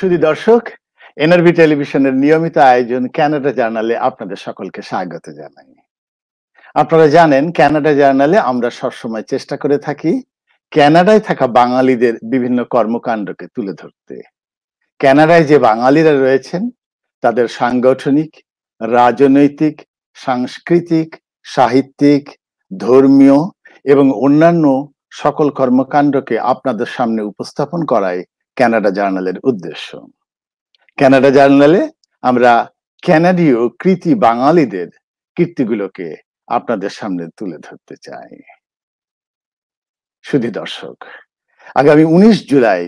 সুধী দর্শক, এনআরবি টেলিভিশনের নিয়মিত আয়োজন ক্যানাডা জার্নালে আপনাদের সকলকে স্বাগত জানাই। আপনারা জানেন, ক্যানাডা জার্নালে আমরা সবসময় চেষ্টা করে থাকি ক্যানাডায় থাকা বাঙালিদের বিভিন্ন কর্মকাণ্ডকে তুলে ধরতে। ক্যানাডায় যে বাঙালিরা রয়েছেন তাদের সাংগঠনিক, রাজনৈতিক, সাংস্কৃতিক, সাহিত্যিক, ধর্মীয় এবং অন্যান্য সকল কর্মকাণ্ডকে আপনাদের সামনে উপস্থাপন করাই ক্যানাডা জার্নালের উদ্দেশ্য। ক্যানাডা জার্নালে আমরা ক্যানাডীয় কৃতি বাঙালিদের কীর্তিগুলোকে আপনাদের সামনে তুলে ধরতে চাই। সুধী দর্শক, আগামী 19 জুলাই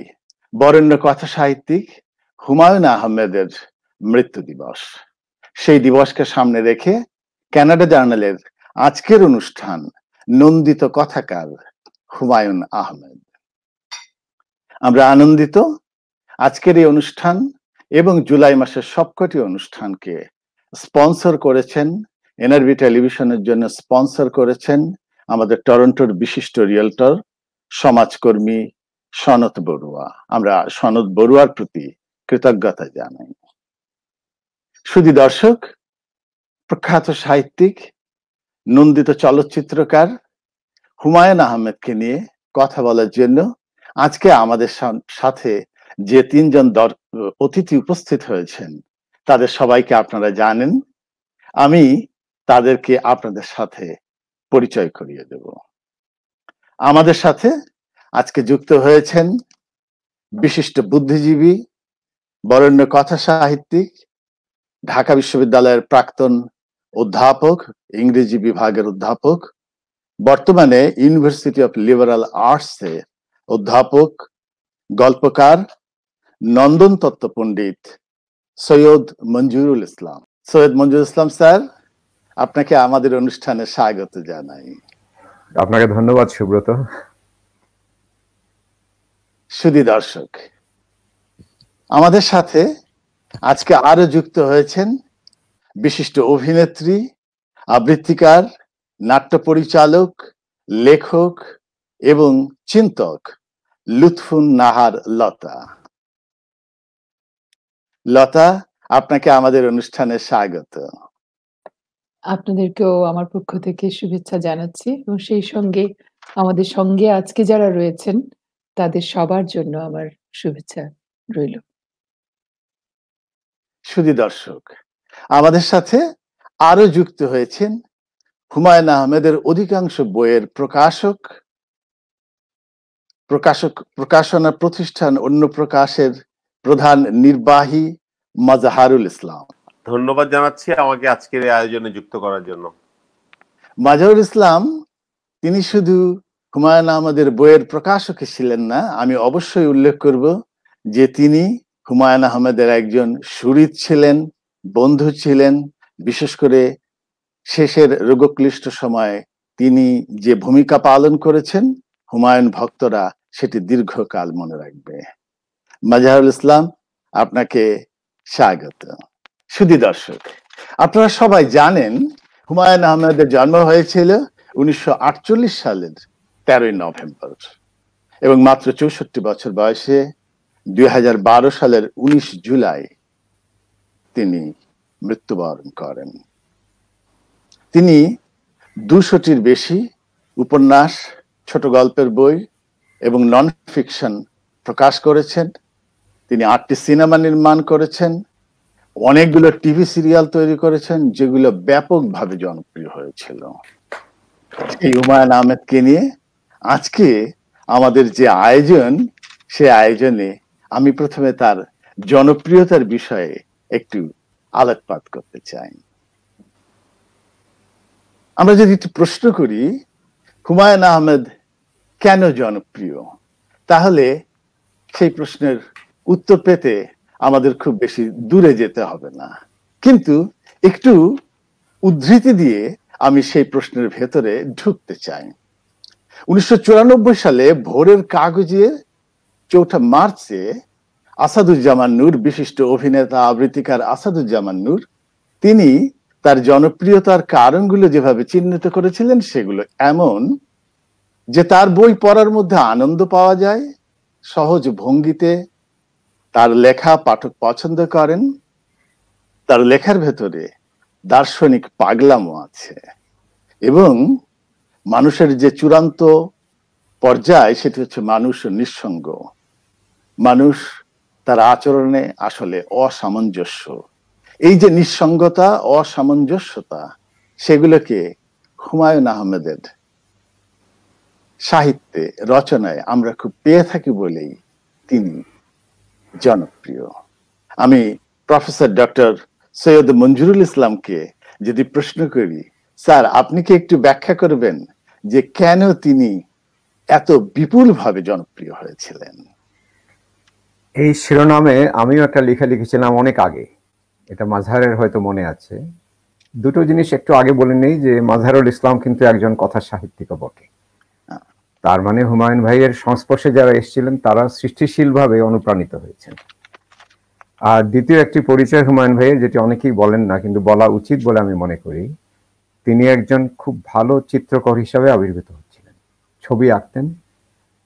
বরেণ্য কথা সাহিত্যিক হুমায়ুন আহমেদের মৃত্যু দিবস। সেই দিবসকে সামনে রেখে ক্যানাডা জার্নালের আজকের অনুষ্ঠান নন্দিত কথাকার হুমায়ুন আহমেদ। আমরা আনন্দিত আজকের এই অনুষ্ঠান এবং জুলাই মাসের সবকটি অনুষ্ঠানকে স্পন্সর করেছেন, এনআরবি টেলিভিশনের জন্য স্পন্সর করেছেন আমাদের টরন্টোর বিশিষ্ট রিয়েলটর সমাজকর্মী সনত বড়ুয়া। আমরা সনত বড়ুয়ার প্রতি কৃতজ্ঞতা জানাই। সুধী দর্শক, প্রখ্যাত সাহিত্যিক, নন্দিত চলচ্চিত্রকার হুমায়ুন আহমেদকে নিয়ে কথা বলার জন্য আজকে আমাদের সাথে যে তিনজন অতিথি উপস্থিত হয়েছেন তাদের সবাইকে আপনারা জানেন। আমি তাদেরকে আপনাদের সাথে পরিচয় করিয়ে দেব। আমাদের সাথে আজকে যুক্ত হয়েছেন বিশিষ্ট বুদ্ধিজীবী, বরেণ্য কথা সাহিত্যিক, ঢাকা বিশ্ববিদ্যালয়ের প্রাক্তন অধ্যাপক, ইংরেজি বিভাগের অধ্যাপক, বর্তমানে ইউনিভার্সিটি অফ লিবারাল আর্টসে অধ্যাপক, গল্পকার, নন্দন তত্ত্ব পণ্ডিত সৈয়দ মঞ্জুরুল ইসলাম। সৈয়দ মঞ্জুরুল ইসলাম স্যার, আপনাকে আমাদের অনুষ্ঠানে স্বাগত জানাই। আপনাকে ধন্যবাদ সুব্রত। সুধী দর্শক, আমাদের সাথে আজকে আরো যুক্ত হয়েছেন বিশিষ্ট অভিনেত্রী, আবৃত্তিকার, নাট্য পরিচালক, লেখক এবং চিন্তক লুৎফুন নাহার লতা। লতা, আপনাকে আমাদের অনুষ্ঠানে স্বাগত। আপনাদেরকেও আমার পক্ষ থেকে শুভেচ্ছা জানাচ্ছি এবং সেই সঙ্গে আমাদের সঙ্গে আজকে যারা রয়েছেন তাদের সবার জন্য আমার শুভেচ্ছা রইল। সুধী দর্শক, আমাদের সাথে আরো যুক্ত হয়েছেন হুমায়ুন আহমেদের অধিকাংশ বইয়ের প্রকাশনা প্রতিষ্ঠান অন্য প্রকাশের প্রধান নির্বাহী মাজহারুল ইসলাম। ধন্যবাদ জানাচ্ছি আমাকে আজকের এই আয়োজনে যুক্ত করার জন্য। মাজহারুল ইসলাম তিনি শুধু হুমায়ুন আহমেদের বইয়ের প্রকাশক ছিলেন না, আমি অবশ্যই উল্লেখ করব যে তিনি হুমায়ুন আহমেদের একজন সুহৃদ ছিলেন, বন্ধু ছিলেন। বিশেষ করে শেষের রোগক্লিষ্ট সময়ে তিনি যে ভূমিকা পালন করেছেন হুমায়ুন ভক্তরা সেটি দীর্ঘকাল মনে রাখবে। মাজহারুল ইসলাম, আপনাকে স্বাগত। সুধী দর্শক, আপনারা সবাই জানেন হুমায়ুন আহমেদের জন্ম হয়েছিল 1948 সালের 13 নভেম্বর এবং মাত্র 64 বছর বয়সে 2012 সালের 19 জুলাই তিনি মৃত্যুবরণ করেন। তিনি 200টির বেশি উপন্যাস, ছোট গল্পের বই এবং নন ফিকশন প্রকাশ করেছেন। তিনি 8টি সিনেমা নির্মাণ করেছেন, অনেকগুলো টিভি সিরিয়াল তৈরি করেছেন যেগুলো ব্যাপকভাবে জনপ্রিয় হয়েছিল। এই হুমায়ুন আহমেদকে নিয়ে আজকে আমাদের যে আয়োজন, সে আয়োজনে আমি প্রথমে তার জনপ্রিয়তার বিষয়ে একটু আলোকপাত করতে চাই। আমরা যদি একটু প্রশ্ন করি হুমায়ুন আহমেদ কেন জনপ্রিয়, তাহলে সেই প্রশ্নের উত্তর পেতে আমাদের খুব বেশি দূরে যেতে হবে না, কিন্তু একটু উদ্ধৃতি দিয়ে আমি সেই প্রশ্নের ভেতরে ঢুকতে চাই। 1994 সালে ভোরের কাগজে 4 মার্চে আসাদুজ্জামান নূর, বিশিষ্ট অভিনেতা আবৃত্তিকার আসাদুজ্জামান নূর, তিনি তার জনপ্রিয়তার কারণগুলো যেভাবে চিহ্নিত করেছিলেন সেগুলো এমন যে তার বই পড়ার মধ্যে আনন্দ পাওয়া যায়, সহজ ভঙ্গিতে তার লেখা পাঠক পছন্দ করেন। তার লেখার ভেতরে দার্শনিক পাগলামো আছে এবং মানুষের যে চূড়ান্ত পর্যায় সেটি হচ্ছে মানুষ নিঃসঙ্গ, মানুষ তার আচরণে আসলে অসামঞ্জস্য। এই যে নিঃসঙ্গতা, অসামঞ্জস্যতা, সেগুলোকে হুমায়ুন আহমেদের সাহিত্যে, রচনায় আমরা খুব পেয়ে থাকি বলেই তিনি জনপ্রিয়। আমি প্রফেসর ডক্টর সৈয়দ মঞ্জুরুল ইসলামকে যদি প্রশ্ন করি, স্যার আপনি কি একটু ব্যাখ্যা করবেন যে কেন তিনি এত বিপুলভাবে জনপ্রিয় হয়েছিলেন? এই শিরোনামে আমিও একটা লেখা লিখেছিলাম অনেক আগে, এটা মাঝহারের হয়তো মনে আছে। দুটো জিনিস একটু আগে বলে নেই যে মাঝহারুল ইসলাম কিন্তু একজন কথা সাহিত্যিকও বটে। তার মানে হুমায়ুন ভাইয়ের সংস্পর্শে যারা এসেছিলেন তারা সৃষ্টিশীলভাবে অনুপ্রাণিত হয়েছেন। আর দ্বিতীয় একটি পরিচয় হুমায়ুন ভাইয়ের, যেটি অনেকেই বলেন না কিন্তু বলা উচিত বলে আমি মনে করি, তিনি একজন খুব ভালো চিত্রকর হিসাবে আবির্ভূত হচ্ছিলেন। ছবি আঁকতেন,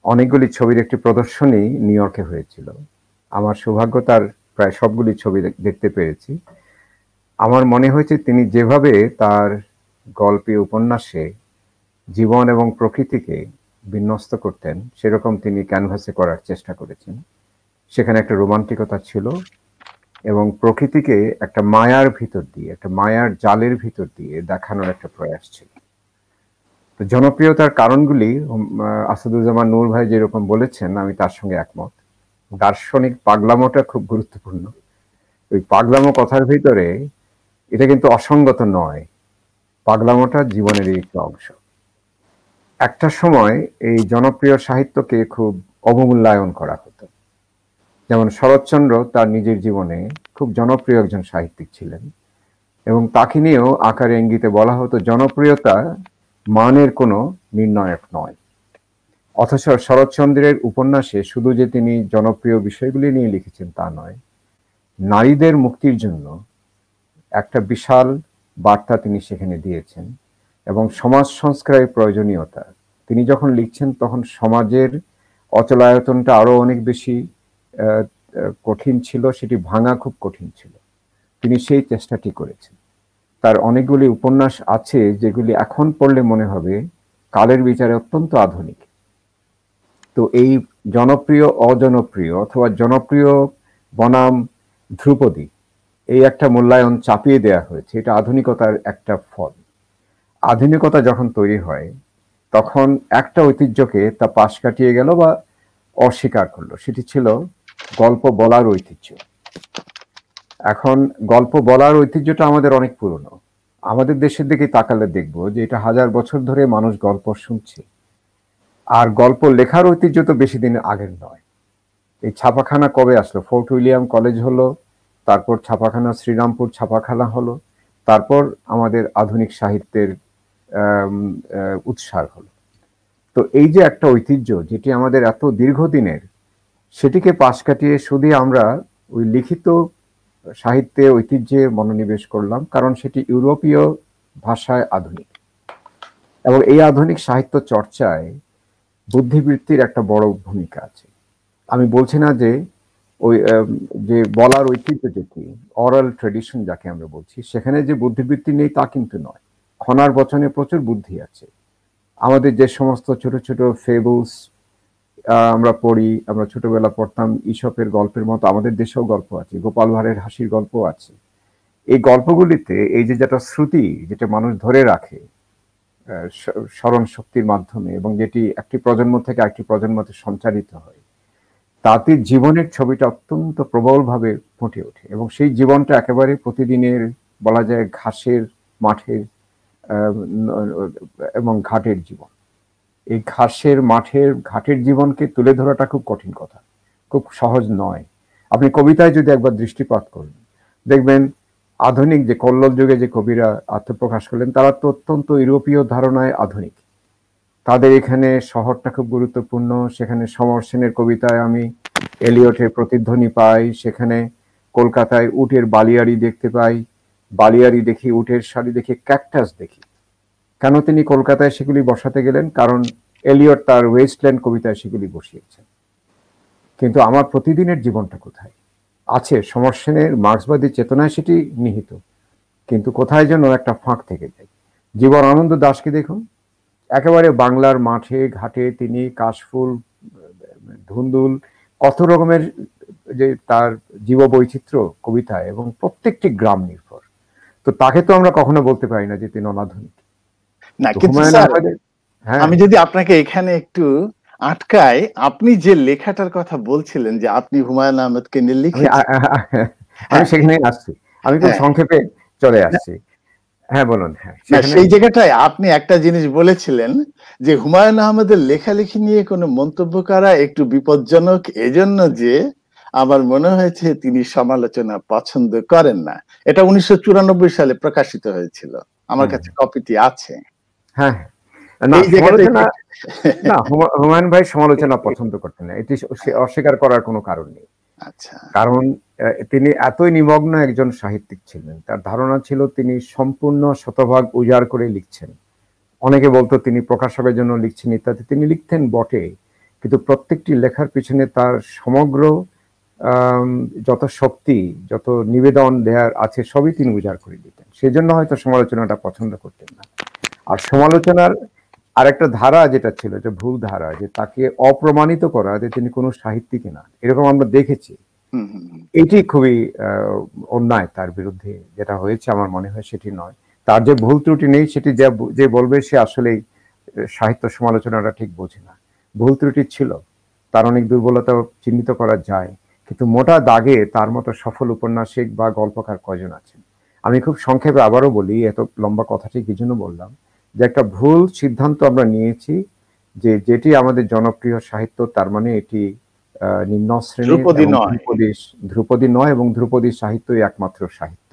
অনেকগুলি ছবির একটি প্রদর্শনী নিউ ইয়র্কে হয়েছিল। আমার সৌভাগ্য তার প্রায় সবগুলি ছবি দেখতে পেরেছি। আমার মনে হয়েছে তিনি যেভাবে তার গল্পে, উপন্যাসে জীবন এবং প্রকৃতিকে বিন্যস্ত করতেন, সেরকম তিনি ক্যানভাসে করার চেষ্টা করেছেন। সেখানে একটা রোমান্টিকতা ছিল এবং প্রকৃতিকে একটা মায়ার ভিতর দিয়ে, একটা মায়ার জালের ভিতর দিয়ে দেখানোর একটা প্রয়াস ছিল। তো জনপ্রিয়তার কারণগুলি আসাদুজ্জামান নূর ভাই যেরকম বলেছেন, আমি তার সঙ্গে একমত। দার্শনিক পাগলামোটা খুব গুরুত্বপূর্ণ। ওই পাগলামো কথার ভিতরে এটা কিন্তু অসঙ্গত নয়, পাগলামোটা জীবনেরই একটি অংশ। একটা সময় এই জনপ্রিয় সাহিত্যকে খুব অবমূল্যায়ন করা হতো। যেমন শরৎচন্দ্র তার নিজের জীবনে খুব জনপ্রিয় একজন সাহিত্যিক ছিলেন এবং তাকে নিয়েও আকারে ইঙ্গিতে বলা হতো জনপ্রিয়তা মানের কোনো নির্ণায়ক নয়। অথচ শরৎচন্দ্রের উপন্যাসে শুধু যে তিনি জনপ্রিয় বিষয়গুলি নিয়ে লিখেছেন তা নয়, নারীদের মুক্তির জন্য একটা বিশাল বার্তা তিনি সেখানে দিয়েছেন এবং সমাজ সংস্কারের প্রয়োজনীয়তা। তিনি যখন লিখছেন তখন সমাজের অচলায়তনটা আরো অনেক বেশি কঠিন ছিল, সেটি ভাঙা খুব কঠিন ছিল। তিনি সেই চেষ্টাটি করেছেন। তার অনেকগুলি উপন্যাস আছে যেগুলি এখন পড়লে মনে হবে কালের বিচারে অত্যন্ত আধুনিক। তো এই জনপ্রিয়, অজনপ্রিয় অথবা জনপ্রিয় বনাম ধ্রুপদী, এই একটা মূল্যায়ন চাপিয়ে দেয়া হয়েছে। এটা আধুনিকতার একটা ফল। আধুনিকতা যখন তৈরি হয় তখন একটা ঐতিহ্যকে তা পাশ কাটিয়ে গেল বা অস্বীকার করলো, সেটি ছিল গল্প বলার ঐতিহ্য। এখন গল্প বলার ঐতিহ্যটা আমাদের অনেক পুরনো। আমাদের দেশের দিকে তাকালে দেখবো যে এটা 1000 বছর ধরে মানুষ গল্প শুনছে। আর গল্প লেখার ঐতিহ্য তো বেশি দিন আগের নয়। এই ছাপাখানা কবে আসলো? ফোর্ট উইলিয়াম কলেজ হলো, তারপর ছাপাখানা শ্রীরামপুর ছাপাখানা হলো, তারপর আমাদের আধুনিক সাহিত্যের উৎসার হলো। তো এই যে একটা ঐতিহ্য যেটি আমাদের এত দীর্ঘদিনের, সেটিকে পাশ কাটিয়ে শুধু আমরা ওই লিখিত সাহিত্যে ঐতিহ্যে মনোনিবেশ করলাম, কারণ সেটি ইউরোপীয় ভাষায় আধুনিক। এবং এই আধুনিক সাহিত্য চর্চায় বুদ্ধিবৃত্তির একটা বড় ভূমিকা আছে। আমি বলছি না যে ওই যে বলার ঐতিহ্য, যেটি অরাল ট্রেডিশন যাকে আমরা বলছি, সেখানে যে বুদ্ধিবৃত্তি নেই তা কিন্তু নয়। খনার বচনে প্রচুর বুদ্ধি আছে। আমাদের যে সমস্ত ছোট ছোট ফেবলস আমরা পড়ি, আমরা ছোটবেলা পড়তাম ঈশপের গল্পের মতো আমাদের দেশেও গল্প আছে, গোপাল ভাঁড়ের হাসির গল্প আছে। এই গল্পগুলিতে এই যে যেটা শ্রুতি, যেটা মানুষ ধরে রাখে স্মরণ শক্তির মাধ্যমে এবং যেটি একটি প্রজন্ম থেকে আরেকটি প্রজন্মতে সঞ্চারিত হয়, তাতে জীবনের ছবিটা অত্যন্ত প্রবলভাবে ফুটে ওঠে। এবং সেই জীবনটা একেবারে প্রতিদিনের, বলা যায় ঘাসের মাঠের এবং ঘাটের জীবন। এই ঘাসের মাঠের ঘাটের জীবনকে তুলে ধরাটা খুব কঠিন কথা, খুব সহজ নয়। আপনি কবিতায় যদি একবার দৃষ্টিপাত করেন, দেখবেন আধুনিক যে কল্লোল যুগে যে কবিরা আত্মপ্রকাশ করলেন, তারা তো অত্যন্ত ইউরোপীয় ধারণায় আধুনিক। তাদের এখানে শহরটা খুব গুরুত্বপূর্ণ। সেখানে সমর সেনের কবিতায় আমি এলিয়টের প্রতিধ্বনি পাই, সেখানে কলকাতায় উটের বালিয়াড়ি দেখতে পাই, বালিয়াড়ি দেখি, উটের শাড়ি দেখি, ক্যাকটাস দেখি। কেন তিনি কলকাতায় সেগুলি বসাতে গেলেন? কারণ এলিয়ট তার ওয়েস্টল্যান্ড কবিতায় সেগুলি বসিয়েছেন। কিন্তু আমার প্রতিদিনের জীবনটা কোথায়? আছে, সমর সেনের মার্ক্সবাদী চেতনায় সেটি নিহিত, কিন্তু কোথায় যেন একটা ফাঁক থেকে যায়। জীবনানন্দ দাশকে দেখুন, একেবারে বাংলার মাঠে ঘাটে তিনি কাশফুল, ধুন্দুল, কত রকমের যে তার জীববৈচিত্র্য কবিতায়, এবং প্রত্যেকটি গ্রাম নির্ভর। তো তাকে তো আমরা কখনো বলতে পারি না যে তিনি অনাধুনিক। না, তো কিন্তু হুমায়ুন স্যার, আহমেদের, হ্যাঁ, আমি যদি আপনাকে এখানে একটু আটকাই, আপনি যে লেখাটার কথা বলছিলেন যে আপনি হুমায়ুন আহমেদকে নিয়ে আমি লিখেছেন। আমি হ্যাঁ, সেখানেই আসছি, আমি খুব হ্যাঁ, সংক্ষেপে চলে আসছি। হ্যাঁ বলুন। হ্যাঁ, না, সেখানে সেই জায়গাটায় আপনি একটা জিনিস বলেছিলেন যে হুমায়ুন আহমেদের লেখালেখি নিয়ে কোনো মন্তব্য করা একটু বিপজ্জনক, এজন্য যে আমার মনে হয়েছে তিনি সমালোচনা পছন্দ করেন না। এটা 1994 সালে প্রকাশিত হয়েছিল, আমার কাছে কপিটি আছে। হ্যাঁ, না এই জায়গাটা সমালোচনা, না হুমায়ুন ভাই সমালোচনা পছন্দ করতেন না, এটি অস্বীকার করার কোনো কারণ নেই। আচ্ছা, কারণ তিনি এতই নিমগ্ন একজন সাহিত্যিক ছিলেন, তার ধারণা ছিল তিনি সম্পূর্ণ শতভাগ উজাড় করে লিখছেন। অনেকে বলতো তিনি প্রকাশকের জন্য লিখছেন ইত্যাদি, তিনি লিখতেন বটে, কিন্তু প্রত্যেকটি লেখার পিছনে তার সমগ্র যত শক্তি, যত নিবেদন দেয়ার আছে সবই তিনি উজাড় করে দিতেন। সেজন্য হয়তো সমালোচনাটা পছন্দ করতেন না। আর সমালোচনার আরেকটা ধারা যেটা ছিল, যে ভুল ধারা, যে তাকে অপ্রমাণিত করা যে তিনি কোনো সাহিত্যিক না, এরকম আমরা দেখেছি। এটি খুবই অন্যায় তার বিরুদ্ধে যেটা হয়েছে, আমার মনে হয় সেটি নয়। তার যে ভুল ত্রুটি নেই সেটি যে বলবে সে আসলেই সাহিত্য সমালোচনাটা ঠিক বোঝে না। ভুল ত্রুটি ছিল, তার অনেক দুর্বলতা চিহ্নিত করা যায়, কিন্তু মোটা দাগে তার মতো সফল উপন্যাসিক বা গল্পকার কয়জন আছেন। আমি খুব সংক্ষেপে আবারও বলি, এত লম্বা কথাটি কি জন্য বললাম, যে একটা ভুল সিদ্ধান্ত আমরা নিয়েছি যে যেটি আমাদের জনপ্রিয় সাহিত্য, তার মানে এটি নিম্ন শ্রেণীর এবং ধ্রুপদী নয়, এবং ধ্রুপদী সাহিত্যই একমাত্র সাহিত্য।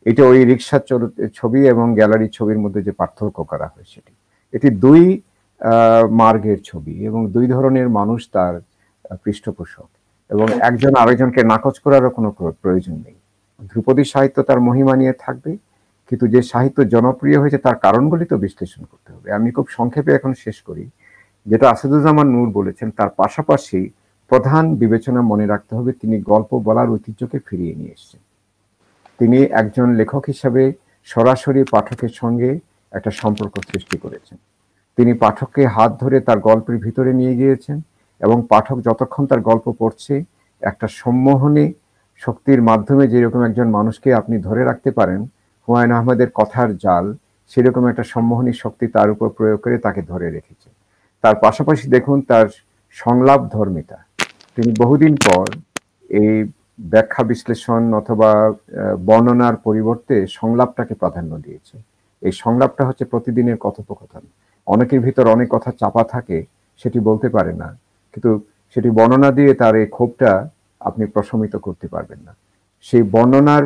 এটা ওই রিক্সা ছবি এবং গ্যালারি ছবির মধ্যে যে পার্থক্য করা হয় সেটি, এটি দুই মার্গের ছবি এবং দুই ধরনের মানুষ তার পৃষ্ঠপোষক, এবং একজন আরেকজনকে নাকচ করারও কোনো প্রয়োজন নেই। ধ্রুপদী সাহিত্য তার মহিমা নিয়ে থাকবে, কিন্তু যে সাহিত্য জনপ্রিয় হয়েছে তার কারণগুলি তো বিশ্লেষণ করতে হবে। আমি খুব সংক্ষেপে এখন শেষ করি, যেটা আসাদুজ্জামান নূর বলেছেন, তার পাশাপাশি প্রধান বিবেচনা মনে রাখতে হবে তিনি গল্প বলার ঐতিহ্যকে ফিরিয়ে নিয়ে এসেছেন। তিনি একজন লেখক হিসাবে সরাসরি পাঠকের সঙ্গে একটা সম্পর্ক সৃষ্টি করেছেন। তিনি পাঠককে হাত ধরে তার গল্পের ভিতরে নিয়ে গিয়েছেন, এবং পাঠক যতক্ষণ তার গল্প পড়ছে একটা সম্মোহনী শক্তির মাধ্যমে যেরকম একজন মানুষকে আপনি ধরে রাখতে পারেন, হুমায়ুন আহমেদের কথার জাল সেরকম একটা সম্মোহনী শক্তি তার উপর প্রয়োগ করে তাকে ধরে রেখেছে। তার পাশাপাশি দেখুন তার সংলাপ ধর্মিতা, তিনি বহুদিন পর এই ব্যাখ্যা বিশ্লেষণ অথবা বর্ণনার পরিবর্তে সংলাপটাকে প্রাধান্য দিয়েছে। এই সংলাপটা হচ্ছে প্রতিদিনের কথোপকথন। অনেকের ভিতর অনেক কথা চাপা থাকে, সেটি বলতে পারে না, কিন্তু সেটি বর্ণনা দিয়ে তার এই ক্ষোভটা আপনি প্রশমিত করতে পারবেন না। সেই বর্ণনার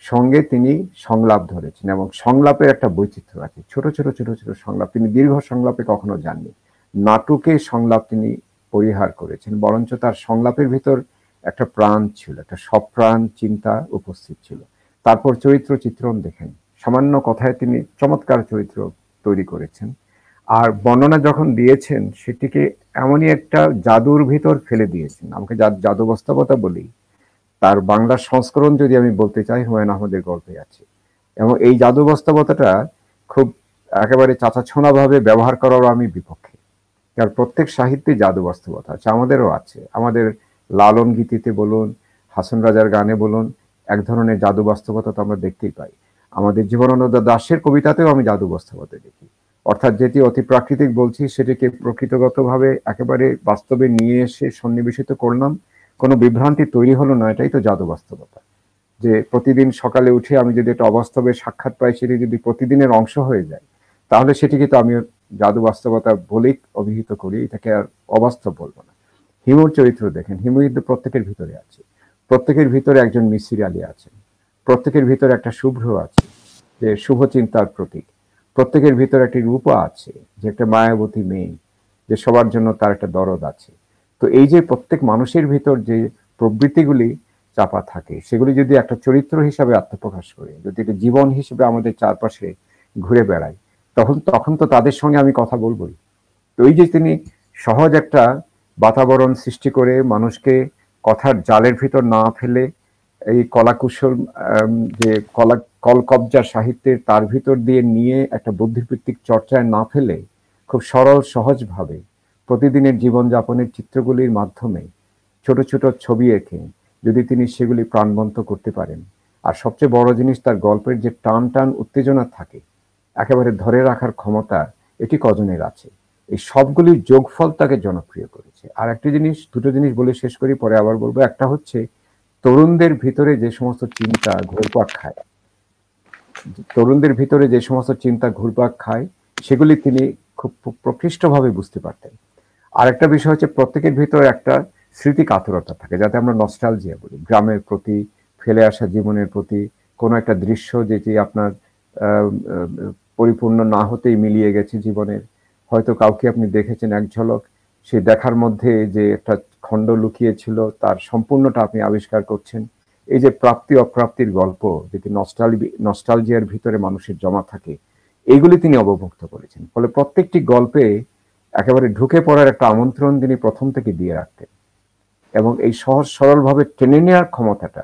সঙ্গে তিনি সংলাপ ধরেছেন, এবং সংলাপের একটা বৈচিত্র্য আছে। ছোট ছোট ছোট ছোট সংলাপ, তিনি দীর্ঘ সংলাপে কখনো যাননি। নাটকে সংলাপ তিনি পরিহার করেছেন, বরঞ্চ তার সংলাপের ভিতর একটা প্রাণ ছিল, একটা সপ্রাণ চিন্তা উপস্থিত ছিল। তারপর চরিত্র চিত্রণ দেখেন, সামান্য কথায় তিনি চমৎকার চরিত্র তৈরি করেছেন। আর বর্ণনা যখন দিয়েছেন সেটিকে এমনই একটা জাদুর ভিতর ফেলে দিয়েছেন। আমাকে জাদু বাস্তবতা বলি, তার বাংলা সংস্করণ যদি আমি বলতে চাই, হুমায়ুন আহমেদের গল্পে আছে, এবং এই জাদু বাস্তবতাটা খুব একেবারে চাচাছোনা ভাবে ব্যবহার করারও আমি বিপক্ষে। কারণ প্রত্যেক সাহিত্যে জাদু বাস্তবতা আছে, আমাদেরও আছে। আমাদের লালন গীতিতে বলুন, হাসন রাজার গানে বলুন, এক ধরনের জাদু বাস্তবতা তো আমরা দেখতেই পাই। আমাদের জীবনানন্দ দাশের কবিতাতেও আমি জাদু বাস্তবতা দেখি। অর্থাৎ যেটি অতি প্রাকৃতিক বলছি সেটিকে প্রকৃতিগতভাবে একেবারে বাস্তবে নিয়ে এসে সন্নিবেশিত করলাম, কোনো বিভ্রান্তি তৈরি হলো না, এটাই তো জাদু বাস্তবতা। যে প্রতিদিন সকালে উঠে আমি যদি একটা অবাস্তবে সাক্ষাৎ পাই, সেটি যদি প্রতিদিনের অংশ হয়ে যায়, তাহলে সেটিকে তো আমি জাদু বাস্তবতা বলেই অভিহিত করি, এটাকে আর অবাস্তব বলবো না। হিমুর চরিত্র দেখেন, হিমু কিন্তু প্রত্যেকের ভিতরে আছে। প্রত্যেকের ভিতরে একজন মিসির আলী আছেন, প্রত্যেকের ভিতরে একটা শুভ্র আছে যে শুভ চিন্তার প্রতীক, প্রত্যেকের ভিতরে একটি রূপা আছে যে একটা মায়াবতী মেয়ে, যে সবার জন্য তার একটা দরদ আছে। তো এই যে প্রত্যেক মানুষের ভিতর যে প্রবৃত্তিগুলি চাপা থাকে, সেগুলি যদি একটা চরিত্র হিসাবে আত্মপ্রকাশ করে, যদি একটা জীবন হিসেবে আমাদের চারপাশে ঘুরে বেড়ায়, তখন তো তাদের সঙ্গে আমি কথা বলবোই। তো এই যে তিনি সহজ একটা বাতাবরণ সৃষ্টি করে মানুষকে কথার জালের ভিতর না ফেলে এই কলাকুশল যে কলকবজা সাহিত্যের তার ভিতর দিয়ে নিয়ে একটা বুদ্ধিভিত্তিক চর্চায় না ফেলে খুব সরল সহজভাবে প্রতিদিনের জীবনযাপনের চিত্রগুলির মাধ্যমে ছোট ছোট ছবি এঁকে যদি তিনি সেগুলি প্রাণবন্ত করতে পারেন, আর সবচেয়ে বড় জিনিস তার গল্পের যে টান টান উত্তেজনা থাকে, একেবারে ধরে রাখার ক্ষমতা, এটি কজনের আছে? এই সবগুলির যোগফল তাকে জনপ্রিয় করেছে। আর একটা জিনিস, দুটো জিনিস বলে শেষ করি, পরে আবার বলবো। একটা হচ্ছে তরুণদের ভিতরে যে সমস্ত চিন্তা ঘুরপাক খায়, সেগুলি তিনি খুব প্রকৃষ্টভাবে বুঝতে পারতেন। আর একটা বিষয় হচ্ছে প্রত্যেকের ভিতরে একটা স্মৃতি কাতরতা থাকে, যাতে আমরা নস্টালজিয়া বলি, গ্রামের প্রতি, ফেলে আসা জীবনের প্রতি, কোনো একটা দৃশ্য যেটি আপনার পরিপূর্ণ না হতেই মিলিয়ে গেছে জীবনের। হয়তো কাউকে আপনি দেখেছেন এক ঝলক, সেই দেখার মধ্যে যে একটা খণ্ড লুকিয়ে ছিল তার সম্পূর্ণটা আপনি আবিষ্কার করছেন। এই যে প্রাপ্তি অপ্রাপ্তির গল্প যেটি নস্টালজিয়ার ভিতরে মানুষের জমা থাকে, এইগুলি তিনি অবমুক্ত করেছেন। ফলে প্রত্যেকটি গল্পে একেবারে ঢুকে পড়ার একটা আমন্ত্রণ তিনি প্রথম থেকে দিয়ে রাখতেন, এবং এই সহজ সরলভাবে টেনে নেওয়ার ক্ষমতাটা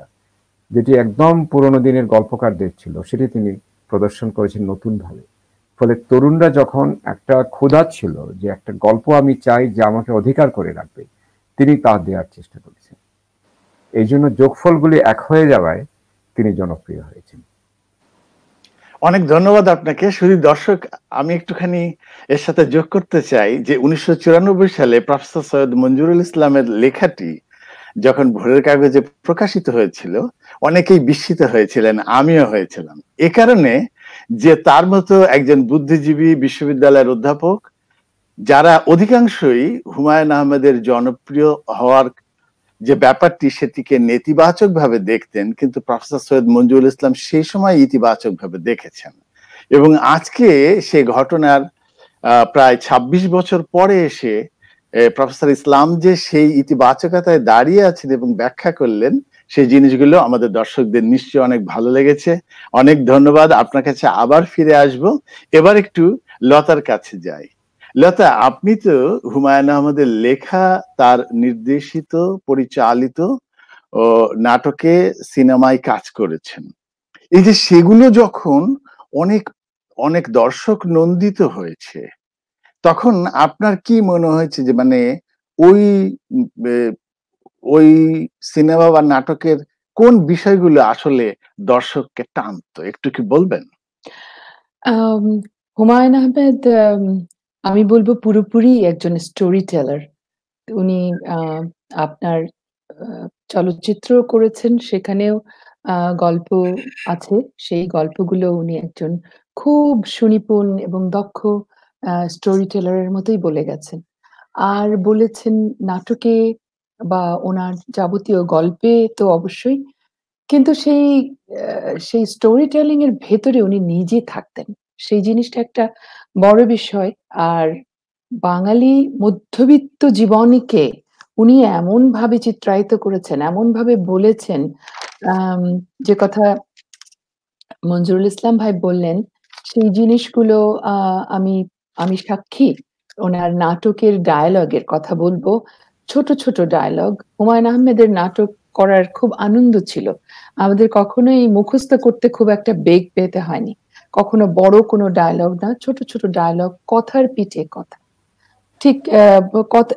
যেটি একদম পুরোনো দিনের গল্পকারদের ছিল, সেটি তিনি প্রদর্শন করেছেন নতুন ভাবে। ফলে তরুণরা যখন একটা ক্ষুধা ছিল যে একটা গল্প আমি চাই যে আমাকে অধিকার করে রাখবে, তিনি তা দেওয়ার চেষ্টা করেছেন। এই জন্য যোগফলগুলি এক হয়ে যাওয়ায় তিনি জনপ্রিয় হয়েছেন। অনেক ধন্যবাদ আপনাকে। শুধু দর্শক, আমি একটুখানি এর সাথে যোগ করতে চাই যে 1994 সালে প্রফেসর সৈয়দ মঞ্জুরুল ইসলামের লেখাটি যখন ভোরের কাগজে প্রকাশিত হয়েছিল, অনেকেই বিস্মিত হয়েছিলেন, আমিও হয়েছিলাম। এ কারণে যে তার মতো একজন বুদ্ধিজীবী, বিশ্ববিদ্যালয়ের অধ্যাপক, যারা অধিকাংশই হুমায়ুন আহমেদের জনপ্রিয় হওয়ার যে ব্যাপারটি সেটিকে নেতিবাচক ভাবে দেখতেন, কিন্তু প্রফেসর সৈয়দ মঞ্জুরুল ইসলাম সেই সময় ইতিবাচক ভাবে দেখেছেন। এবং আজকে সে ঘটনার প্রায় 26 বছর পরে এসে প্রফেসর ইসলাম যে সেই ইতিবাচকতায় দাঁড়িয়ে আছেন এবং ব্যাখ্যা করলেন, সেই জিনিসগুলো আমাদের দর্শকদের নিশ্চয়ই অনেক ভালো লেগেছে। অনেক ধন্যবাদ। আপনার কাছে আবার ফিরে আসব। এবার একটু লতার কাছে যাই। লতা, আপনি তো হুমায়ুন আহমেদের লেখা, তার নির্দেশিত, পরিচালিত ও নাটকে, সিনেমায় কাজ করেছেন। এই যে সেগুলো যখন অনেক অনেক দর্শক নন্দিত হয়েছে, তখন আপনার কি মনে হয়েছে যে মানে ওই ওই সিনেমা বা নাটকের কোন বিষয়গুলো আসলে দর্শককে টানতো, একটু কি বলবেন? হুমায়ুন আহমেদ, আমি বলবো পুরোপুরি একজন স্টোরি টেলার। উনি আপনার চলচ্চিত্র করেছেন, সেখানেও গল্প আছে। সেই গল্পগুলো উনি একজন খুব সুনিপুণ এবং দক্ষ স্টোরি টেলারের মতোই বলে গেছেন। আর বলেছেন নাটকে বা ওনার যাবতীয় গল্পে তো অবশ্যই, কিন্তু সেই স্টোরি টেলিং এর ভেতরে উনি নিজে থাকতেন। সেই জিনিসটা একটা বড় বিষয়। আর বাঙালি মধ্যবিত্ত জীবনকে উনি এমনভাবে চিত্রায়িত করেছেন, এমনভাবে বলেছেন, যে কথা মঞ্জুরুল ইসলাম ভাই বললেন, সেই জিনিসগুলো আমি আমি সাক্ষী। ওনার নাটকের ডায়ালগের কথা বলবো। ছোট ছোট ডায়ালগ। হুমায়ুন আহমেদের নাটক করার খুব আনন্দ ছিল। আমাদের কখনোই মুখস্থ করতে খুব একটা বেগ পেতে হয়নি। কখনো বড় কোনো ডায়ালগ না, ছোট ছোট ডায়ালগ, কথার পিঠে কথা। ঠিক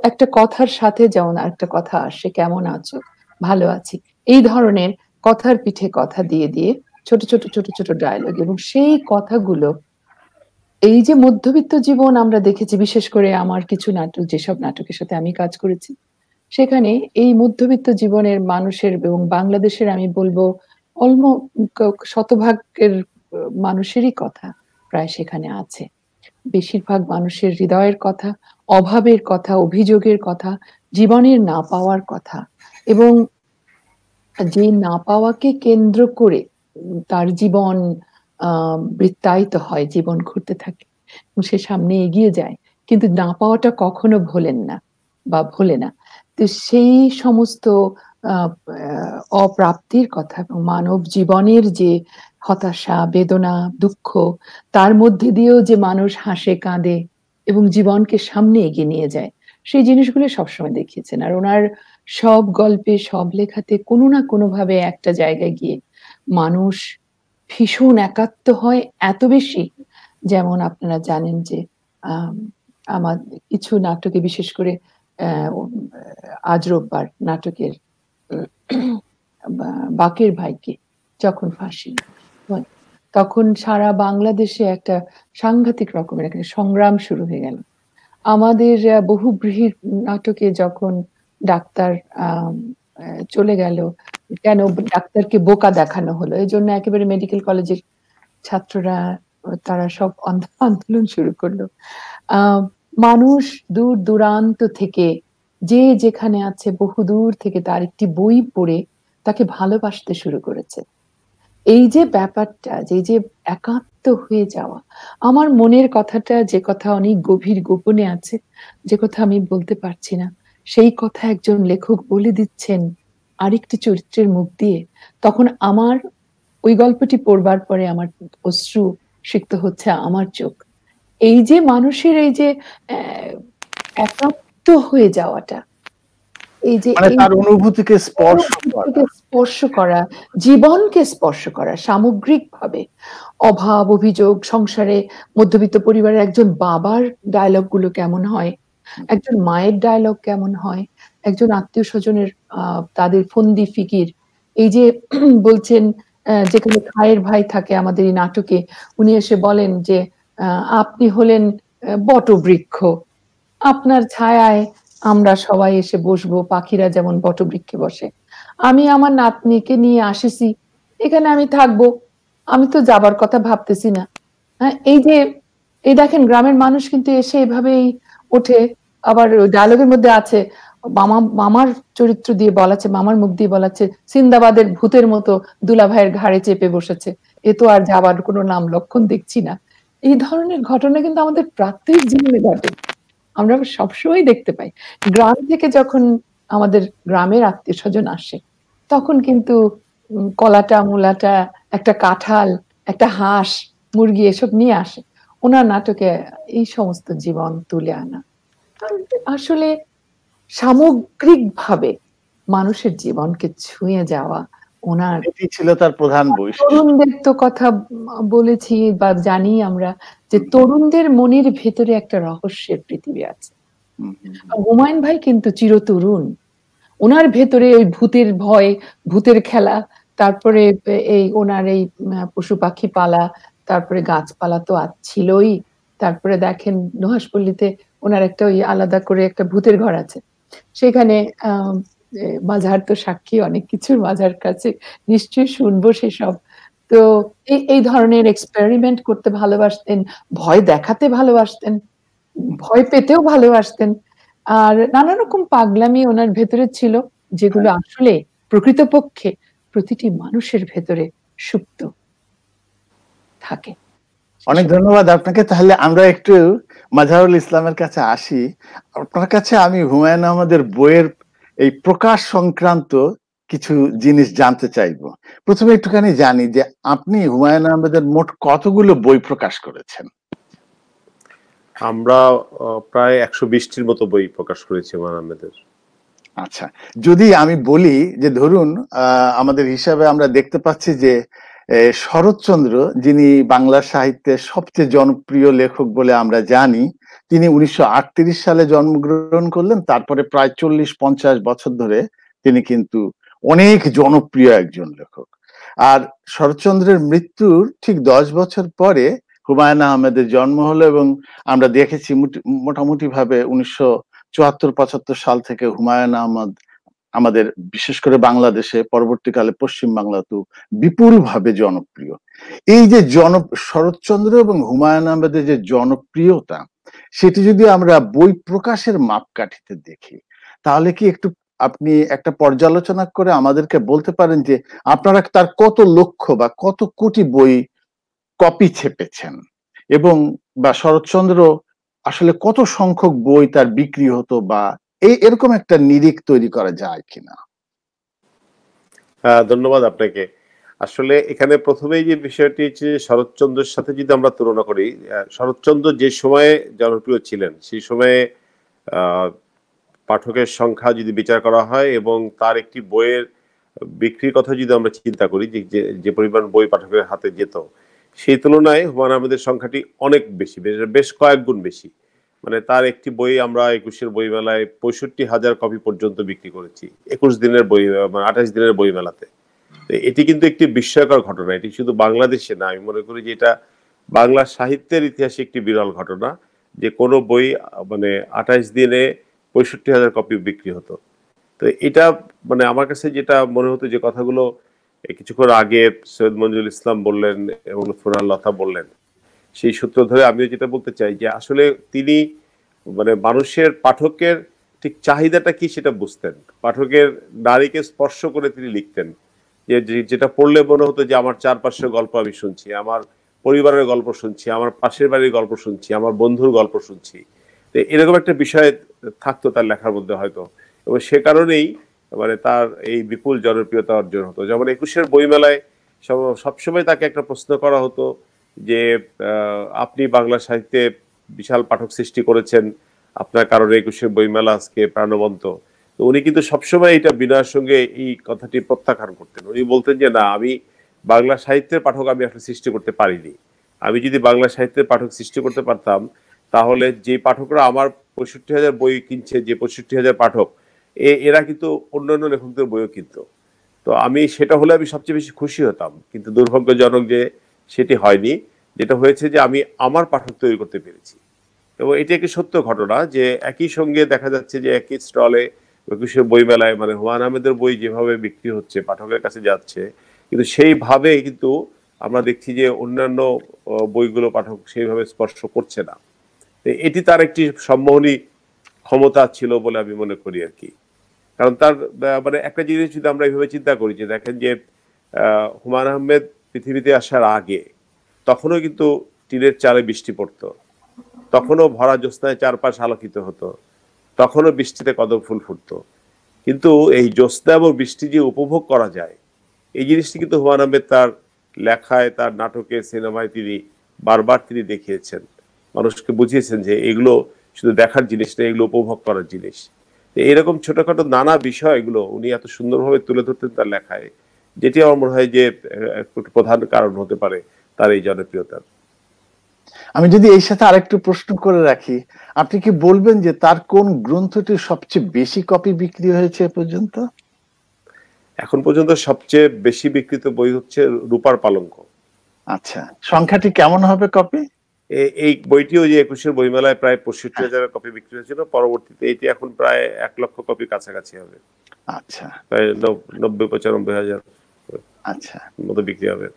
একটা কথার সাথে যেমন আরেকটা কথা আসে, কেমন আছো, ভালো আছি, এই ধরনের কথার পিঠে কথা দিয়ে দিয়ে ছোট ছোট ছোট ছোট ডায়লগ। এবং সেই কথাগুলো, এই যে মধ্যবিত্ত জীবন আমরা দেখেছি, বিশেষ করে আমার কিছু নাটক, যেসব নাটকের সাথে আমি কাজ করেছি, সেখানে এই মধ্যবিত্ত জীবনের মানুষের এবং বাংলাদেশের, আমি বলবো শতভাগের মানুষেরই কথা প্রায় সেখানে আছে। বেশিরভাগ মানুষের হৃদয়ের কথা, অভাবের কথা, অভিযোগের কথা, জীবনের না পাওয়ার কথা, এবং যে না পাওয়াকে কেন্দ্র করে তার জীবন বৃত্তায়িত হয়, জীবন ঘুরতে থাকে এবং সে সামনে এগিয়ে যায়, কিন্তু না পাওয়াটা কখনো ভোলেন না বা ভোলে না। তো সেই সমস্ত অপ্রাপ্তির কথা এবং মানব জীবনের যে হতাশা, বেদনা, দুঃখ, তার মধ্যে দিয়েও যে মানুষ হাসে, কাঁদে এবং জীবনকে সামনে এগিয়ে নিয়ে যায়, সেই জিনিসগুলো সবসময় দেখিয়েছেন। আর ওনার সব গল্পে, সব লেখাতে কোনো না কোনোভাবে একটা জায়গায় গিয়ে মানুষ ভীষণ একাত্ম হয় এত বেশি, যেমন আপনারা জানেন যে আম আমার কিছু নাটকে বিশেষ করে আজ রোববার নাটকের বাকের ভাইকে যখন ফাঁসি হয়, তখন সারা বাংলাদেশে একটা সাংঘাতিক রকমের একটা সংগ্রাম শুরু হয়ে গেল। আমাদের বহুব্রীহির নাটকে যখন ডাক্তার চলে গেল, কেন ডাক্তারকে বোকা দেখানো হলো, এই জন্য একেবারে মেডিকেল কলেজের ছাত্ররা তারা সব আন্দোলন শুরু করলো। মানুষ দূর দূরান্ত থেকে, যে যেখানে আছে বহুদূর থেকে তার একটি বই পড়ে তাকে ভালোবাসতে শুরু করেছে। এই যে ব্যাপারটা, যে একাত্ম হয়ে যাওয়া, আমার মনের কথাটা, যে কথা অনেক গভীর গোপনে আছে, যে কথা আমি বলতে পারছি না, সেই কথা একজন লেখক বলে দিচ্ছেন আরেকটি চরিত্রের মুখ দিয়ে। তখন আমার ওই গল্পটি পড়বার পরে আমার অশ্রু সিক্ত হচ্ছে আমার চোখ। এই যে মানুষের এই যে একাত্ম হয়ে যাওয়াটা, এই যে তার অনুভূতিকে স্পর্শ করা, জীবনকে স্পর্শ করা সামগ্রিকভাবে, অভাব, অভিযোগ, সংসারে মধ্যবিত্ত পরিবারের একজন বাবার ডায়লগ গুলো কেমন হয়, একজন মায়ের ডায়লগ কেমন হয়, একজন আত্মীয় স্বজনের তাদের ফন্দি ফিকির, এই যে বলছেন যেখানে খায়ের ভাই থাকে আমাদের এই নাটকে, উনি এসে বলেন যে আপনি হলেন বটবৃক্ষ, আপনার ছায়ায় আমরা সবাই এসে বসবো, পাখিরা যেমন বটবৃক্ষে বসে। আমি আমার নাতনিকে নিয়ে আসিছি, এখানে আমি থাকবো, আমি তো যাবার কথা ভাবতেছি না। হ্যাঁ, এই দেখেন গ্রামের মানুষ কিন্তু এসে এভাবেই ওঠে। আবার ডায়লগের মধ্যে আছে, মামার চরিত্র দিয়ে বলাছে, মামার মুখ দিয়ে বলাচ্ছে, সিন্দাবাদের ভূতের মতো দুলাভাইয়ের ঘাড়ে চেপে বসেছে, এ তো আর যাবার কোনো নাম লক্ষণ দেখছি না। এই ধরনের ঘটনা কিন্তু আমাদের প্রাত্যহিক জীবনে ঘটে, আমরা সবসময় দেখতে পাই। গ্রাম থেকে যখন আমাদের গ্রামের আত্মীয় স্বজন আসে, তখন কিন্তু কলাটা, মূলাটা, একটা কাঁঠাল, একটা হাঁস, মুরগি এসব নিয়ে আসে। ওনার নাটকে এই সমস্ত জীবন তুলে আনা আসলে সামগ্রিকভাবে মানুষের জীবনকে ছুঁয়ে যাওয়া ওনার ছিল তার প্রধান বৈশিষ্ট্য। তরুণদের তো কথা বলেছি বা জানি আমরা যে তরুণদের মনের ভেতরে একটা রহস্যের পৃথিবী আছে। হুমায়ুন ভাই কিন্তু চিরতরুণ, ওনার ভেতরে ওই ভূতের ভয়, ভূতের খেলা, তারপরে এই ওনার এই পশু পাখি পালা, তারপরে গাছপালা তো ছিলই, তারপরে দেখেন নুহাশপল্লীতে ওনার একটা ওই আলাদা করে একটা ভূতের ঘর আছে, সেখানে মাঝার তো সাক্ষী অনেক কিছুর, মাঝার কাছে নিশ্চয়ই শুনবো সেসব। তো এই ধরনের এক্সপেরিমেন্ট করতে ভালোবাসতেন, ভয় দেখাতে ভালোবাসতেন, ভয় পেতেও ভালোবাসতেন, আর নানা রকম পাগলামি ওনার ভেতরে ছিল, যেগুলো আসলে প্রকৃতপক্ষে প্রতিটি মানুষের ভেতরে সুপ্ত থাকে। অনেক ধন্যবাদ আপনাকে। তাহলে আমরা একটু মাঝহারুল ইসলামের কাছে আসি। আপনার কাছে আমি হুমায়ুন আহমেদের বইয়ের এই প্রকাশ সংক্রান্ত কিছু জিনিস জানতে চাইবো। প্রথমে একটুখানি জানি যে আপনি হুমায়ুন আহমেদের মোট কতগুলো বই প্রকাশ করেছেন? আমরা প্রায় 120টির মতো বই প্রকাশ করেছি হুমায়ুন আহমেদের। আচ্ছা, যদি আমি বলি যে ধরুন আমাদের হিসাবে আমরা দেখতে পাচ্ছি যে শরৎচন্দ্র, যিনি বাংলা সাহিত্যের সবচেয়ে জনপ্রিয় লেখক বলে আমরা জানি, তিনি 1938 সালে জন্মগ্রহণ করলেন। তারপরে প্রায় 40-50 বছর ধরে তিনি কিন্তু অনেক জনপ্রিয় একজন লেখক। আর শরৎচন্দ্রের মৃত্যুর ঠিক 10 বছর পরে হুমায়ুন আহমেদের জন্ম হলো, এবং আমরা দেখেছি মোটামুটি ভাবে 1974-75 সাল থেকে হুমায়ুন আহমেদ আমাদের বিশেষ করে বাংলাদেশে, পরবর্তীকালে পশ্চিম বাংলাতেও বিপুলভাবে জনপ্রিয়। এই যে শরৎচন্দ্র এবং হুমায়ুন আহমেদের যে জনপ্রিয়তা, সেটি যদি আমরা বই প্রকাশের মাপকাঠিতে দেখি, তাহলে কি একটু আপনি একটা পর্যালোচনা করে আমাদেরকে বলতে পারেন যে আপনারা তার কত লক্ষ বা কত কোটি বই কপি ছেপেছেন, এবং বা শরৎচন্দ্র আসলে কত সংখ্যক বই তার বিক্রি হতো, বা এরকম একটা নিরিখ তৈরি করা যায় কিনা? ধন্যবাদ আপনাকে। আসলে এখানে প্রথমেই যে বিষয়টি হচ্ছে, শরৎচন্দ্রের সাথে যদি আমরা তুলনা করি, শরৎচন্দ্র যে সময়ে জনপ্রিয় ছিলেন সেই সময়ে পাঠকের সংখ্যা যদি বিচার করা হয় এবং তার একটি বইয়ের বিক্রির কথা যদি আমরা চিন্তা করি, যে পরিমাণ বই পাঠকের হাতে যেত, সেই তুলনায় হুমায়ুন আহমেদের সংখ্যাটি অনেক বেশি, বেশ কয়েক গুণ বেশি। মানে তার একটি বই আমরা ২১-এর বইমেলায় ৬৫,০০০ কপি পর্যন্ত বিক্রি করেছি ২১ দিনের বই, ২৮ দিনের বইমেলাতে। এটি কিন্তু একটি বিস্ময়কর ঘটনা। এটি শুধু বাংলাদেশে না, আমি মনে করি যে এটা বাংলা সাহিত্যের ইতিহাসে একটি বিরল ঘটনা, যে কোনো বই মানে ২৮ দিনে ৬৫,০০০ কপি বিক্রি হতো। তো এটা মানে আমার কাছে যেটা মনে হতো, যে কথাগুলো কিছুক্ষণ আগে সৈয়দ মঞ্জুরুল ইসলাম বললেন এবং লুৎফুর লতা বললেন, সেই সূত্র ধরে আমিও যেটা বলতে চাই যে আসলে তিনি মানে মানুষের, পাঠকের ঠিক চাহিদাটা কি সেটা বুঝতেন। পাঠকের নারীকে স্পর্শ করে তিনি লিখতেন, যেটা পড়লে মনে হতো যে আমার চারপাশের গল্প আমি শুনছি, আমার পরিবারের গল্প শুনছি, আমার পাশের বাড়ির গল্প শুনছি, আমার বন্ধুর গল্প শুনছি। তো এরকম একটা বিষয় থাকতো তার লেখার মধ্যে হয়তো, এবং সে কারণেই মানে তার এই বিপুল জনপ্রিয়তা অর্জন হতো। যেমন ২১-এর বইমেলায় সবসময় তাকে একটা প্রশ্ন করা হতো যে আপনি বাংলা সাহিত্যে বিশাল পাঠক সৃষ্টি করেছেন, আপনার কারণে ২১-এর বইমেলা আজকে প্রাণবন্ত। তো উনি কিন্তু সবসময় এটা বিনয়ের সঙ্গে এই কথাটি প্রত্যাখ্যান করতেন। উনি বলতেন যে না, আমি বাংলা সাহিত্যের পাঠক আমি আসলে সৃষ্টি করতে পারিনি। আমি যদি বাংলা সাহিত্যের পাঠক সৃষ্টি করতে পারতাম, তাহলে যে পাঠকরা আমার ৬৫,০০০ বই কিনছে, যে ৬৫,০০০ পাঠক, এরা কিন্তু অন্যান্য লেখকদের বইও কিনত। তো আমি সেটা হলে আমি সবচেয়ে বেশি খুশি হতাম, কিন্তু দুর্ভাগ্যজনক যে সেটি হয়নি। যেটা হয়েছে যে আমি আমার পাঠক তৈরি করতে পেরেছি, এবং এটি একটি সত্য ঘটনা যে একই সঙ্গে দেখা যাচ্ছে যে একই স্টলে ২১-এর বইমেলায় মানে হুমায়ুন আহমেদের বই যেভাবে বিক্রি হচ্ছে, পাঠকের কাছে যাচ্ছে, কিন্তু সেইভাবে কিন্তু আমরা দেখছি যে অন্যান্য বইগুলো পাঠক সেইভাবে স্পর্শ করছে না। এটি তার একটি সম্মোহনী ক্ষমতা ছিল বলে আমি মনে করি আর কি। কারণ তার মানে একটা জিনিস যদি আমরা এইভাবে চিন্তা করি, যে দেখেন যে হুমায়ুন আহমেদ পৃথিবীতে আসার আগে তখনও কিন্তু টিনের চালে বৃষ্টি পড়তো, তখনও ভরা জ্যোৎস্নায় চারপাশ আলোকিত হতো, তখনও বৃষ্টিতে কদম ফুল ফুটতো। কিন্তু এই জ্যোৎস্না এবং বৃষ্টি যে উপভোগ করা যায়, এই জিনিসটি কিন্তু হুমায়ুন আহমেদ তার লেখায়, তার নাটকে, সিনেমায় তিনি বারবার তিনি দেখিয়েছেন, মানুষকে বুঝিয়েছেন যে এগুলো শুধু দেখার জিনিস না, এগুলো উপভোগ করার জিনিস। এরকম ছোটখাটো নানা বিষয় এগুলো উনি এত সুন্দরভাবে তুলে ধরতেন তার লেখায়, যেটি আমার মনে হয় যে প্রধান কারণ হতে পারে তার এই জনপ্রিয়তার। আমি যদি এই সাথে আরেকটু প্রশ্ন করে রাখি, আপনি কি বলবেন যে তার কোন গ্রন্থটি সবচেয়ে বেশি কপি বিক্রি হয়েছে এ পর্যন্ত? এখন পর্যন্ত সবচেয়ে বেশি বিক্রিত বই হচ্ছে রূপার পালঙ্ক। আচ্ছা, সংখ্যাটি কেমন হবে কপি? এই বইটিও যে ২১-এর বইমেলায় প্রায় ৬৫,০০০ কপি বিক্রি হয়েছিল, পরবর্তীতে এটি এখন প্রায় ১ লক্ষ কপি কাছাকাছি হবে। আচ্ছা, প্রায় ৯০-৯৫,০০০ আচ্ছা, মতো বিক্রি হবে।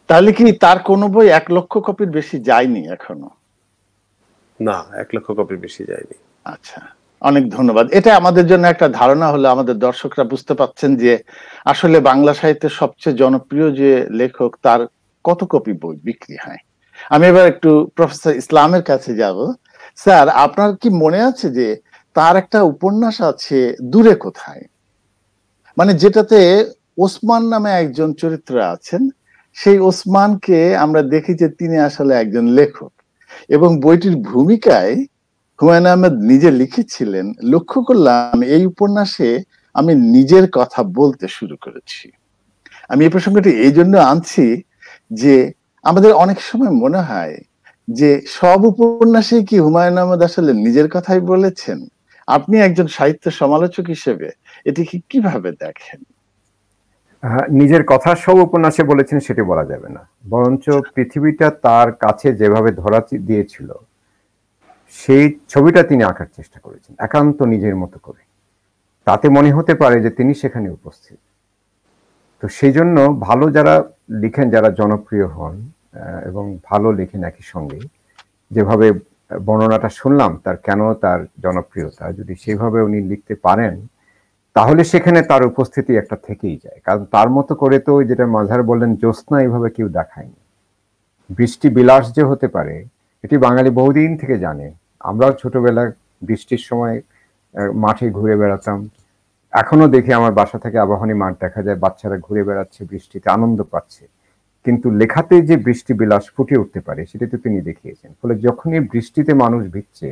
তাহলে কি তার কোন বই ১ লক্ষ কপির বেশি যায়নি এখনো? না, ১ লক্ষ কপির বেশি যায়নি। আচ্ছা, অনেক ধন্যবাদ। এটা আমাদের জন্য একটা ধারণা হলো, আমাদের দর্শকরা বুঝতে পাচ্ছেন যে আসলে বাংলা সাহিত্যের সবচেয়ে জনপ্রিয় যে লেখক, তার কত কপি বই বিক্রি হয়। আমি এবার একটু প্রফেসর ইসলামের কাছে যাব। স্যার, আপনার কি মনে আছে যে তার একটা উপন্যাস আছে দূরে কোথায়, মানে যেটাতে ওসমান নামে একজন চরিত্র আছেন, সেই ওসমানকে আমরা দেখি যে তিনি আসলে একজন লেখক, এবং বইটির ভূমিকায় হুমায়ুন আহমেদ নিজে লিখেছিলেন। লক্ষ্য করলাম এই উপন্যাসে আমি নিজের কথা বলতে শুরু করেছি। আমি এই প্রসঙ্গটি এই জন্য আনছি যে আমাদের অনেক সময় মনে হয় যে সব উপন্যাসে কি হুমায়ুন আহমেদ আসলে নিজের কথাই বলেছেন? আপনি একজন সাহিত্য সমালোচক হিসেবে এটিকে কিভাবে দেখেন? নিজের কথা সব উপন্যাসে বলেছেন সেটি বলা যাবে না, বরঞ্চ পৃথিবীটা তার কাছে যেভাবে ধরা দিয়েছিল সেই ছবিটা তিনি আঁকার চেষ্টা করেছেন একান্ত নিজের মতো করে। তাতে মনে হতে পারে যে তিনি সেখানে উপস্থিত। তো সেই জন্য ভালো যারা লিখেন, যারা জনপ্রিয় হন এবং ভালো লেখেন, একই সঙ্গে যেভাবে বর্ণনাটা শুনলাম তার কেন তার জনপ্রিয়তা, যদি সেভাবে উনি লিখতে পারেন তাহলে সেখানে তার উপস্থিতি একটা থেকেই যায়। কারণ তার মতো করে তো যেটা মাঝার বললেন, জ্যোৎস্না এইভাবে কেউ দেখায়নি। বৃষ্টি বিলাস যে হতে পারে এটি বাঙালি বহুদিন থেকে জানে। আমরাও ছোটবেলায় বৃষ্টির সময় মাঠে ঘুরে বেড়াতাম, এখনো দেখি আমার বাসা থেকে আবাহনী মাঠ দেখা যায়, বাচ্চারা ঘুরে বেড়াচ্ছে, বৃষ্টিতে আনন্দ পাচ্ছে। কিন্তু লেখাতে যে বৃষ্টি বিলাস ফুটে উঠতে পারে সেটা তো তিনি দেখিয়েছেন। ফলে যখনই বৃষ্টিতে মানুষ ভিজছে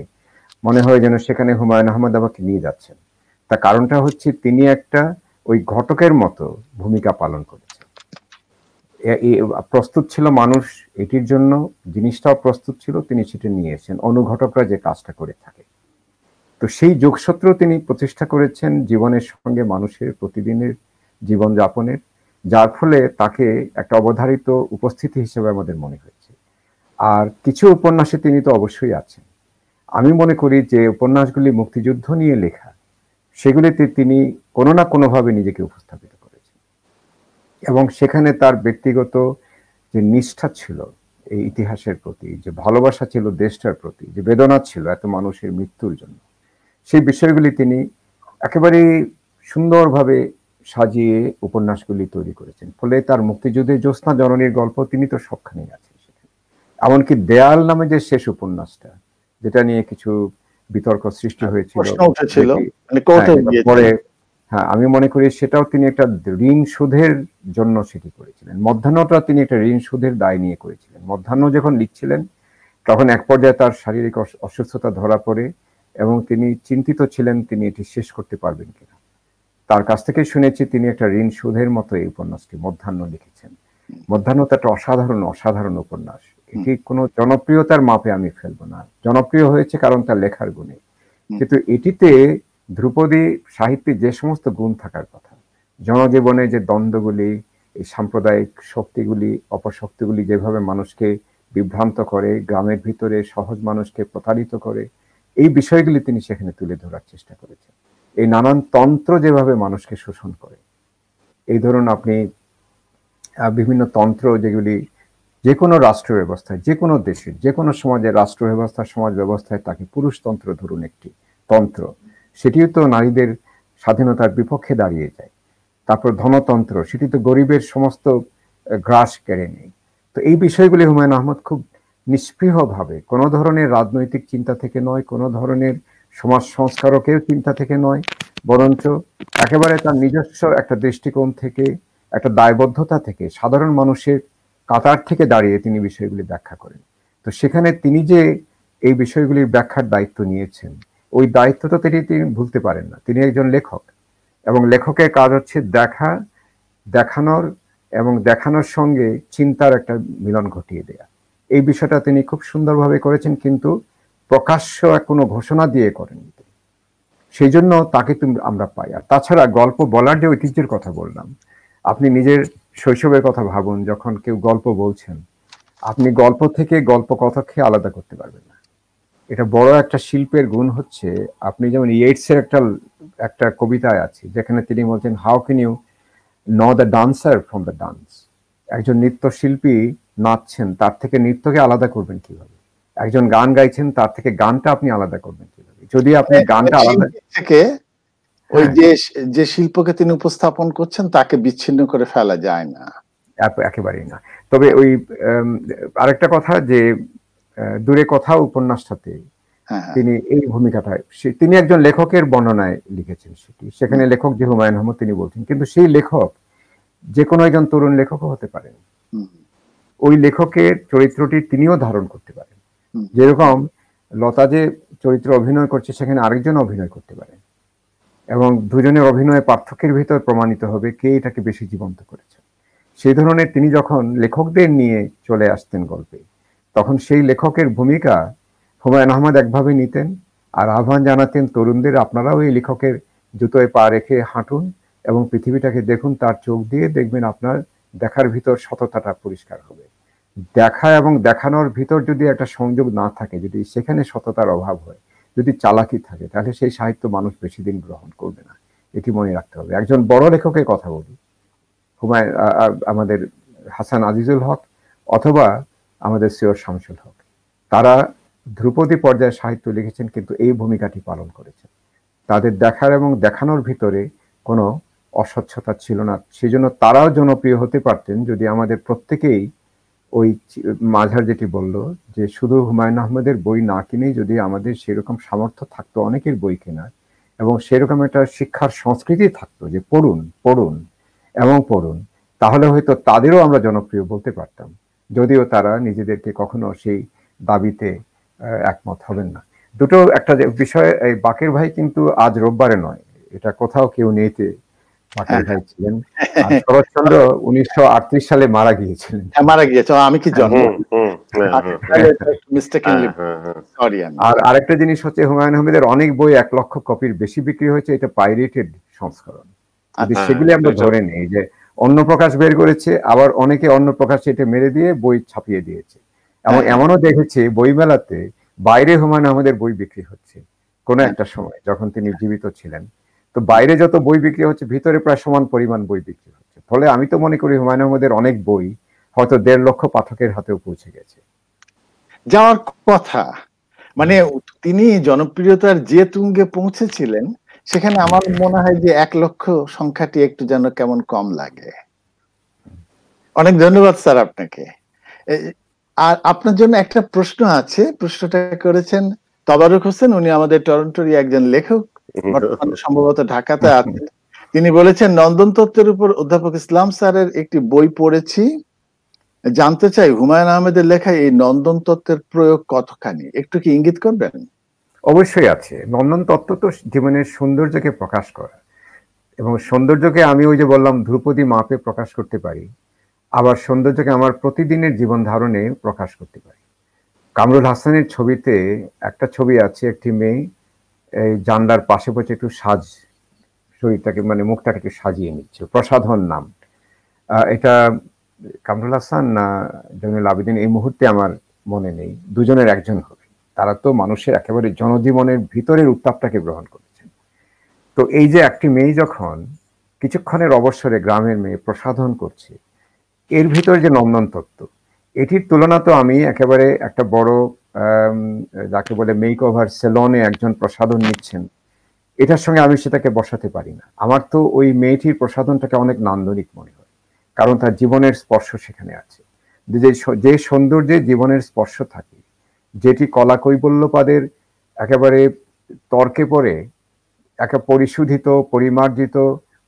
মনে হয় যেন সেখানে হুমায়ুন আহমেদ আমাকে নিয়ে যাচ্ছেন। তার কারণটা হচ্ছে তিনি একটা ওই ঘটকের মতো ভূমিকা পালন করেছেন। প্রস্তুত ছিল মানুষ এটির জন্য, জিনিসটাও প্রস্তুত ছিল, তিনি সেটা নিয়েছেন, অনুঘটকরা যে কাজটা করে থাকে। তো সেই যোগসূত্র তিনি প্রতিষ্ঠা করেছেন জীবনের সঙ্গে, মানুষের প্রতিদিনের জীবনযাপনের, যার ফলে তাকে একটা অবধারিত উপস্থিতি হিসেবে আমাদের মনে হয়েছে। আর কিছু উপন্যাসে তিনি তো অবশ্যই আছেন। আমি মনে করি যে উপন্যাসগুলি মুক্তিযুদ্ধ নিয়ে লেখা, সেগুলিতে তিনি কোনো না কোনোভাবে নিজেকে উপস্থাপিত করেছেন, এবং সেখানে তার ব্যক্তিগত যে নিষ্ঠা ছিল এই ইতিহাসের প্রতি, যে ভালোবাসা ছিল দেশটার প্রতি, যে বেদনা ছিল এত মানুষের মৃত্যুর জন্য, সেই বিষয়গুলি তিনি একেবারে সুন্দরভাবে সাজিয়ে উপন্যাসগুলি তৈরি করেছেন। ফলে তার মুক্তিযুদ্ধের জ্যোৎস্না জননীর গল্প তিনি তো সবখানেই আছেন সেখানে। এমনকি দেয়াল নামে যে শেষ উপন্যাসটা, যেটা নিয়ে কিছু বিতর্ক সৃষ্টি হয়েছিল পরে, হ্যাঁ, আমি মনে করি সেটাও তিনি একটা ঋণ শোধের জন্য সেটি করেছিলেন। মধ্যাহ্নটা তিনি একটা ঋণ শোধের দায় নিয়ে করেছিলেন। মধ্যাহ্ন যখন লিখছিলেন তখন এক পর্যায়ে তার শারীরিক অসুস্থতা ধরা পড়ে এবং তিনি চিন্তিত ছিলেন তিনি এটি শেষ করতে পারবেন কিনা। তার কাছ থেকে শুনেছি তিনি একটা ঋণ শোধের মতো এই উপন্যাসটি মধ্যাহ্ন লিখেছেন। মধ্যাহ্ন তো একটা অসাধারণ উপন্যাস। এটি কোনো জনপ্রিয়তার মাপে আমি ফেলবো না, জনপ্রিয় হয়েছে কারণ তার লেখার গুণে, কিন্তু এটিতে ধ্রুপদী সাহিত্যে যে সমস্ত গুণ থাকার কথা, জনজীবনে যে দ্বন্দ্বগুলি, এই সাম্প্রদায়িক শক্তিগুলি, অপশক্তিগুলি যেভাবে মানুষকে বিভ্রান্ত করে, গ্রামের ভিতরে সহজ মানুষকে প্রতারিত করে, এই বিষয়গুলি তিনি সেখানে তুলে ধরার চেষ্টা করেছেন। এই নানান তন্ত্র যেভাবে মানুষকে শোষণ করে, এই ধরুন আপনি বিভিন্ন তন্ত্র যেগুলি যে কোনো রাষ্ট্র ব্যবস্থায়, যে কোনো দেশে, যে কোনো সমাজের রাষ্ট্র ব্যবস্থা, সমাজ ব্যবস্থায় তাকে পুরুষতন্ত্র ধরুন একটি তন্ত্র, সেটিও তো নারীদের স্বাধীনতার বিপক্ষে দাঁড়িয়ে যায়। তারপর ধনতন্ত্র, সেটি তো গরিবের সমস্ত গ্রাস কেড়ে নেয়। তো এই বিষয়গুলি হুমায়ুন আহমদ খুব নিষ্পৃহভাবে, কোনো ধরনের রাজনৈতিক চিন্তা থেকে নয়, কোনো ধরনের সমাজ সংস্কারকের চিন্তা থেকে নয়, বরঞ্চ একেবারে তার নিজস্ব একটা দৃষ্টিকোণ থেকে, একটা দায়বদ্ধতা থেকে, সাধারণ মানুষের কাতার থেকে দাঁড়িয়ে তিনি বিষয়গুলি ব্যাখ্যা করেন। তো সেখানে তিনি যে এই বিষয়গুলির ব্যাখ্যার দায়িত্ব নিয়েছেন, ওই দায়িত্বটা তিনি ভুলতে পারেন না। তিনি একজন লেখক, এবং লেখকের কাজ হচ্ছে দেখানোর এবং দেখানোর সঙ্গে চিন্তার একটা মিলন ঘটিয়ে দেয়া। এই বিষয়টা তিনি খুব সুন্দরভাবে করেছেন, কিন্তু প্রকাশ্য কোনো ঘোষণা দিয়ে করেননি। সেই জন্য তাকে আমরা পাই। আর তাছাড়া গল্প বলার যে ঐতিহ্যের কথা বললাম, আপনি নিজের শৈশবের কথা ভাবুন, যখন কেউ গল্প বলছেন, আপনি গল্প থেকে গল্প কথাকে আলাদা করতে পারবেন না। এটা বড় একটা শিল্পের গুণ হচ্ছে, আপনি যেমন ইয়েটসের একটা কবিতায় আছে যেখানে তিনি বলছেন, how can you know the dancer from the dance. একজন নৃত্যশিল্পী নাচছেন, তার থেকে নৃত্যকে আলাদা করবেন কিভাবে? একজন গান গাইছেন, তার থেকে গানটা আপনি আলাদা করবেন কিভাবে? যদি আপনি গানটা আলাদা থেকে ওই যে শিল্পকে তিনি উপস্থাপন করছেন তাকে বিচ্ছিন্ন করে ফেলা যায় না, একেবারেই না। তবে ওই আরেকটা কথা যে দূরে কথা উপন্যাসটাতে তিনি এই ভূমিকাটায়, তিনি একজন লেখকের বর্ণনায় লিখেছেন সেটি, সেখানে লেখক যে হুমায়ুন আহমদ তিনি বলছেন, কিন্তু সেই লেখক যে কোনো একজন তরুণ লেখকও হতে পারেন। ওই লেখকের চরিত্রটি তিনিও ধারণ করতে পারেন। যেরকম লতা যে চরিত্র অভিনয় করছে সেখানে আরেকজন অভিনয় করতে পারেন, এবং দুজনের অভিনয় পার্থক্যের ভিতর প্রমাণিত হবে কে এটাকে বেশি জীবন্ত করেছে। সেই ধরনের তিনি যখন লেখকদের নিয়ে চলে আসতেন গল্পে, তখন সেই লেখকের ভূমিকা হুমায়ুন আহমদ একভাবে নিতেন, আর আহ্বান জানাতেন তরুণদের, আপনারাও এই লেখকের জুতোয় পা রেখে হাঁটুন এবং পৃথিবীটাকে দেখুন, তার চোখ দিয়ে দেখবেন আপনার দেখার ভিতর সততাটা পরিষ্কার হবে। দেখা এবং দেখানোর ভিতর যদি একটা সংযোগ না থাকে, যদি সেখানে সততার অভাব হয়, যদি চালাকি থাকে, তাহলে সেই সাহিত্য মানুষ বেশি দিন গ্রহণ করবে না। এটি মনে রাখতে হবে। একজন বড় লেখকের কথা বলি, আমাদের হাসান আজিজুল হক অথবা আমাদের সৈয়দ শামসুল হক, তারা ধ্রুপদী পর্যায়ে সাহিত্য লিখেছেন, কিন্তু এই ভূমিকাটি পালন করেছেন। তাদের দেখার এবং দেখানোর ভিতরে কোনো অস্বচ্ছতা ছিল না। সেই জন্য তারাও জনপ্রিয় হতে পারতেন যদি আমাদের প্রত্যেকেই ওই মাঝার যেটি বলল যে শুধু হুমায়ুন আহমেদের বই না কিনেই যদি আমাদের সেরকম সামর্থ্য থাকতো অনেকের বই কেনার, এবং সেরকম একটা শিক্ষার সংস্কৃতি থাকতো যে পড়ুন পড়ুন এবং পড়ুন, তাহলে হয়তো তাদেরও আমরা জনপ্রিয় বলতে পারতাম, যদিও তারা নিজেদেরকে কখনো সেই দাবিতে একমত হবেন না। দুটো একটা বিষয়, এই বাকের ভাই কিন্তু আজ রোববারে নয়, এটা কোথাও কেউ নেইতে পাটিল ভাই ছিলেন। আর শরৎচন্দ্র 1938 সালে মারা গিয়েছিলেন। মারা গিয়েছে, আমি কি জন্ম সরি। আর আরেকটা জিনিস হচ্ছে হুমায়ুন আহমেদের অনেক বই 1 লক্ষ কপির বেশি বিক্রি হয়েছে, এটা পাইরেটেড সংস্করণ। যদি সেগুলি আমরা ধরে নেই যে অন্য প্রকাশ বের করেছে, আবার অনেকে অন্য প্রকাশে এটা মেরে দিয়ে বই ছাপিয়ে দিয়েছে। এবং এমনও দেখেছি বইমেলাতে বাইরে হুমায়ুন আহমেদের বই বিক্রি হচ্ছে কোনো একটা সময় যখন তিনি জীবিত ছিলেন। তো বাইরে যত বই বিক্রি হচ্ছে ভিতরে প্রায় সমান পরিমাণ বই বিক্রি হচ্ছে। ফলে আমি তো মনে করি হুমায়ুন আহমেদের অনেক বই হয়তো 1.5 লক্ষ পাঠকের হাতেও পৌঁছে গেছে, যাওয়ার কথা। মানে তিনি জনপ্রিয়তার যে তুঙ্গে পৌঁছেছিলেন সেখানে আমার মনে হয় যে 1 লক্ষ সংখ্যাটি একটু যেন কেমন কম লাগে। অনেক ধন্যবাদ স্যার আপনাকে। আর আপনার জন্য একটা প্রশ্ন আছে, প্রশ্নটা করেছেন তবারক হোসেন, উনি আমাদের টরন্টোরই একজন লেখক, বর্তমানে সম্ভবত ঢাকাতে আছেন। তিনি বলেছেন, নন্দন তত্ত্বের উপর অধ্যাপক ইসলাম স্যারের একটি বই পড়েছি, জানতে চাই হুমায়ুন আহমেদের লেখায় এই নন্দন তত্ত্বের প্রয়োগ কতখানি, একটু কি ইঙ্গিত করবেন? অবশ্যই আছে। নন্দন তত্ত্ব তো জীবনের সৌন্দর্যকে প্রকাশ করা, এবং সৌন্দর্যকে আমি ওই যে বললাম ধ্রুপদী মাপে প্রকাশ করতে পারি, আবার সৌন্দর্যকে আমার প্রতিদিনের জীবন ধারণে প্রকাশ করতে পারি। কামরুল হাসানের ছবিতে একটা ছবি আছে, একটি মেয়ে এই জানলার পাশে বসে একটু শরীরটাকে মানে মুখটাকে একটু সাজিয়ে নিচ্ছে, প্রসাধন নাম। এটা কামরুল হাসান না জয়নুল আবেদিন এই মুহূর্তে আমার মনে নেই, দুজনের একজন হবে। তারা তো মানুষের একেবারে জনজীবনের ভিতরের উত্তাপটাকে গ্রহণ করেছেন। তো এই যে একটি মেয়ে যখন কিছুক্ষণের অবসরে গ্রামের মেয়ে প্রসাধন করছে, এর ভিতরে যে নন্দন তত্ত্ব, এটির তুলনা তো আমি একেবারে একটা বড় যাকে বলে মেক ওভার সেলনে একজন প্রসাধন নিচ্ছেন, এটার সঙ্গে আমি সেটাকে বসাতে পারি না। আমার তো ওই মেয়েটির প্রসাধনটাকে অনেক নান্দনিক মনে হয়, কারণ তার জীবনের স্পর্শ সেখানে আছে। যে সৌন্দর্যে জীবনের স্পর্শ থাকে, যেটি কলা কৈবল্যপাদের একেবারে তর্কে পড়ে একে পরিশোধিত, পরিমার্জিত,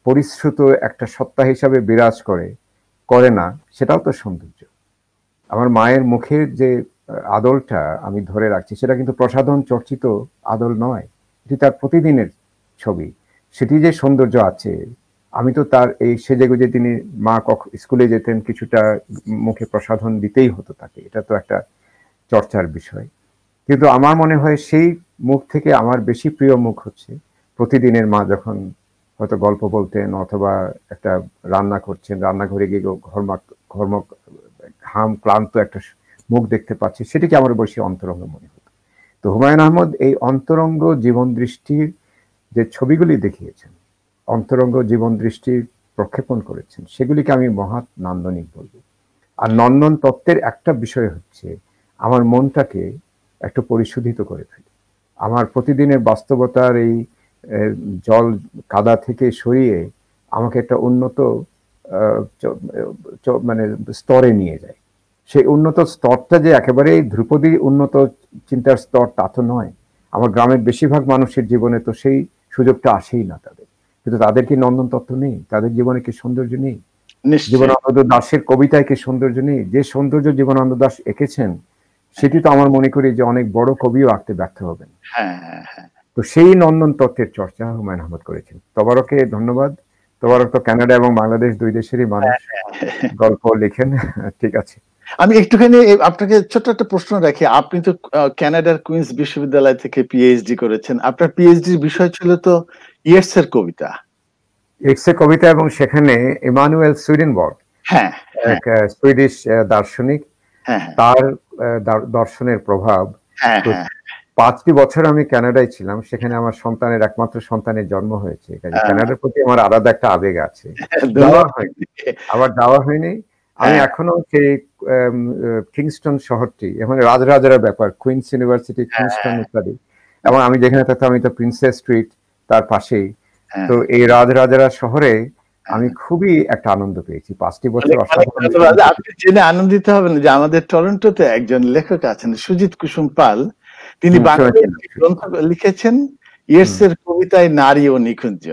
পরিশ্রুত একটা সত্তা হিসাবে বিরাজ করে না, সেটাও তো সৌন্দর্য। আমার মায়ের মুখের যে আদলটা আমি ধরে রাখছি, সেটা কিন্তু প্রসাধন চর্চিত আদল নয়, এটি তার প্রতিদিনের ছবি। সেটি যে সৌন্দর্য আছে, আমি তো তার এই সেজেগুজে তিনি মা স্কুলে যেতেন, কিছুটা মুখে প্রসাধন দিতেই হতো তাকে, এটা তো একটা চর্চার বিষয়। কিন্তু আমার মনে হয় সেই মুখ থেকে আমার বেশি প্রিয় মুখ হচ্ছে প্রতিদিনের মা যখন হয়তো গল্প বলতেন অথবা একটা রান্না করছেন, রান্নাঘরে গিয়ে ঘর্ম ঘাম ক্লান্ত একটা মুখ দেখতে পাচ্ছি, সেটিকে আমার বেশি অন্তরঙ্গ মনে হতো। তো হুমায়ুন আহমেদ এই অন্তরঙ্গ জীবন দৃষ্টির যে ছবিগুলি দেখিয়েছেন, অন্তরঙ্গ জীবন দৃষ্টির প্রক্ষেপণ করেছেন, সেগুলিকে আমি মহৎ নান্দনিক বলব। আর নন্দন তত্ত্বের একটা বিষয় হচ্ছে আমার মনটাকে একটু পরিশোধিত করে ফেলে, আমার প্রতিদিনের বাস্তবতার এই জল কাদা থেকে সরিয়ে আমাকে একটা উন্নত মানে স্তরে নিয়ে যায়। সেই উন্নত স্তরটা যে একেবারে ধ্রুপদী উন্নত চিন্তার স্তর তা তো নয়। আমার গ্রামের বেশিরভাগ মানুষের জীবনে তো সেই সুযোগটা আসেই না তাদের, কিন্তু তাদের কি নন্দন তত্ত্ব নেই? তাদের জীবনে কি সৌন্দর্য নেই? জীবনানন্দ দাশের কবিতায় কি সৌন্দর্য নেই? যে সৌন্দর্য জীবনানন্দ দাশ এঁকেছেন সেটি তো আমার মনে করি যে অনেক বড় কবিও আঁকতে ব্যর্থ হবেন। তো সেই নন্দন তত্ত্বের চর্চা হুমায়ুন আহমেদ করেছেন। তবারকে ধন্যবাদ। তবারক তো কানাডা এবং বাংলাদেশ দুই দেশেরই মানুষ, গল্প লেখেন। ঠিক আছে, আমি একটুখানি আপনাকে ছোট্ট একটা প্রশ্ন রাখি। আপনি তো কানাডার কুইন্স বিশ্ববিদ্যালয় থেকে পিএইচডি করেছেন, আপনার পিএইচডির বিষয় ছিল তো ইয়েটসের কবিতা। ইয়েটসের কবিতা, এবং সেখানে ইমানুয়েল সুইডেনবর্গ, এক সুইডিশ দার্শনিক, তার দর্শনের প্রভাব। 5টি বছর আমি কানাডায় ছিলাম, সেখানে আমার সন্তানের একমাত্র সন্তানের জন্ম হয়েছে। কানাডার প্রতি আমার আলাদা একটা আবেগ আছে। আবার যাওয়া হয়নি। আমি এখনো সেই কিংস্টন শহরটি, এখন রাজরাজার ব্যাপার, কুইন্স ইউনিভার্সিটি, কিংস্টন ইত্যাদি, এবং আমি যেখানে থাকতাম আমি তো প্রিন্সেস স্ট্রিট তার পাশেই। তো এই রাজরাজারা শহরে আমি খুবই একটা আনন্দ পেয়েছি 5টি বছর। আপনি জেনে আনন্দিত হবেন যে আমাদের টরন্টোতে একজন লেখক আছেন সুজিত কুসুম পাল, তিনি বাংলায় গ্রন্থ লিখেছেন ইয়েটসের কবিতায় নারী ও নিকুঞ্জ।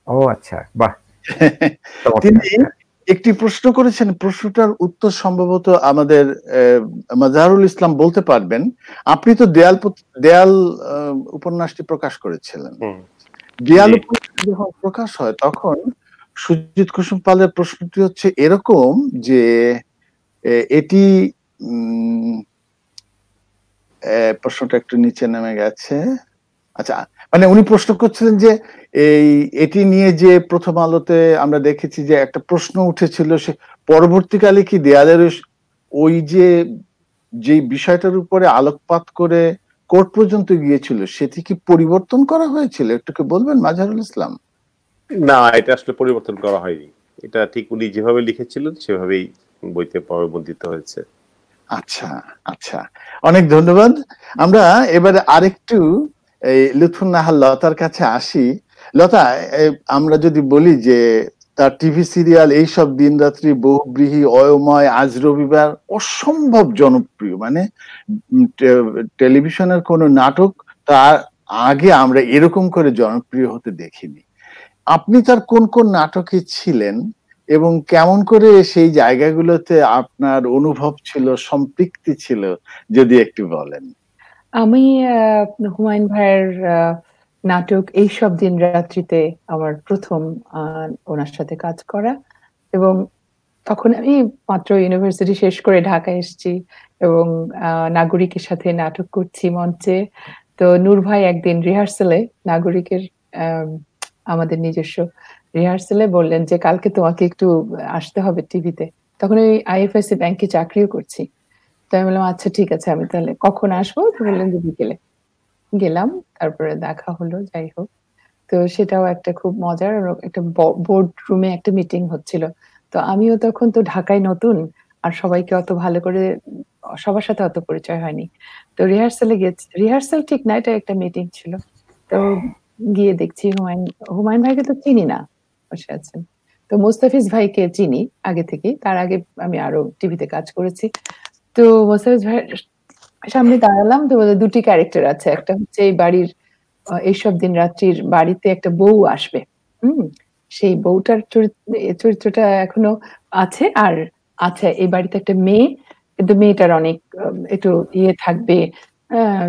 ও আচ্ছা, বাহ। তিনি একটি প্রশ্ন করেছেন, প্রশ্নটার উত্তর সম্ভবত আমাদের মাজহারুল ইসলাম বলতে পারবেন। আপনি তো দেয়াল উপন্যাসটি প্রকাশ করেছিলেন, দেয়াল উপন্যাস যখন প্রকাশ হয় তখন সুজিত কুসুম পালের প্রশ্নটি হচ্ছে এরকম যে এটি প্রশ্নটা একটু নিচে নেমে গেছে। আচ্ছা, মানে উনি প্রশ্ন করছিলেন যে এটি নিয়ে যে প্রথম আলোতে আমরা দেখেছি যে একটা প্রশ্ন উঠেছিল, সে পরবর্তীকালে কি দেয়ালের ওই যে বিষয়টার উপরে আলোকপাত করে কোর্ট পর্যন্ত গিয়েছিল সেটি কি পরিবর্তন করা হয়েছিল? একটু কি বলবেন মাজহারুল ইসলাম? না, এটা আসলে পরিবর্তন করা হয়নি। এটা ঠিক উনি যেভাবে লিখেছিলেন সেভাবেই বইতে পরিবর্তিত হয়েছে। আচ্ছা আচ্ছা, অনেক ধন্যবাদ। আমরা এবারে আরেকটু এই লুৎফুন্নাহার লতার কাছে আসি। লতা, আমরা যদি বলি যে তার টিভি সিরিয়াল এইসব দিনরাত্রি, বহুব্রীহি, অয়ময়, আজ রবিবার অসম্ভব জনপ্রিয়, মানে টেলিভিশনের কোনো নাটক তার আগে আমরা এরকম করে জনপ্রিয় হতে দেখিনি। আপনি তার কোন কোন নাটকে ছিলেন এবং কেমন করে সেই জায়গাগুলোতে আপনার অনুভব ছিল, সম্পৃক্তি ছিল, যদি একটু বলেন? আমি হুমায়ুন ভাইয়ের নাটক এইসব দিন রাত্রিতে আমার প্রথম ওনার সাথে কাজ করা, এবং তখন আমি মাত্র ইউনিভার্সিটি শেষ করে ঢাকা এসেছি এবং নাগরিকের সাথে নাটক করছি মঞ্চে। তো নূর ভাই একদিন রিহার্সালে, নাগরিকের আমাদের নিজস্ব রিহার্সালে বললেন যে কালকে তোমাকে একটু আসতে হবে টিভিতে। তখন ওই আইএফএসসি ব্যাংকে চাকরিও করছি। তো আমি বললাম আচ্ছা ঠিক আছে, আমি তাহলে কখন আসবো? তো বললেন যে বিকেলে। গেলাম, তারপরে দেখা হলো, যাই হোক। তো সেটাও একটা খুব মজার, একটা বোর্ড রুমে একটা মিটিং হচ্ছিল। তো আমিও তখন তো ঢাকায় নতুন, আর সবাইকে অত ভালো করে সবার সাথে অত পরিচয় হয়নি। তো রিহার্সালে গেছি, রিহার্সাল ঠিক না, এটা একটা মিটিং ছিল। তো গিয়ে দেখছি হুমায়ুন ভাইকে তো চিনি না, বসে আছেন। তো মোস্তাফিজ ভাইকে চিনি আগে থেকে, তার আগে আমি আরো টিভিতে কাজ করেছি। তো মোস্তাফিজ ভাইয়ের সামনে দাঁড়ালাম, তো দুটি ক্যারেক্টার আছে, একটা হচ্ছে এই বাড়ির এইসব দিন রাত্রির বাড়িতে একটা বউ আসবে, সেই বউটার চরিত্রটা এখনো আছে, আর আচ্ছা এই বাড়িতে একটা মেয়ে, কিন্তু মেয়েটার অনেক একটু ইয়ে থাকবে,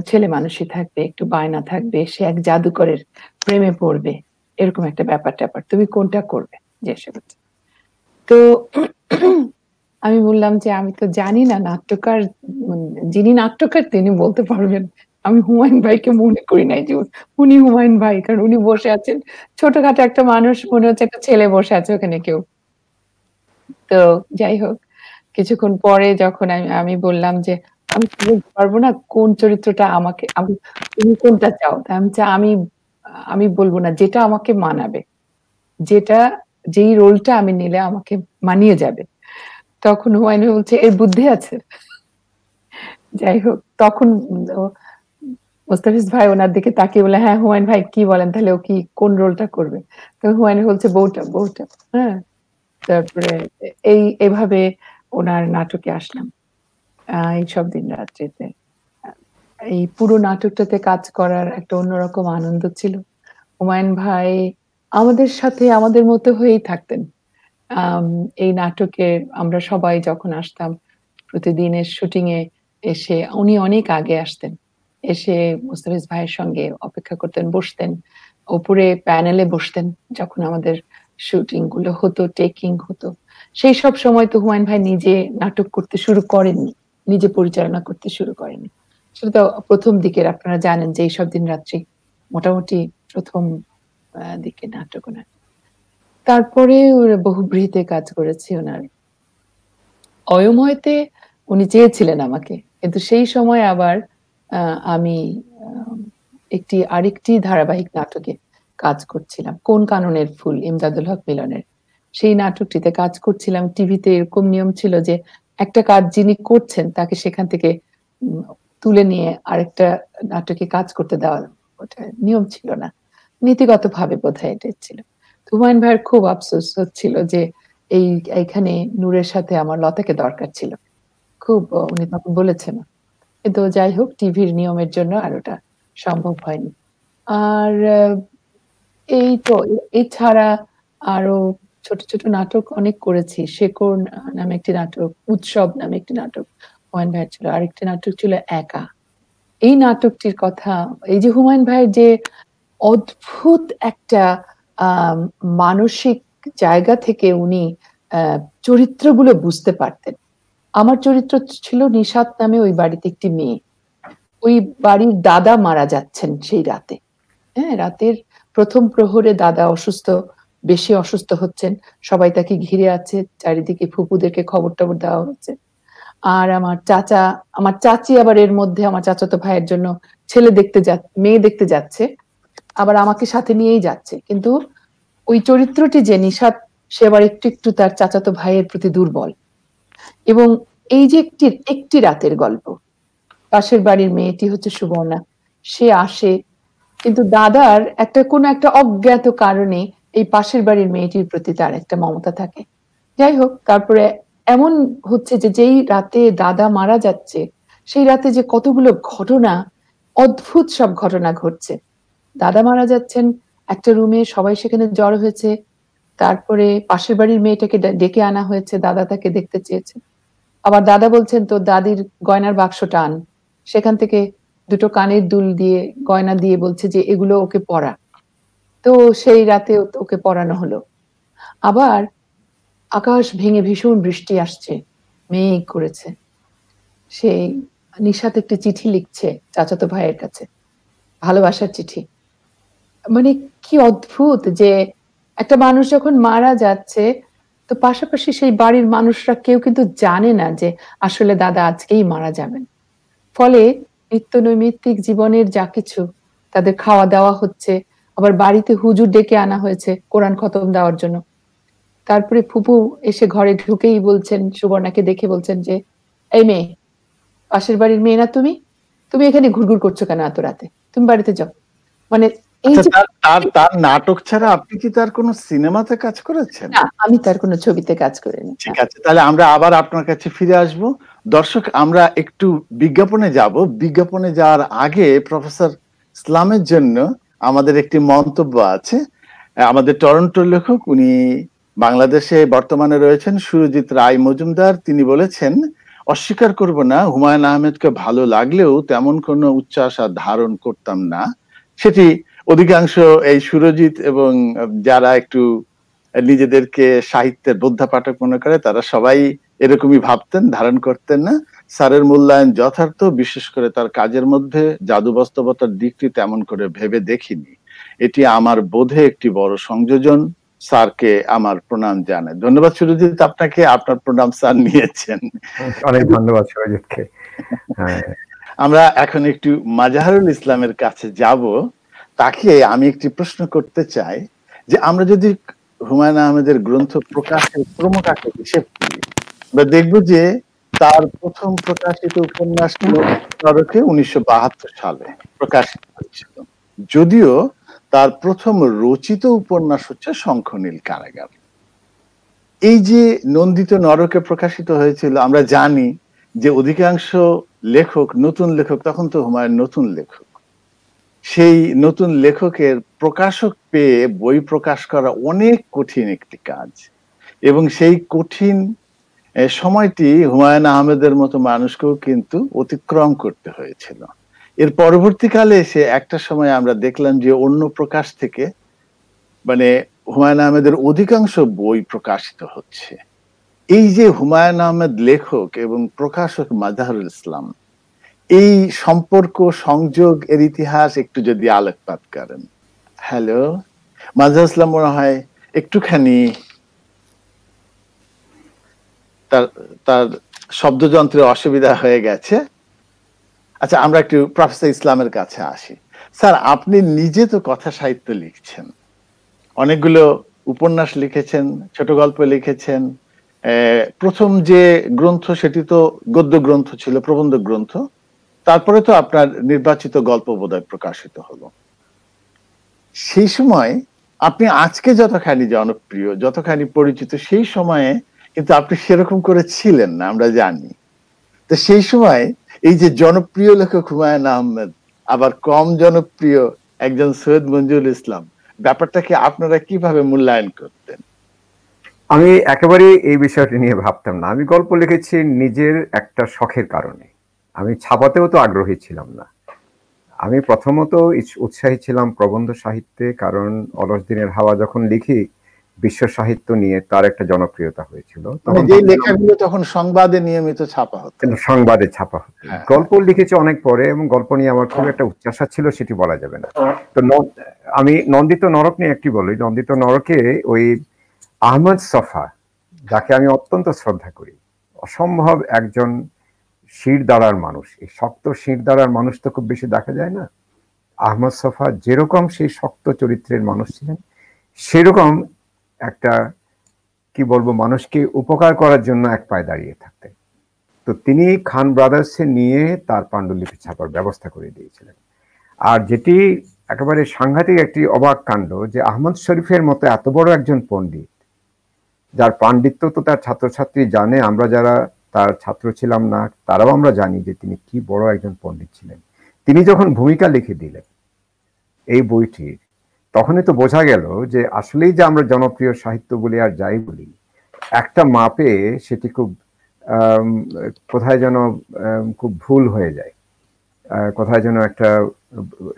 ছেলে মানুষই থাকবে, একটু বায়না থাকবে, সে এক জাদুকরের প্রেমে পড়বে, এরকম একটা ব্যাপার ট্যাপার, তুমি কোনটা করবে? যে তো আমি বললাম যে আমি তো জানি না, নাট্যকার যিনি নাট্যকার তিনি বলতে পারবেন, আমি হুমায়ুন ভাইকে মনে করি নাই যে উনি হুমায়ুন ভাই, কারণ উনি বসে আছেন ছোটখাটো একটা মানুষ, মনে হচ্ছে একটা ছেলে বসে আছে ওখানে কেউ। তো যাই হোক, কিছুক্ষণ পরে যখন আমি বললাম যে আমি বলতে পারবো না কোন চরিত্রটা আমাকে, তুমি কোনটা চাও? আমি বলবো না, যেটা আমাকে মানাবে, যেই রোলটা আমি নিলে আমাকে মানিয়ে যাবে। তখন হুমায়ুন বলছে এর বুদ্ধি আছে। যাই হোক, তখন মোস্তাফিজ ভাই ওনার দিকে তাকিয়ে বলে, হ্যাঁ হুমায়ুন ভাই কি বলেন, তাহলে ও কি কোন রোলটা করবে? তো হুমায়ুন বলছে বউটা। হ্যাঁ, তারপরে এভাবে ওনার নাটকে আসলাম এইসব দিন রাত্রিতে। এই পুরো নাটকটাতে কাজ করার একটা অন্যরকম আনন্দ ছিল। হুমায়ুন ভাই আমাদের সাথে আমাদের মতো হয়েই থাকতেন। এই নাটকে আমরা সবাই যখন আসতাম প্রতিদিনের শুটিং এ এসে, উনি অনেক আগে আসতেন, এসে মোস্তাফিজ ভাইয়ের সঙ্গে অপেক্ষা করতেন, বসতেন উপরে প্যানেলে বসতেন যখন আমাদের শুটিং গুলো হতো, টেকিং হতো। সেই সব সময় তো হুমায়ুন ভাই নিজে নাটক করতে শুরু করেননি, নিজে পরিচালনা করতে শুরু করেননি। সেটা তো প্রথম দিকের, আপনারা জানেন যে এইসব দিন রাত্রি মোটামুটি প্রথম দিকে নাটক ওনার। তারপরে বহুব্রীহিতে কাজ করেছি ওনার। অয়ময়তে উনি চেয়েছিলেন আমাকে, কিন্তু সেই সময় আবার আমি আরেকটি ধারাবাহিক নাটকে কাজ করছিলাম, কোন কাননের ফুল, ইমদাদুল হক মিলনের। সেই নাটকটিতে কাজ করছিলাম। টিভিতে এরকম নিয়ম ছিল যে একটা কাজ যিনি করছেন তাকে সেখান থেকে তুলে নিয়ে আরেকটা নাটকে কাজ করতে দেওয়া, ওটা নিয়ম ছিল না, নীতিগতভাবে বোধহয় এটা ছিল। হুমায়ুন ভাইয়ের খুব আফসোস হচ্ছিল যে এইখানে নূরের সাথে আমার লতাকে দরকার ছিল খুব, উনি তখন বলেছেন। কিন্তু যাই হোক, টিভির নিয়মের জন্য আর ওটা সম্ভব হয়নি। আর এই তো, এছাড়া আরো ছোট ছোট নাটক অনেক করেছি। শেকড় নামে একটি নাটক, উৎসব নামে একটি নাটক হুমায়ুন ভাইয়ের ছিল, আরেকটি নাটক ছিল একা। এই নাটকটির কথা, এই যে হুমায়ুন ভাইয়ের যে অদ্ভুত একটা মানসিক জায়গা থেকে উনি চরিত্রগুলো বুঝতে পারতেন। আমার চরিত্র ছিল নিশাত নামে ওই বাড়িতে একটি মেয়ে। ওই বাড়ির দাদা মারা যাচ্ছেন সেই রাতে। হ্যাঁ, রাতের প্রথম প্রহরে দাদা বেশি অসুস্থ হচ্ছেন, সবাই তাকে ঘিরে আছে, চারিদিকে ফুপুদেরকে খবর টবর দেওয়া হচ্ছে। আর আমার চাচি আবার এর মধ্যে আমার চাচাতো ভাইয়ের জন্য মেয়ে দেখতে যাচ্ছে, আবার আমাকে সাথে নিয়েই যাচ্ছে। কিন্তু ওই চরিত্রটি যে নিশাত, সে আবার একটু একটু তার চাচাতো ভাইয়ের প্রতি দুর্বল। এবং এই যে একটি রাতের গল্প, পাশের বাড়ির মেয়েটি হচ্ছে সুবর্ণা, সে আসে, কিন্তু দাদার কোনো একটা অজ্ঞাত কারণে এই পাশের বাড়ির মেয়েটির প্রতি তার একটা মমতা থাকে। যাই হোক, তারপরে এমন হচ্ছে যে যেই রাতে দাদা মারা যাচ্ছে, সেই রাতে যে কতগুলো ঘটনা, অদ্ভুত সব ঘটনা ঘটছে। দাদা মারা যাচ্ছেন, একটা রুমে সবাই সেখানে জড়ো হয়েছে, তারপরে পাশের বাড়ির মেয়েটাকে ডেকে আনা হয়েছে, দাদা তাকে দেখতে চেয়েছে। আবার দাদা বলছেন তো দাদির গয়নার বাক্সটা আন, সেখান থেকে দুটো কানের দুল দিয়ে গয়না দিয়ে বলছে যে এগুলো ওকে পরা। তো সেই রাতে ওকে পরানো হলো। আবার আকাশ ভেঙে ভীষণ বৃষ্টি আসছে, মেঘ করেছে। সেই নিশাত একটি চিঠি লিখছে চাচাতো ভাইয়ের কাছে, ভালোবাসার চিঠি। মানে কি অদ্ভুত যে একটা মানুষ যখন মারা যাচ্ছে, তো পাশাপাশি সেই বাড়ির মানুষরা কেউ কিন্তু জানে না যে আসলে দাদা আজকেই মারা যাবেন। ফলে নিত্য নৈমিত্তিক জীবনের যা কিছু, তাদের খাওয়া দাওয়া হচ্ছে, আবার বাড়িতে হুজুর ডেকে আনা হয়েছে কোরআন খতম দেওয়ার জন্য। তারপরে ফুপু এসে ঘরে ঢুকেই বলছেন, সুবর্ণাকে দেখে বলছেন যে, এই মেয়ে, পাশের বাড়ির মেয়ে না তুমি? তুমি এখানে ঘুরঘুর করছো কেন এত রাতে? তুমি বাড়িতে যাও। মানে এই যে তার নাটক ছাড়া আপনি কি তার কোনো সিনেমাতে কাজ করেছেন? না, আমি তার কোনো ছবিতে কাজ করিনি। ঠিক আছে, তাহলে আমরা আবার আপনার কাছে ফিরে আসব। দর্শক, আমরা একটু বিজ্ঞাপনে যাব। বিজ্ঞাপনে যাওয়ার আগে প্রফেসর ইসলামের জন্য আমাদের একটি মন্তব্য আছে। আমাদের টরন্টোর লেখক, উনি বাংলাদেশে বর্তমানে রয়েছেন, সুরজিৎ রায় মজুমদার। তিনি বলেছেন, অস্বীকার করব না, হুমায়ুন আহমেদকে ভালো লাগলেও তেমন কোনো উচ্চ আশা ধারণ করতাম না। সেটি অধিকাংশ এই সুরজিৎ এবং যারা একটু নিজেদেরকে সাহিত্যের বোদ্ধা পাঠক মনে করে, তারা সবাই এরকমই ভাবতেন, ধারণ করতেন না। স্যারের মূল্যায়ন যথার্থ, বিশেষ করে তার কাজের মধ্যে জাদু বাস্তবতার দিকটি তেমন করে ভেবে দেখিনি। এটি আমার বোধে একটি বড় সংযোজন। স্যারকে আমার প্রণাম জানাই। ধন্যবাদ সুরজিৎ আপনাকে, আপনার প্রণাম স্যার নিয়েছেন। অনেক ধন্যবাদ সুরজিৎকে। আমরা এখন একটু মাজাহারুল ইসলামের কাছে যাব। তাকে আমি একটি প্রশ্ন করতে চাই যে আমরা যদি হুমায়ুন আহমেদের গ্রন্থ প্রকাশের ক্রমটাকে হিসেব করি, আমরা দেখব যে তার প্রথম প্রকাশিত উপন্যাস নরকে 1972 সালে প্রকাশিত হয়েছিল, যদিও তার প্রথম রচিত উপন্যাস হচ্ছে শঙ্খনীল কারাগার। এই যে নন্দিত নরকে প্রকাশিত হয়েছিল, আমরা জানি যে অধিকাংশ লেখক, নতুন লেখক, তখন তো হুমায়ুন নতুন লেখক, সেই নতুন লেখকের প্রকাশক পেয়ে বই প্রকাশ করা অনেক কঠিন একটি কাজ, এবং সেই কঠিন সময়টি হুমায়ুন আহমেদের মতো মানুষকেও কিন্তু অতিক্রম করতে হয়েছিল। এর পরবর্তীকালে এসে একটা সময় আমরা দেখলাম যে অন্য প্রকাশ থেকে মানে হুমায়ুন আহমেদের অধিকাংশ বই প্রকাশিত হচ্ছে। এই যে হুমায়ুন আহমেদ লেখক এবং প্রকাশক মাজাহারুল ইসলাম, এই সম্পর্ক, সংযোগ, এর ইতিহাস একটু যদি আলোকপাত করেন। হ্যালো, মাজাহারুল ইসলাম মনে হয় একটুখানি তার শব্দযন্ত্রে অসুবিধা হয়ে গেছে। আচ্ছা, আমরা একটু প্রফেসর ইসলামের কাছে আসি। স্যার, আপনি নিজে তো কথা সাহিত্য লিখছেন, অনেকগুলো উপন্যাস লিখেছেন, ছোট গল্প লিখেছেন। প্রথম যে গ্রন্থ সেটি তো গদ্য গ্রন্থ ছিল, প্রবন্ধ গ্রন্থ। তারপরে তো আপনার নির্বাচিত গল্প বোধহয় প্রকাশিত হলো। সেই সময় আপনি আজকে যতখানি জনপ্রিয়, যতখানি পরিচিত, সেই সময়ে কিন্তু আপনি সেরকম করে ছিলেন না, আমরা জানি। তো সেই সময় এই যে জনপ্রিয় লেখক হুমায়ুন আহমেদ, আবার কম জনপ্রিয় একজন সৈয়দ মঞ্জুরুল ইসলাম, ব্যাপারটাকে আপনারা কিভাবে মূল্যায়ন করতেন? আমি একেবারে এই বিষয়টি নিয়ে ভাবতাম না। আমি গল্প লিখেছি নিজের একটা শখের কারণে। আমি ছাপাতেও তো আগ্রহী ছিলাম না। আমি প্রথমত উৎসাহী ছিলাম প্রবন্ধ সাহিত্যে, কারণ অলস দিনের হাওয়া যখন লিখি বিশ্ব সাহিত্য নিয়ে তার একটা জনপ্রিয়তা হয়েছিল। তখন যে লেখাগুলো তখন সংবাদে নিয়মিত ছাপা হতো, সংবাদে ছাপা হতো। গল্প লিখেছি অনেক পরে, এবং গল্প নিয়ে আমার খুব একটা উচ্চাসা ছিল সেটি বলা যাবে না। তো আমি নন্দিত নরক নিয়ে একটি বলি। নন্দিত নরকে ওই আহমদ ছফা, যাকে আমি অত্যন্ত শ্রদ্ধা করি, অসম্ভব একজন শির দাঁড়ার মানুষ। এই শক্ত শির দাঁড়ার মানুষ তো খুব বেশি দেখা যায় না। আহমদ ছফা যেরকম সেই শক্ত চরিত্রের মানুষ ছিলেন, সেরকম একটা কি বলবো, মানুষকে উপকার করার জন্য এক পায়ে দাঁড়িয়ে থাকতেন। তো তিনি খান ব্রাদার্সে নিয়ে তার পাণ্ডুলিপি ছাপার ব্যবস্থা করে দিয়েছিলেন। আর যেটি একেবারে সাংঘাতিক একটি অবাক কাণ্ড, যে আহমদ শরীফের মতো এত বড় একজন পণ্ডিত, যার পাণ্ডিত্য তো তার ছাত্রছাত্রী জানে, আমরা যারা তার ছাত্র ছিলাম না তারাও আমরা জানি যে তিনি কি বড় একজন পণ্ডিত ছিলেন। তিনি যখন ভূমিকা লিখে দিলেন এই বইটির, তখনই তো বোঝা গেল যে আসলেই যে আমরা জনপ্রিয় সাহিত্য বলি আর যাই বলি, একটা মাপে সেটি খুব কোথায় যেন খুব ভুল হয়ে যায়, কোথায় যেন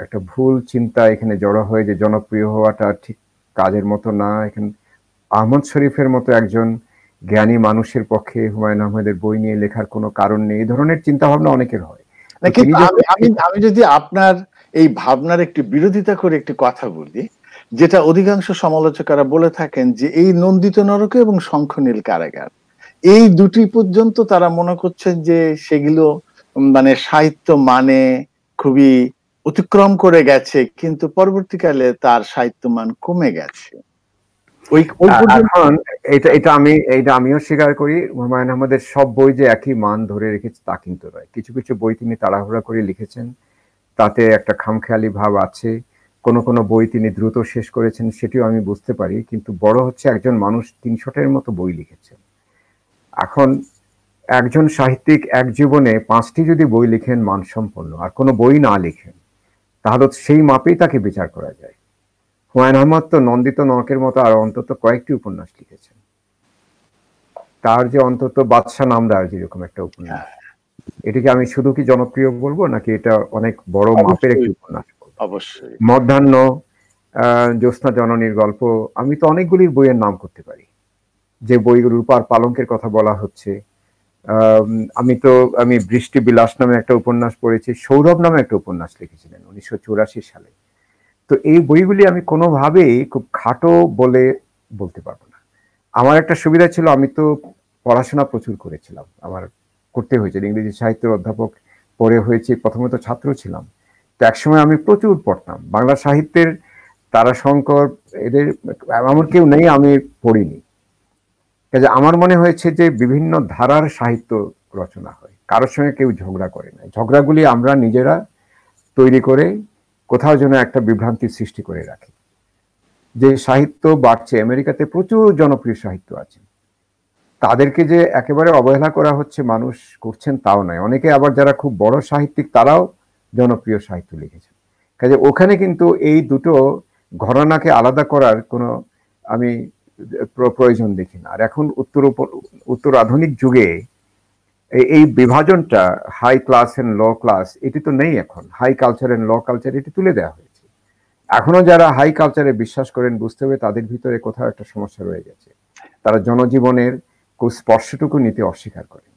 একটা ভুল চিন্তা এখানে জড়ো হয়ে, যে জনপ্রিয় হওয়াটা ঠিক কাজের মতো না। এখানে আহমদ শরীফের মতো একজন জ্ঞানী মানুষের পক্ষে হুমায়ুন আহমেদের বই নিয়ে লেখার কোনো কারণ নেই, এই ধরনের চিন্তা ভাবনা অনেকের হয়। কিন্তু আমি যদি আপনার এই ভাবনার একটি বিরোধিতা করে একটি কথা বলি, যেটা অধিকাংশ সমালোচকেরা বলে থাকেন, যে এই নন্দিত নরক এবং শঙ্খনীল কারাগার, এই দুটি পর্যন্ত তারা মনে করছেন যে সেগুলো মানে সাহিত্য মানে খুবই অতিক্রম করে গেছে, কিন্তু পরবর্তীকালে তার সাহিত্য মান কমে গেছে। এটা আমিও স্বীকার করি। হুমায়ুন আহমেদের সব বই যে একই মান ধরে রেখেছে তা কিন্তু নয়। কিছু কিছু বই তিনি তাড়াহুড়া করে লিখেছেন, তাতে একটা খামখেয়ালি ভাব আছে। কোন কোন বই তিনি দ্রুত শেষ করেছেন, সেটিও আমি বুঝতে পারি। কিন্তু বড় হচ্ছে একজন মানুষ ৩০০-টের মতো বই লিখেছেন। এখন একজন সাহিত্যিক এক জীবনে ৫টি যদি বই লিখেন মানসম্পন্ন, আর কোনো বই না লিখেন, তাহলে সেই মাপেই তাকে বিচার করা যায়। হুমায়ুন আহমদ তো নন্দিত নরকের মতো আরো অন্তত কয়েকটি উপন্যাস লিখেছেন। তার যে অন্তত বাদশাহ নামদার যেরকম একটা উপন্যাস, এটিকে আমি শুধু কি জনপ্রিয় বলবো, নাকি এটা অনেক বড় মাপের একটি উপন্যাস? অবশ্যই। মধ্যাহ্ন, জ্যোৎস্না জননীর গল্প, আমি তো অনেকগুলির বইয়ের নাম করতে পারি। যে বইগুলো রূপার পালঙ্কের কথা বলা হচ্ছে, আমি বৃষ্টি বিলাস নামে একটা উপন্যাস পড়েছি। সৌরভ নামে একটা উপন্যাস লিখেছিলেন 1984 সালে। তো এই বইগুলি আমি কোনোভাবেই খুব খাটো বলতে পারবো না। আমার একটা সুবিধা ছিল, আমি তো পড়াশোনা প্রচুর করেছিলাম, আমার করতে হয়েছে, ইংরেজি সাহিত্যের অধ্যাপক পড়ে হয়েছে, প্রথমে তো ছাত্র ছিলাম। তো একসময় আমি প্রচুর পড়তাম বাংলা সাহিত্যের। তারাশঙ্কর, এদের এমন কেউ নেই আমি পড়িনি। কাজে আমার মনে হয়েছে যে বিভিন্ন ধারার সাহিত্য রচনা হয়, কারোর সঙ্গে কেউ ঝগড়া করে না। ঝগড়াগুলি আমরা নিজেরা তৈরি করে কোথাও যেন একটা বিভ্রান্তির সৃষ্টি করে রাখি। যে সাহিত্য বাড়ছে, আমেরিকাতে প্রচুর জনপ্রিয় সাহিত্য আছে, তাদেরকে যে একেবারে অবহেলা করা হচ্ছে, মানুষ করছেন তাও নয়। অনেকে আবার যারা খুব বড় সাহিত্যিক, তারাও জনপ্রিয় সাহিত্য লিখেছেন। কাজে ওখানে কিন্তু এই দুটো ঘরানাকে আলাদা করার কোনো আমি প্রয়োজন দেখি না। আর এখন উত্তর আধুনিক যুগে এই বিভাজনটা high class and low class, এটি তো নেই এখন। High culture and low culture এটি তুলে দেওয়া হয়েছে। এখনো যারা হাই কালচারে বিশ্বাস করেন, বুঝতে হবে তাদের ভিতরে কোথাও একটা সমস্যা রয়ে গেছে। তারা জনজীবনের স্পর্শটুকু নিতে অস্বীকার করেন।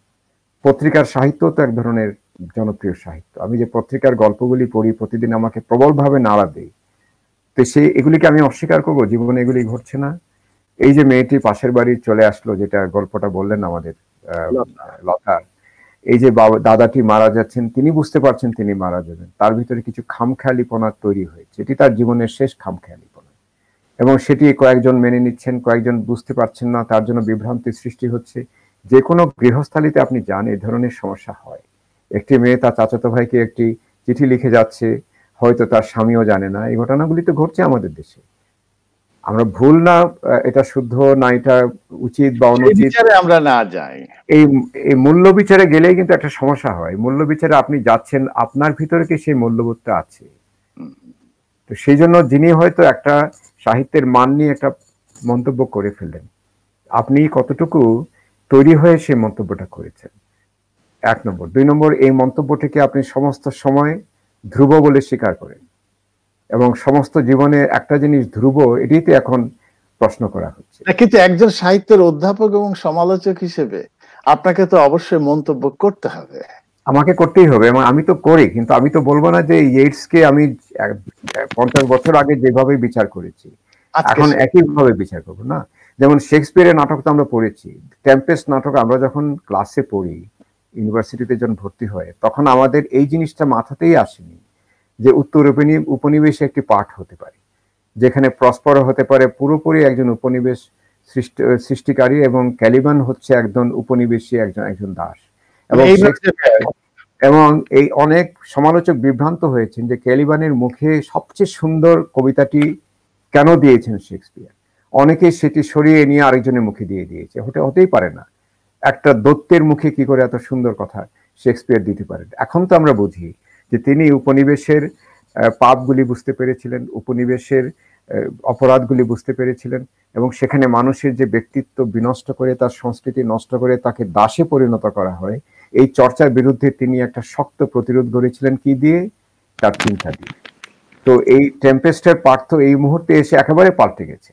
পত্রিকার সাহিত্য তো এক ধরনের জনপ্রিয় সাহিত্য। আমি যে পত্রিকার গল্পগুলি পড়ি, প্রতিদিন আমাকে প্রবলভাবে নাড়া দেয়। তো এগুলিকে আমি অস্বীকার করবো? জীবনে এগুলি ঘটছে না। এই যে মেয়েটি পাশের বাড়ি চলে আসলো, যেটা গল্পটা বললেন আমাদের লতা, এই যে দাদাটি মারা যাচ্ছেন, তিনি বুঝতে পারছেন তিনি মারা যাবেন, তার ভিতরে কিছু খামখেয়ালিপনা তৈরি হয়েছে। এটি তার জীবনের শেষ খামখেয়ালিপনা, এবং সেটি কয়েকজন মেনে নিচ্ছেন, কয়েকজন বুঝতে পারছেন না, তার জন্য বিভ্রান্তি সৃষ্টি হচ্ছে। যে কোনো গৃহস্থালিতে আপনি যান, এই ধরনের সমস্যা হয়। একটি মেয়ে তার চাচাতো ভাইকে একটি চিঠি লিখে যাচ্ছে, হয়তো তার স্বামীও জানে না। এই ঘটনাগুলি তো ঘটছে আমাদের দেশে। আমরা ভুল না এটা শুদ্ধ না এটা উচিত বা অনুচিত আমরা না যাই, এই মূল্য বিচারে গেলেই কিন্তু একটা সমস্যা হয়। মূল্য বিচারে আপনি যাচ্ছেন, আপনার ভিতরে কি সেই মূল্যবোধটা আছে? তো সেই জন্য যিনি হয়তো একটা সাহিত্যের মান নিয়ে একটা মন্তব্য করে ফেললেন, আপনি কতটুকু তৈরি হয়ে সেই মন্তব্যটা করেছেন, 1 নম্বর। 2 নম্বর, এই মন্তব্যটিকে আপনি সমস্ত সময় ধ্রুব বলে স্বীকার করেন, এবং সমস্ত জীবনে একটা জিনিস ধ্রুব, এটাই তো এখন প্রশ্ন করা হচ্ছে। কিন্তু একজন সাহিত্যের অধ্যাপক এবং সমালোচক হিসেবে আপনাকে তো অবশ্যই মন্তব্য করতে হবে। আমাকে করতেই হবে, এবং আমি তো করি, কিন্তু আমি তো বলবো না যে ইয়েটসকে আমি 50 বছর আগে যেভাবে বিচার করেছি এখন একইভাবে বিচার করবো না। যেমন শেক্সপিয়ারের নাটক তো আমরা পড়েছি, টেম্পেস্ট নাটক আমরা যখন ক্লাসে পড়ি, ইউনিভার্সিটিতে যখন ভর্তি হয়, তখন আমাদের এই জিনিসটা মাথাতেই আসেনি যে উত্তর উপনিবেশে একটি পাঠ হতে পারে, যেখানে প্রসপর হতে পারে পুরোপুরি একজন উপনিবেশ সৃষ্টিকারী, এবং ক্যালিবান হচ্ছে একজন উপনিবেশী, একজন দাস। এবং এই অনেক সমালোচক বিভ্রান্ত হয়েছেন যে ক্যালিবানের মুখে সবচেয়ে সুন্দর কবিতাটি কেন দিয়েছেন শেক্সপিয়ার। অনেকে সেটি সরিয়ে নিয়ে আরেকজনের মুখে দিয়ে দিয়েছে। হতেই পারে না, একটা দৈত্যের মুখে কি করে এত সুন্দর কথা শেক্সপিয়ার দিতে পারেন। এখন তো আমরা বুঝি যে তিনি উপনিবেশের পাপগুলি বুঝতে পেরেছিলেন, উপনিবেশের অপরাধগুলি বুঝতে পেরেছিলেন, এবং সেখানে মানুষের যে ব্যক্তিত্ব বিনষ্ট করে, তার সংস্কৃতি নষ্ট করে তাকে দাসে পরিণত করা হয়, এই চর্চার বিরুদ্ধে তিনি একটা শক্ত প্রতিরোধ গড়েছিলেন। কি দিয়ে? তার চিন্তা দিয়ে। তো এই টেম্পেস্টের পাঠ তো এই মুহূর্তে এসে একেবারে পাল্টে গেছে।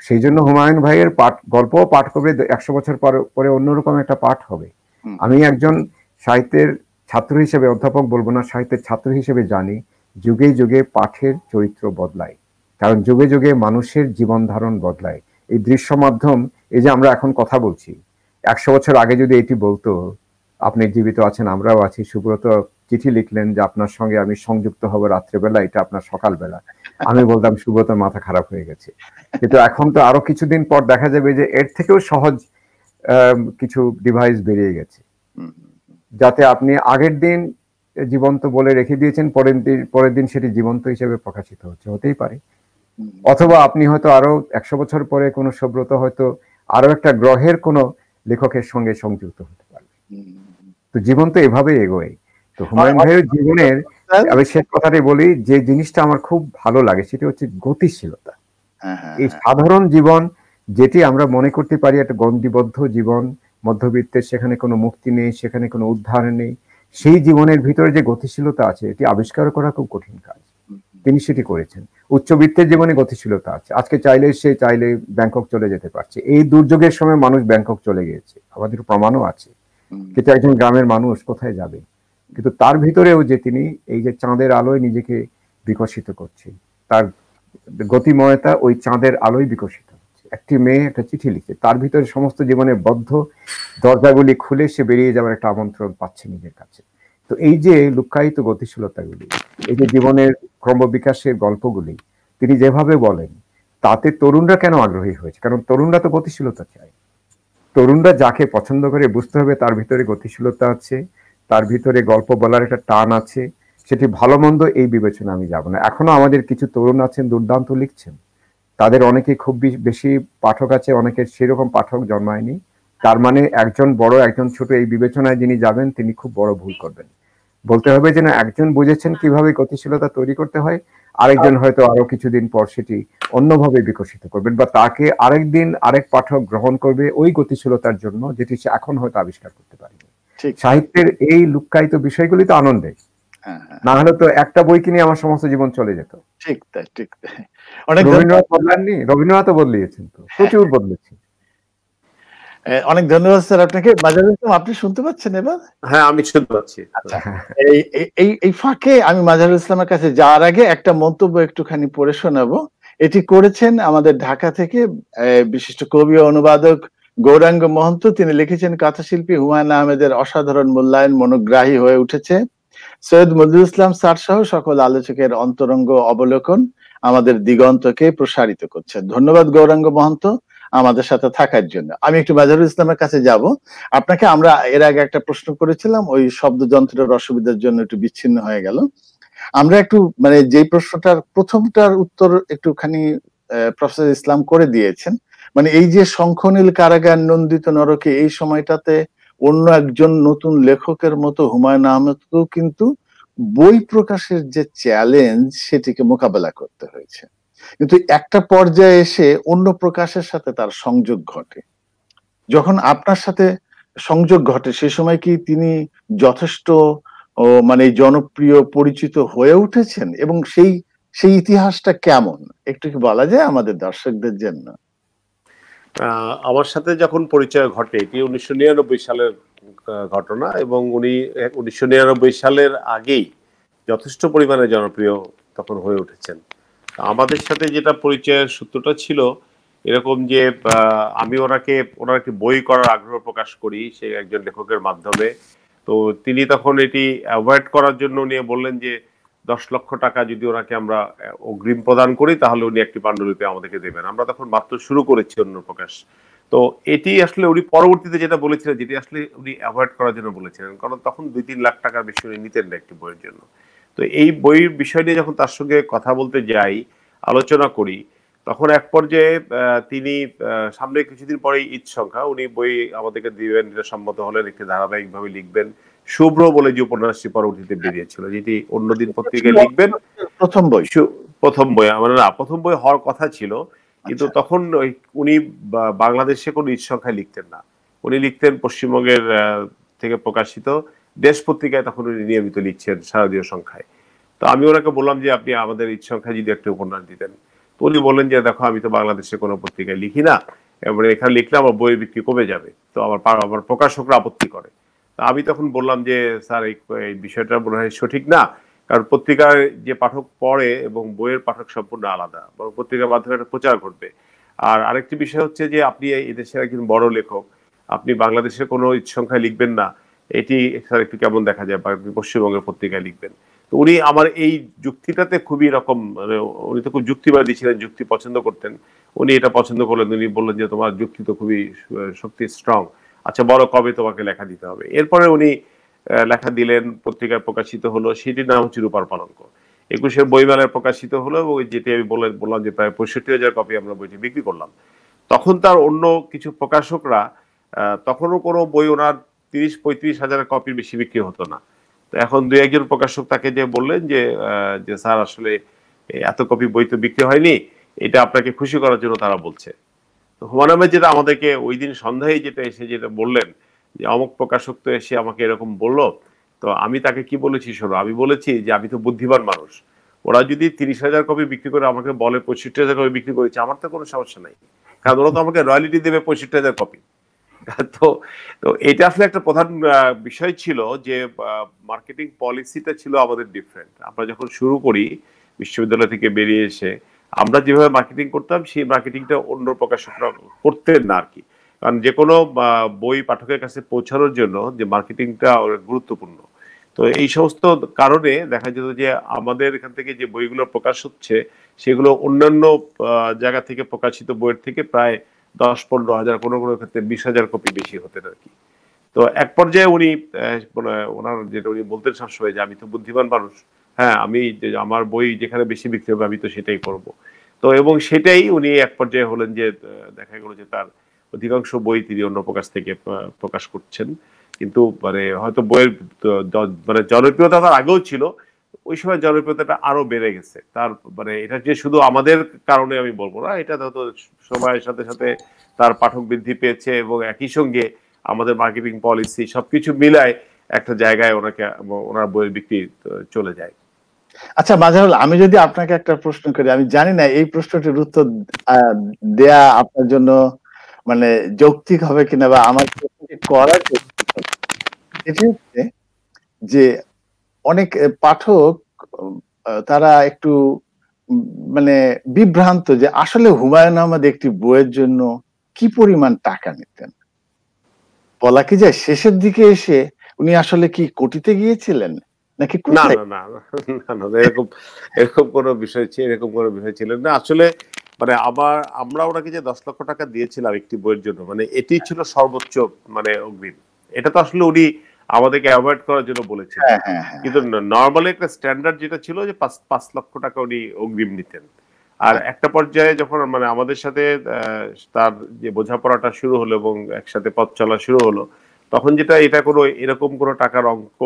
সেই জন্য হুমায়ুন ভাইয়ের গল্পও পাঠ করবে 100 বছর পরে অন্যরকম একটা পাঠ হবে। আমি একজন সাহিত্যের ছাত্র হিসেবে, অধ্যাপক বলবো না, সাহিত্যের ছাত্র হিসেবে জানি যুগে যুগে পাঠের চরিত্র বদলায়, কারণ যুগে যুগে মানুষের জীবন ধারণ বদলায়। এই দৃশ্য মাধ্যম, এই যে আমরা এখন কথা বলছি, 100 বছর আগে যদি এটি বলতো আপনি জীবিত আছেন, আমরাও আছি, সুব্রত চিঠি লিখলেন যে আপনার সঙ্গে আমি সংযুক্ত হব রাত্রেবেলা, এটা আপনার সকালবেলা, আমি বলতাম সুব্রতর মাথা খারাপ হয়ে গেছে। কিন্তু এখন তো আরো কিছুদিন পর দেখা যাবে যে এর থেকেও সহজ কিছু ডিভাইস বেরিয়ে গেছে, যাতে আপনি আগের দিন জীবন্ত বলে রেখে দিয়েছেন, পরের দিন সেটি জীবন্ত হিসেবে প্রকাশিত হচ্ছে, হতেই পারে। অথবা আপনি হয়তো আরো 100 বছর পরে কোনো সুব্রত হয়তো আরো একটা গ্রহের কোনো লেখকের সঙ্গে সংযুক্ত হতে পারবে। তো জীবন তো এভাবে এগোয়। তো হুমায়ুন ভাইয়ের জীবনের আমি শেষ কথাটাই বলি, যে জিনিসটা আমার খুব ভালো লাগে সেটা হচ্ছে গতিশীলতা। এই সাধারণ জীবন যেটি আমরা মনে করতে পারি একটা গণ্ডিবদ্ধ জীবন, মধ্যবিত্তের, সেখানে কোনো মুক্তি নেই, সেখানে কোনো উদ্ধার নেই, সেই জীবনের ভিতরে যে গতিশীলতা আছে এটি আবিষ্কার করা খুব কঠিন কাজ। তিনি সেটি করেছেন। উচ্চবিত্তের জীবনে গতিশীলতা আছে, আজকে চাইলে ব্যাংকক চলে যেতে পারছে। এই দুর্যোগের সময় মানুষ ব্যাংকক চলে গিয়েছে, আমাদের প্রমাণও আছে। কিন্তু একজন গ্রামের মানুষ কোথায় যাবে? কিন্তু তার ভিতরেও যে তিনি এই যে চাঁদের আলোয় নিজেকে বিকশিত করছে, তার গতিময়তা ওই চাঁদের আলোয় বিকশিত হচ্ছে। একটি মেয়ে একটা চিঠি লিখছে, তার ভিতরে সমস্ত জীবনের বদ্ধ দরজাগুলি খুলে সে বেরিয়ে যাওয়ার একটা আমন্ত্রণ পাচ্ছে নিজের কাছে। তো এই যে লুক্কায়িত গতিশীলতাগুলি, এই যে জীবনের ক্রমবিকাশের গল্পগুলি তিনি যেভাবে বলেন, তাতে তরুণরা কেন আগ্রহী হয়েছে? কারণ তরুণরা তো গতিশীলতা চায়। তরুণরা যাকে পছন্দ করে বুঝতে হবে তার ভিতরে গতিশীলতা আছে, তার ভিতরে গল্প বলার একটা টান আছে। সেটি ভালো মন্দ এই বিবেচনা আমি যাব না। এখনো আমাদের কিছু তরুণ আছেন দুর্দান্ত লিখছেন, তাদের অনেকে খুব বেশি পাঠক আছে, অনেকের সেরকম পাঠক জন্মায়নি। তার মানে একজন বড় একজন ছোট এই বিবেচনায় যিনি যাবেন তিনি খুব বড় ভুল করবেন। বলতে হবে যে না, একজন বুঝেছেন কিভাবে গতিশীলতা তৈরি করতে হয়, আরেকজন হয়তো আরো কিছুদিন পর সেটি অন্যভাবে বিকশিত করবেন, বা তাকে আরেকদিন আরেক পাঠক গ্রহণ করবে ওই গতিশীলতার জন্য, যেটি সে এখন হয়তো আবিষ্কার করতে পারেনি। সাহিত্যের এই লুক্কায়িত বিষয়গুলি তো আনন্দের, না হলে তো একটা বই কিনে আমার সমস্ত জীবন চলে যেত। ঠিক তাই, ঠিক তাই। রবীন্দ্রনাথ বদলাননি? রবীন্দ্রনাথও বদলিয়েছেন, তো প্রচুর বদলেছেন। অনেক ধন্যবাদ স্যার আপনাকে। মাজারুল ইসলাম, আপনি শুনতে পাচ্ছেন এবার? হ্যাঁ, আমি শুনতে পাচ্ছি। আচ্ছা, এই ফাঁকে আমি মাজারুল ইসলামের কাছে যাওয়ার আগে একটা মন্তব্য একটুখানি পড়ে শোনাবো। এটি করেছেন আমাদের ঢাকা থেকে বিশিষ্ট কবি ও অনুবাদক গৌরাঙ্গ মহন্ত। তিনি লিখেছেন, কথাশিল্পী হুমায়ুন আহমেদের অসাধারণ মূল্যায়ন মনোগ্রাহী হয়ে উঠেছে। সৈয়দ মজরুল ইসলাম স্যার সহ সকল আলোচকের অন্তরঙ্গ অবলোকন আমাদের দিগন্তকে প্রসারিত করছে। ধন্যবাদ গৌরাঙ্গ মহন্ত আমাদের সাথে থাকার জন্য। আমি একটু মাজারুল ইসলামের কাছে যাব। আপনাকে আমরা এর আগে একটা প্রশ্ন করেছিলাম, ওই শব্দযন্ত্রের অসুবিধার জন্য একটু বিচ্ছিন্ন হয়ে গেল। আমরা একটু মানে যে প্রশ্নটার প্রথমটার উত্তর একটুখানি প্রফেসর ইসলাম করে দিয়েছেন। মানে এই যে শঙ্খনীল কারাগার নন্দিত নরকে, এই সময়টাতে অন্য একজন নতুন লেখকের মতো হুমায়ুন আহমেদকেও কিন্তু বই প্রকাশের যে চ্যালেঞ্জ সেটিকে মোকাবেলা করতে হয়েছে। কিন্তু একটা পর্যায়ে এসে অন্য প্রকাশের সাথে তার সংযোগ ঘটে। যখন আপনার সাথে সংযোগ ঘটে সে সময় কি তিনি যথেষ্ট ও মানে জনপ্রিয় পরিচিত হয়ে উঠেছেন, এবং সেই সেই ইতিহাসটা কেমন একটু কি বলা যায় আমাদের দর্শকদের জন্য? আমার সাথে যখন পরিচয় ঘটে এটি 1999 সালের ঘটনা, এবং উনি 1999 সালের আগেই যথেষ্ট পরিমাণে জনপ্রিয় তখন হয়ে উঠেছেন। আমাদের সাথে যেটা পরিচয়ের সূত্রটা ছিল এরকম যে আমি ওনার একটি বই করার আগ্রহ প্রকাশ করি সে একজন লেখকের মাধ্যমে। তো তিনি তখন এটি অ্যাভয়েড করার জন্য উনি বললেন যে 10 লক্ষ টাকা যদি ওনাকে আমরা অগ্রিম প্রদান করি তাহলে উনি একটি পাণ্ডুলিপি আমাদেরকে দেবেন। আমরা তখন মাত্র শুরু করেছি অন্য প্রকাশ। তো এটি আসলে উনি পরবর্তীতে যেটা বলেছিলেন যেটি আসলে উনি অ্যাভয়েড করার জন্য বলেছিলেন, কারণ তখন 2-3 লাখ টাকার বেশি উনি নিতেন না একটি বইয়ের জন্য। তো এই বইয়ের বিষয় নিয়ে যখন তার সঙ্গে কথা বলতে যাই, আলোচনা করি, তখন এক পর্যায়ে তিনি সামনে কিছুদিন পরেই ঈদ সংখ্যা, উনি বই আমাদেরকে দিবেন, এটা সম্মত হলেন, একটি ধারাবাহিকভাবে লিখবেন। শুভ্র বলে যে উপন্যাসটি পরবর্তীতে বেরিয়েছিল, যেটি অন্যদিন পত্রিকায় লিখবেন। প্রথম বই, প্রথম বই মানে না, প্রথম বই হওয়ার কথা ছিল, কিন্তু তখন উনি বাংলাদেশে কোনো ঈদ সংখ্যায় লিখতেন না। উনি লিখতেন পশ্চিমবঙ্গের থেকে প্রকাশিত দেশ পত্রিকায়, তখন উনি নিয়মিত লিখছেন শারদীয় সংখ্যায়। তো আমি ওনাকে বললাম যে আপনি আমাদের ঈদ সংখ্যায় যদি একটা উপন্যাস দিতেন। তো উনি বললেন যে দেখো আমি তো বাংলাদেশে কোনো পত্রিকায় লিখি না, এবারে এখানে লিখলে আমার বইয়ের বিক্রি কমে যাবে, তো আমার প্রকাশকরা আপত্তি করে। তা আমি তখন বললাম যে স্যার এই বিষয়টা মনে হয় সঠিক না, কারণ পত্রিকার যে পাঠক পড়ে এবং বইয়ের পাঠক সম্পূর্ণ আলাদা, বরং পত্রিকার মাধ্যমে একটা প্রচার ঘটবে। আর আরেকটি বিষয় হচ্ছে যে আপনি এই দেশের একজন বড় লেখক, আপনি বাংলাদেশের কোনো ঈদ সংখ্যায় লিখবেন না, এটি স্যার একটু কেমন দেখা যায়, বা আপনি পশ্চিমবঙ্গের পত্রিকায় লিখবেন। তো উনি আমার এই যুক্তিটাতে খুবই রকম, মানে উনি তো খুব যুক্তিবাদী ছিলেন, যুক্তি পছন্দ করতেন। উনি এটা পছন্দ করলেন, উনি বললেন যে তোমার যুক্তি তো খুবই শক্তি স্ট্রং, আচ্ছা বড় কবে তোমাকে লেখা দিতে হবে। এরপরে উনি লেখা দিলেন, পত্রিকায় প্রকাশিত হলো, সেটির নাম হচ্ছে রূপার পালঙ্ক। 21-এর বইমেলায় প্রকাশিত হলো, এবং যেটি আমি বললাম যে প্রায় 65,000 কপি আমরা বইটি বিক্রি করলাম। তখন তার অন্য কিছু প্রকাশকরা, তখনও কোনো বই ওনার 30-35 হাজার কপির বেশি বিক্রি হতো না। তো এখন 2-1 জন প্রকাশক তাকে যে বললেন যে স্যার আসলে এত কপি বই তো বিক্রি হয়নি, এটা আপনাকে খুশি করার জন্য তারা বলছে। তো হুমায়ুন আহমেদ যেটা আমাদেরকে ওই দিন সন্ধ্যায় যেটা এসে যেটা বললেন যে অমুক প্রকাশক তো এসে আমাকে এরকম বললো, তো আমি তাকে কি বলেছি শোনো, আমি বলেছি যে আমি তো বুদ্ধিমান মানুষ, ওরা যদি 30,000 কপি বিক্রি করে আমাকে বলে 65,000 কপি বিক্রি করেছে, আমার তো কোনো সমস্যা নাই, কারণ ওরা তো আমাকে রয়্যালিটি দেবে 65,000 কপি। তো তো এটা আসলে একটা প্রধান বিষয় ছিল যে মার্কেটিং পলিসিটা ছিল আমাদের ডিফারেন্ট। আমরা যখন শুরু করি বিশ্ববিদ্যালয় থেকে বেরিয়ে এসে, আমরা যেভাবে মার্কেটিং করতাম সেই মার্কেটিংটা অন্য প্রকাশকরা করতেন না আর কি। কারণ যে কোনো বই পাঠকের কাছে পৌঁছানোর জন্য যে মার্কেটিংটা গুরুত্বপূর্ণ। তো এই সমস্ত কারণে দেখা যেত যে আমাদের এখান থেকে যে বইগুলো প্রকাশ হচ্ছে সেগুলো অন্যান্য জায়গা থেকে প্রকাশিত বইয়ের থেকে প্রায় 10-15 হাজার, কোনো কোনো ক্ষেত্রে 20,000 কপি বেশি হতেন আর কি। তো এক পর্যায়ে উনি ওনার যেটা উনি বলতেন সবসময় যে আমি তো বুদ্ধিমান মানুষ, হ্যাঁ আমি আমার বই যেখানে বেশি বিক্রি হবে আমি তো সেটাই করব। তো এবং সেটাই উনি এক পর্যায়ে হলেন যে দেখা গেল যে তার অধিকাংশ বই তিনি অন্য প্রকাশ থেকে প্রকাশ করছেন, কিন্তু মানে হয়তো বইয়ের মানে জনপ্রিয়তা তার আগেও ছিল, ওই সময় জনপ্রিয়তাটা আরো বেড়ে গেছে তার, মানে এটা যে শুধু আমাদের কারণে আমি বলবো না, এটা তো সময়ের সাথে সাথে তার পাঠক বৃদ্ধি পেয়েছে, এবং একই সঙ্গে আমাদের মার্কেটিং পলিসি সবকিছু মিলায় একটা জায়গায় ওনার বইয়ের বিক্রি চলে যায়। আচ্ছা মাজারুল, আমি যদি আপনাকে একটা প্রশ্ন করি, আমি জানি না এই প্রশ্নটির উত্তর দেয়া আপনার জন্য মানে যৌক্তিক হবে কিনা, বা আমার করা এটি হচ্ছে যে অনেক পাঠক তারা একটু মানে বিভ্রান্ত যে আসলে হুমায়ুন আহমেদ একটি বইয়ের জন্য কি পরিমাণ টাকা নিতেন। বলা কি যায় শেষের দিকে এসে উনি আসলে কি কোটিতে গিয়েছিলেন নাকি না কোথায়? না না না না, এরকম এরকম কোনো বিষয় এরকম কোনো বিষয় ছিলেন না আসলে। মানে আমরা ওনাকে যে 10 লক্ষ টাকা দিয়েছিলাম একটি বইয়ের জন্য, মানে এটি ছিল সর্বোচ্চ মানে অগ্রিম। এটা তো আসলে উনি আমাদেরকে অ্যাভয়েড করার জন্য বলেছিলেন, হ্যাঁ হ্যাঁ হ্যাঁ, কিন্তু নর্মালি একটা স্ট্যান্ডার্ড যেটা ছিল যে 5 লক্ষ টাকা উনি অগ্রিম নিতেন। আর একটা পর্যায়ে যখন মানে আমাদের সাথে তার যে বোঝাপড়াটা শুরু হলো এবং একসাথে পথ চলা শুরু হলো, তখন যেটা এটা কোনো এরকম কোনো টাকার অঙ্ক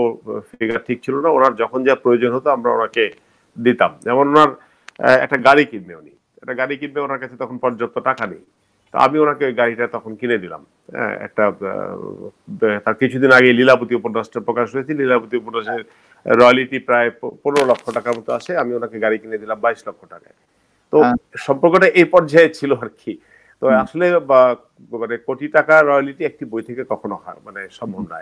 ফিগার ঠিক ছিল না, ওনার যখন যা প্রয়োজন হতো আমরা ওনাকে দিতাম। যেমন ওনার একটা গাড়ি কিনবে, উনি একটা গাড়ি কিনবে, ওনার কাছে তখন পর্যাপ্ত টাকা নেই, তো আমি ওনাকে ওই গাড়িটা তখন কিনে দিলাম। একটা তার কিছুদিন আগে লীলাবতী উপন্যাসটা প্রকাশ হয়েছে। লীলাবতী উপন্যাসের রয়্যালিটি প্রায় 15 লক্ষ টাকার মতো আসে। আমি ওনাকে গাড়ি কিনে দিলাম 22 লক্ষ টাকায়। তো সম্পর্কটা এই পর্যায়ে ছিল আর কি। তো আসলে মানে কোটি টাকা রয়্যালিটি একটি বই থেকে কখনো হয় মানে সম্ভব না,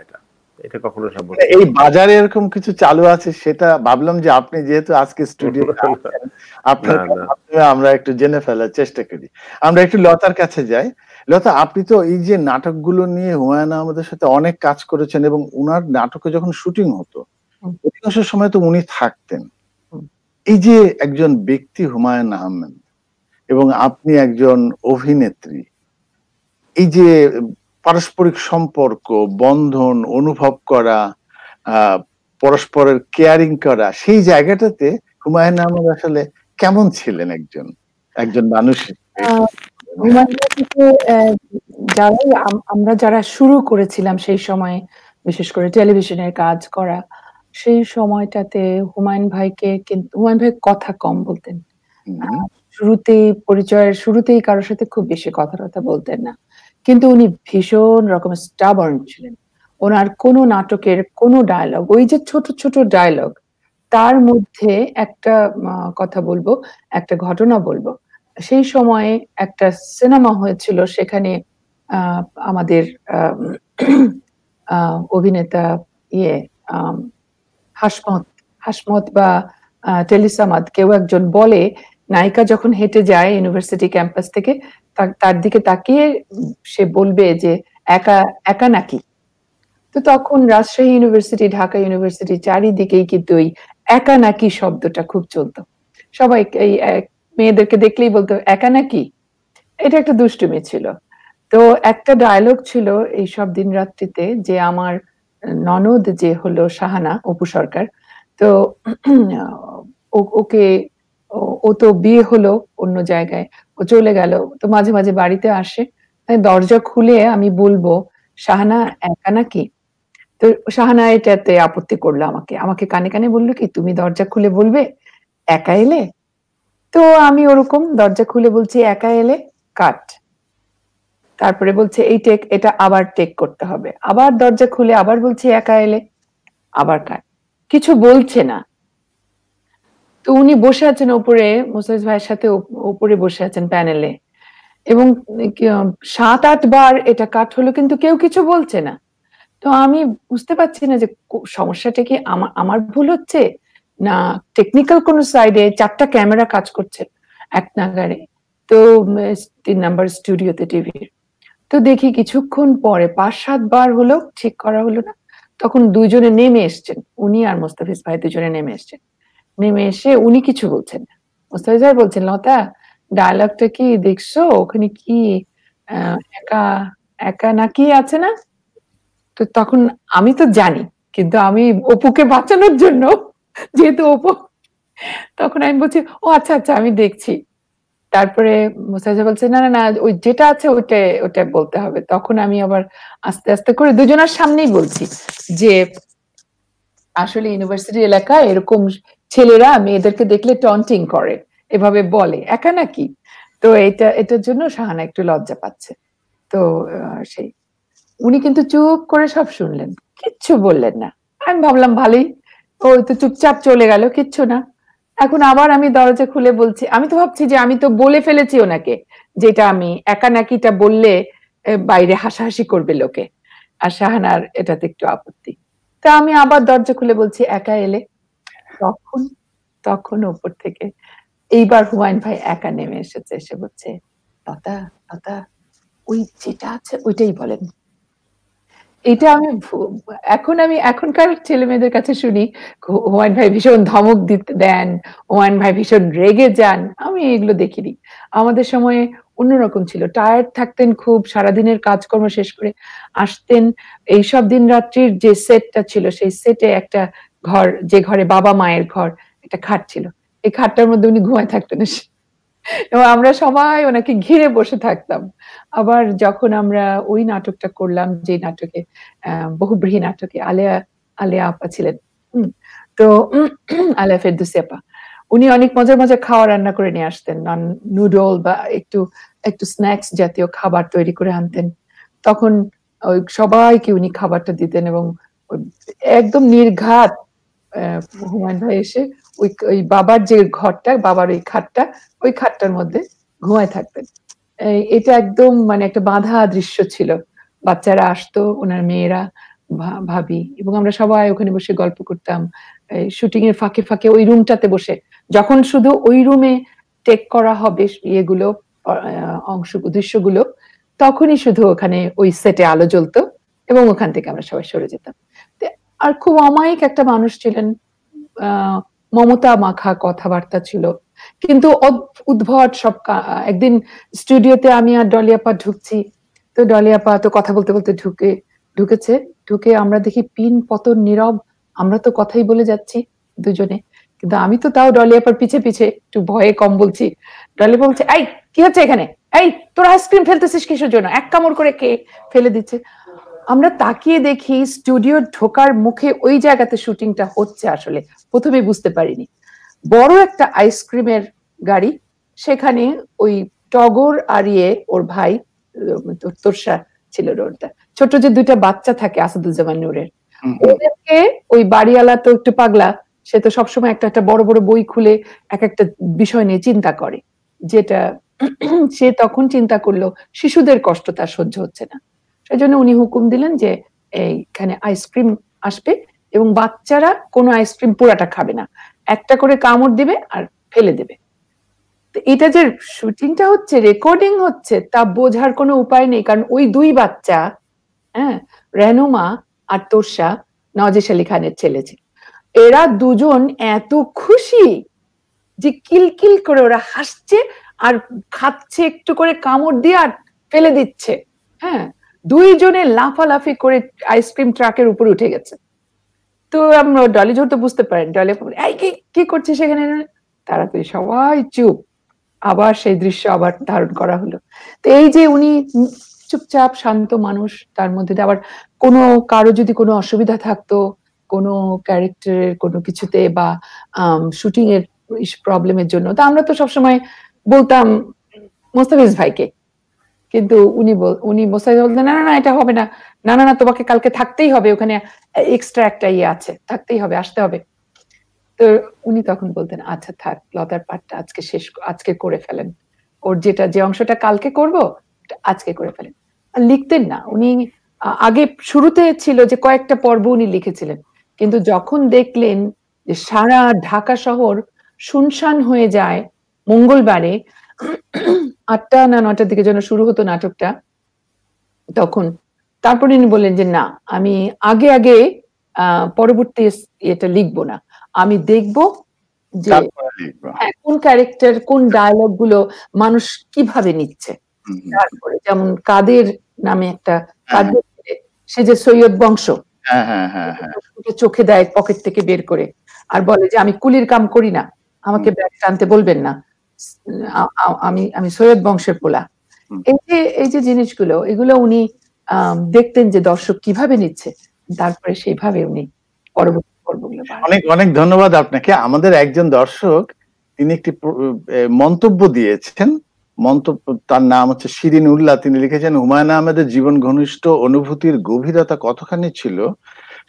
এটা কখনো সম্ভব না। এই বাজারে এরকম কিছু চালু আছে, সেটা ভাবলাম যে আপনি যেহেতু আজকে স্টুডিও আপনার আমরা একটু জেনে ফেলার চেষ্টা করি। আমরা একটু লতার কাছে যাই। লতা, আপনি তো এই যে নাটকগুলো নিয়ে হুমায়ুন আহমেদের সাথে অনেক কাজ করেছেন এবং উনার নাটকে যখন শুটিং হতো অধিকাংশ সময় তো উনি থাকতেন। এই যে একজন ব্যক্তি হুমায়ুন আহমেদ এবং আপনি একজন অভিনেত্রী, এই যে পারস্পরিক সম্পর্ক, বন্ধন অনুভব করা, পরস্পরের কেয়ারিং করা, সেই জায়গাটাতে হুমায়ুন আহমেদ আসলে কেমন ছিলেন একজন মানুষ? আমরা যারা শুরু করেছিলাম সেই সময়, বিশেষ করে টেলিভিশনের কাজ করা, সেই সময়টাতে হুমায়ুন ভাই কথা কম বলতেন। পরিচয়ের শুরুতেই কারোর সাথে খুব বেশি কথা বলতেন না, কিন্তু উনি ভীষণ রকমের স্টাবার্ন ছিলেন। ওনার কোনো নাটকের কোনো ডায়লগ, ওই যে ছোট ছোট ডায়লগ, তার মধ্যে একটা কথা বলবো, একটা ঘটনা বলবো। সেই সময়ে একটা সিনেমা হয়েছিল, সেখানে আমাদের অভিনেতা হাসমত বা টেলিসামাদ কেউ একজন বলে, নায়িকা যখন হেঁটে যায় ইউনিভার্সিটি ক্যাম্পাস থেকে, তার দিকে তাকিয়ে সে বলবে যে একা একা নাকি। তো তখন রাজশাহী ইউনিভার্সিটি, ঢাকা ইউনিভার্সিটি চারিদিকেই কিন্তু ওই একা নাকি শব্দটা খুব চলতো। সবাই এই মেয়েদেরকে দেখলেই বলতো একা নাকি। এটা একটা দুষ্টুমি ছিল। তো একটা ডায়লগ ছিল এইসব দিন রাত্রিতে, যে আমার ননদ যে হলো শাহানা অপু সরকার, তো ওকে ও তো বিয়ে হলো অন্য জায়গায়, ও চলে গেল, তো মাঝে মাঝে বাড়িতে আসে, দরজা খুলে আমি বলবো শাহানা একা নাকি। তো শাহানা এটাতে আপত্তি করলো, আমাকে কানে কানে বললো কি, তুমি দরজা খুলে বলবে একা এলে। তো আমি ওরকম দরজা খুলে বলছি একা এলে, কাট। তারপরে বলছে এটা আবার টেক করতে হবে, আবার দরজা খুলে আবার বলছি একা এলে, আবার কাট। কিছু বলছে না। তো উনি বসে আছেন উপরে, মোসাইজ ভাইয়ের সাথে উপরে বসে আছেন প্যানেলে, এবং 7-8 বার এটা কাট হলো, কিন্তু কেউ কিছু বলছে না। তো আমি বুঝতে পারছি না যে সমস্যাটা কি আমার ভুল হচ্ছে, না টেকনিক্যাল কোন সাইডে 4টা ক্যামেরা কাজ করছে এক নাগারে, তো 3 নাম্বার স্টুডিওতে টিভির। তো দেখি কিছুক্ষণ পরে 5-7 বার হলো, ঠিক করা হলো না। তখন দুইজনে নেমে এসছেন, উনি আর মোস্তাফিজ ভাই দুজনে নেমে এসছেন। নেমে এসে উনি কিছু বলছেন, মোস্তাফিজ ভাই বলছেন, লতা ডায়লগটা কি দেখছো, ওখানে কি একা একা নাকি আছে না। তো তখন আমি তো জানি, কিন্তু আমি অপুকে বাঁচানোর জন্য, যেহেতু অপু, তখন আমি বলছি ও আচ্ছা আচ্ছা আমি দেখছি। তারপরে মোস্তাফিজ বলছে না না না, ওই যেটা আছে ওটা বলতে হবে। তখন আমি আবার আস্তে আস্তে করে দুজনের সামনেই বলছি যে আসলে ইউনিভার্সিটি এলাকায় এরকম ছেলেরা মেয়েদেরকে দেখলে টন্টিং করে, এভাবে বলে একা নাকি। তো এটার জন্য শাহানা একটু লজ্জা পাচ্ছে। তো সেই উনি কিন্তু চুপ করে সব শুনলেন, কিচ্ছু বললেন না। আমি ভাবলাম ভালোই, ওই তো চুপচাপ চলে গেল, কিচ্ছু না। এখন আবার আমি দরজা খুলে বলছি, আমি তো ভাবছি যে আমি তো বলে ফেলেছি ওনাকে, যেটা আমি একা নাকিটা বললে বাইরে হাসাহাসি করবে লোকে, আর শাহানার এটাতে একটু আপত্তি। তা আমি আবার দরজা খুলে বলছি একা এলে। তখন উপর থেকে এইবার হুমায়ুন ভাই একা নেমে এসেছে, এসে বলছে লতা লতা ওই যেটা আছে ওইটাই বলেন। এটা আমি এখনকার ছেলে মেয়েদের কাছে শুনি হুমায়ুন ভাই ভীষণ ধমক দেন, হুমায়ুন ভাই ভীষণ রেগে যান। আমি এগুলো দেখিনি। আমাদের সময়ে অন্যরকম ছিল। টায়ার্ড থাকতেন খুব, সারাদিনের কাজকর্ম শেষ করে আসতেন, এইসব দিন রাত্রির যে সেটটা ছিল সেই সেটে একটা ঘর, যে ঘরে বাবা মায়ের ঘর, একটা খাট ছিল, এই খাটটার মধ্যে উনি ঘুমায় থাকতেন এবং আমরা সবাই ওনাকে ঘিরে বসে থাকতাম। আবার যখন আমরা ওই নাটকটা করলাম, যে নাটকে বহুব্রীহি নাটকে আলেয়া আপা ছিলেন, তো আলেয়া ফেরদৌসী আপা, উনি অনেক মজার মজার খাওয়া রান্না করে নিয়ে আসতেন, নুডল বা একটু স্ন্যাক্স জাতীয় খাবার তৈরি করে আনতেন। তখন ওই সবাইকে উনি খাবারটা দিতেন এবং একদম নির্ঘাত হুমায়ুন ভাই এসে ওই বাবার যে ঘরটা, বাবার ওই খাটটার মধ্যে ঘুমায় থাকতেন। এটা একদম মানে একটা বাঁধা দৃশ্য ছিল। বাচ্চারা আসতো, ওনার মেয়েরা, ভাবি, এবং আমরা সবাই ওখানে বসে গল্প করতাম। শুটিং এর ফাঁকে ফাঁকে ওই রুমটাতে বসে, যখন শুধু ওই রুমে টেক করা হবে ইয়েগুলো, দৃশ্যগুলো, তখনই শুধু ওখানে ওই সেটে আলো জ্বলতো এবং ওখান থেকে আমরা সবাই সরে যেতাম। আর খুব অমায়িক একটা মানুষ ছিলেন, মমতা মাখা কথাবার্তা ছিল, কিন্তু উদ্ভট সব। একদিন স্টুডিওতে আমি আর ডলি আপা ঢুকছি, তো ডলি আপা তো কথা বলতে বলতে ঢুকে আমরা দেখি পিন পতন নীরব, আমরা তো কথাই বলে যাচ্ছি দুজনে, কিন্তু আমি তো তাও ডলি আপার পিছে পিছে একটু ভয়ে কম বলছি। ডলি আপা বলছে, এই কি হচ্ছে এখানে, এই তোর আইসক্রিম ফেলতেছিস কিসের জন্য, এক কামড় করে কে ফেলে দিচ্ছে। আমরা তাকিয়ে দেখি স্টুডিও ঢোকার মুখে ওই জায়গাতে শুটিংটা হচ্ছে, আসলে প্রথমে বুঝতে পারিনি। বড় একটা আইসক্রিমের গাড়ি, সেখানে ওই টগর আর ওর ভাই তোরসা ছিল রোডটা, ছোট যে দুইটা বাচ্চা থাকে আসাদুজ্জামান নূরের, ওদেরকে ওই বাড়িওয়ালা তো একটু পাগলা, সে তো সবসময় একটা বড় বড় বই খুলে এক একটা বিষয় নিয়ে চিন্তা করে, যেটা সে তখন চিন্তা করলো শিশুদের কষ্ট তার সহ্য হচ্ছে না, সেজন্য উনি হুকুম দিলেন যে এইখানে আইসক্রিম আসবে এবং বাচ্চারা কোনো আইসক্রিম পুরাটা খাবে না, একটা করে কামড় দিবে আর ফেলে দেবে। এটা যে শুটিংটা হচ্ছে, রেকর্ডিং হচ্ছে, তা বোঝার কোনো উপায় নেই, কারণ ওই দুই বাচ্চা, হ্যাঁ, রেনুমা আর তোরসা নওয়াজেশ আলী খানের ছেলে ছিল, এরা দুজন এত খুশি যে কিলকিল করে ওরা হাসছে আর খাচ্ছে, একটু করে কামড় দিয়ে আর ফেলে দিচ্ছে। হ্যাঁ, দুইজনে লাফালাফি করে আইসক্রিম ট্রাকের উপরে উঠে গেছে। তো আমরা ডলি ঝোর তো বুঝতে পারেন, ডলি এই কি করছে সেখানে, তাড়াতাড়ি সবাই চুপ। আবার সেই দৃশ্য আবার ধারণ করা হলো। তো এই যে উনি চুপচাপ শান্ত মানুষ, তার মধ্যে আবার কোনো কারো যদি কোনো অসুবিধা থাকতো, কোনো ক্যারেক্টারের কোনো কিছুতে বা শুটিং এর প্রবলেমের জন্য, তা আমরা তো সবসময় বলতাম মোস্তাফিজ ভাইকে, কিন্তু উনি মোস্তাফিজ বলতেন, না না না এটা হবে না, না না না তোমাকে কালকে থাকতেই হবে, ওখানে এক্সট্রা একটা আছে, থাকতেই হবে, আসতে হবে। তো উনি তখন বলতেন, আচ্ছা থাক, লতার পাঠটা আজকে করে ফেলেন, ওর যে অংশটা কালকে করব আজকে করে ফেলেন। আর লিখতেন না উনি, আগে শুরুতে ছিল যে কয়েকটা পর্ব উনি লিখেছিলেন, কিন্তু যখন দেখলেন যে সারা ঢাকা শহর শুনশান হয়ে যায় মঙ্গলবারে 8টা না 9টার দিকে যেন শুরু হতো নাটকটা, তখন তারপরে উনি বললেন যে না, আমি আগে পরবর্তী এটা লিখবো না, আমি দেখব যে কোন ক্যারেক্টার, কোন ডায়লগ গুলো মানুষ কিভাবে নিচ্ছে। তারপরে যেমন কাদের নামে একটা, কাদের সে যে সৈয়দ বংশ, চোখে দেয় পকেট থেকে বের করে আর বলে যে আমি কুলির কাম করি না, আমাকে ব্যাগ টানতে বলবেন না, আমি সৈয়দ বংশের পোলা। এই যে জিনিসগুলো, এগুলো উনি দেখতেন যে দর্শক কিভাবে নিচ্ছে, তারপরে সেইভাবে উনি পরবর্তী পর্বগুলো। অনেক অনেক ধন্যবাদ আপনাকে। আমাদের একজন দর্শক তিনি একটি মন্তব্য দিয়েছেন, তার নাম হচ্ছে শিরিন উল্লাহ। তিনি লিখেছেন, হুমায়ুন আহমেদের জীবন ঘনিষ্ঠ অনুভূতির গভীরতা কতখানি ছিল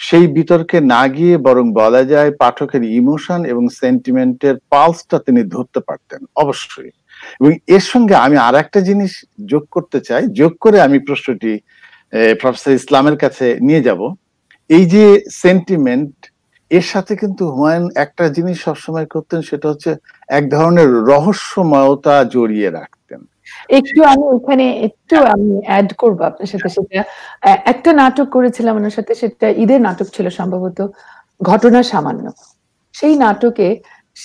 সেই বিতর্কে না গিয়ে বরং বলা যায় পাঠকের ইমোশন এবং সেন্টিমেন্টের পালসটা তিনি ধরতে পারতেন অবশ্যই। এবং এর সঙ্গে আমি আর একটা জিনিস যোগ করতে চাই, যোগ করে আমি প্রশ্নটি প্রফেসর ইসলামের কাছে নিয়ে যাব। এই যে সেন্টিমেন্ট, এর সাথে কিন্তু হুমায়ুন একটা জিনিস সবসময় করতেন, সেটা হচ্ছে এক ধরনের রহস্যময়তা জড়িয়ে রাখতেন। একটু আমি ওখানে আমি অ্যাড করবো আপনার সাথে, সেটা একটা নাটক করেছিলাম ওনার সাথে, সেটা ঈদের নাটক ছিল সম্ভবত, ঘটনা সামান্য। সেই নাটকে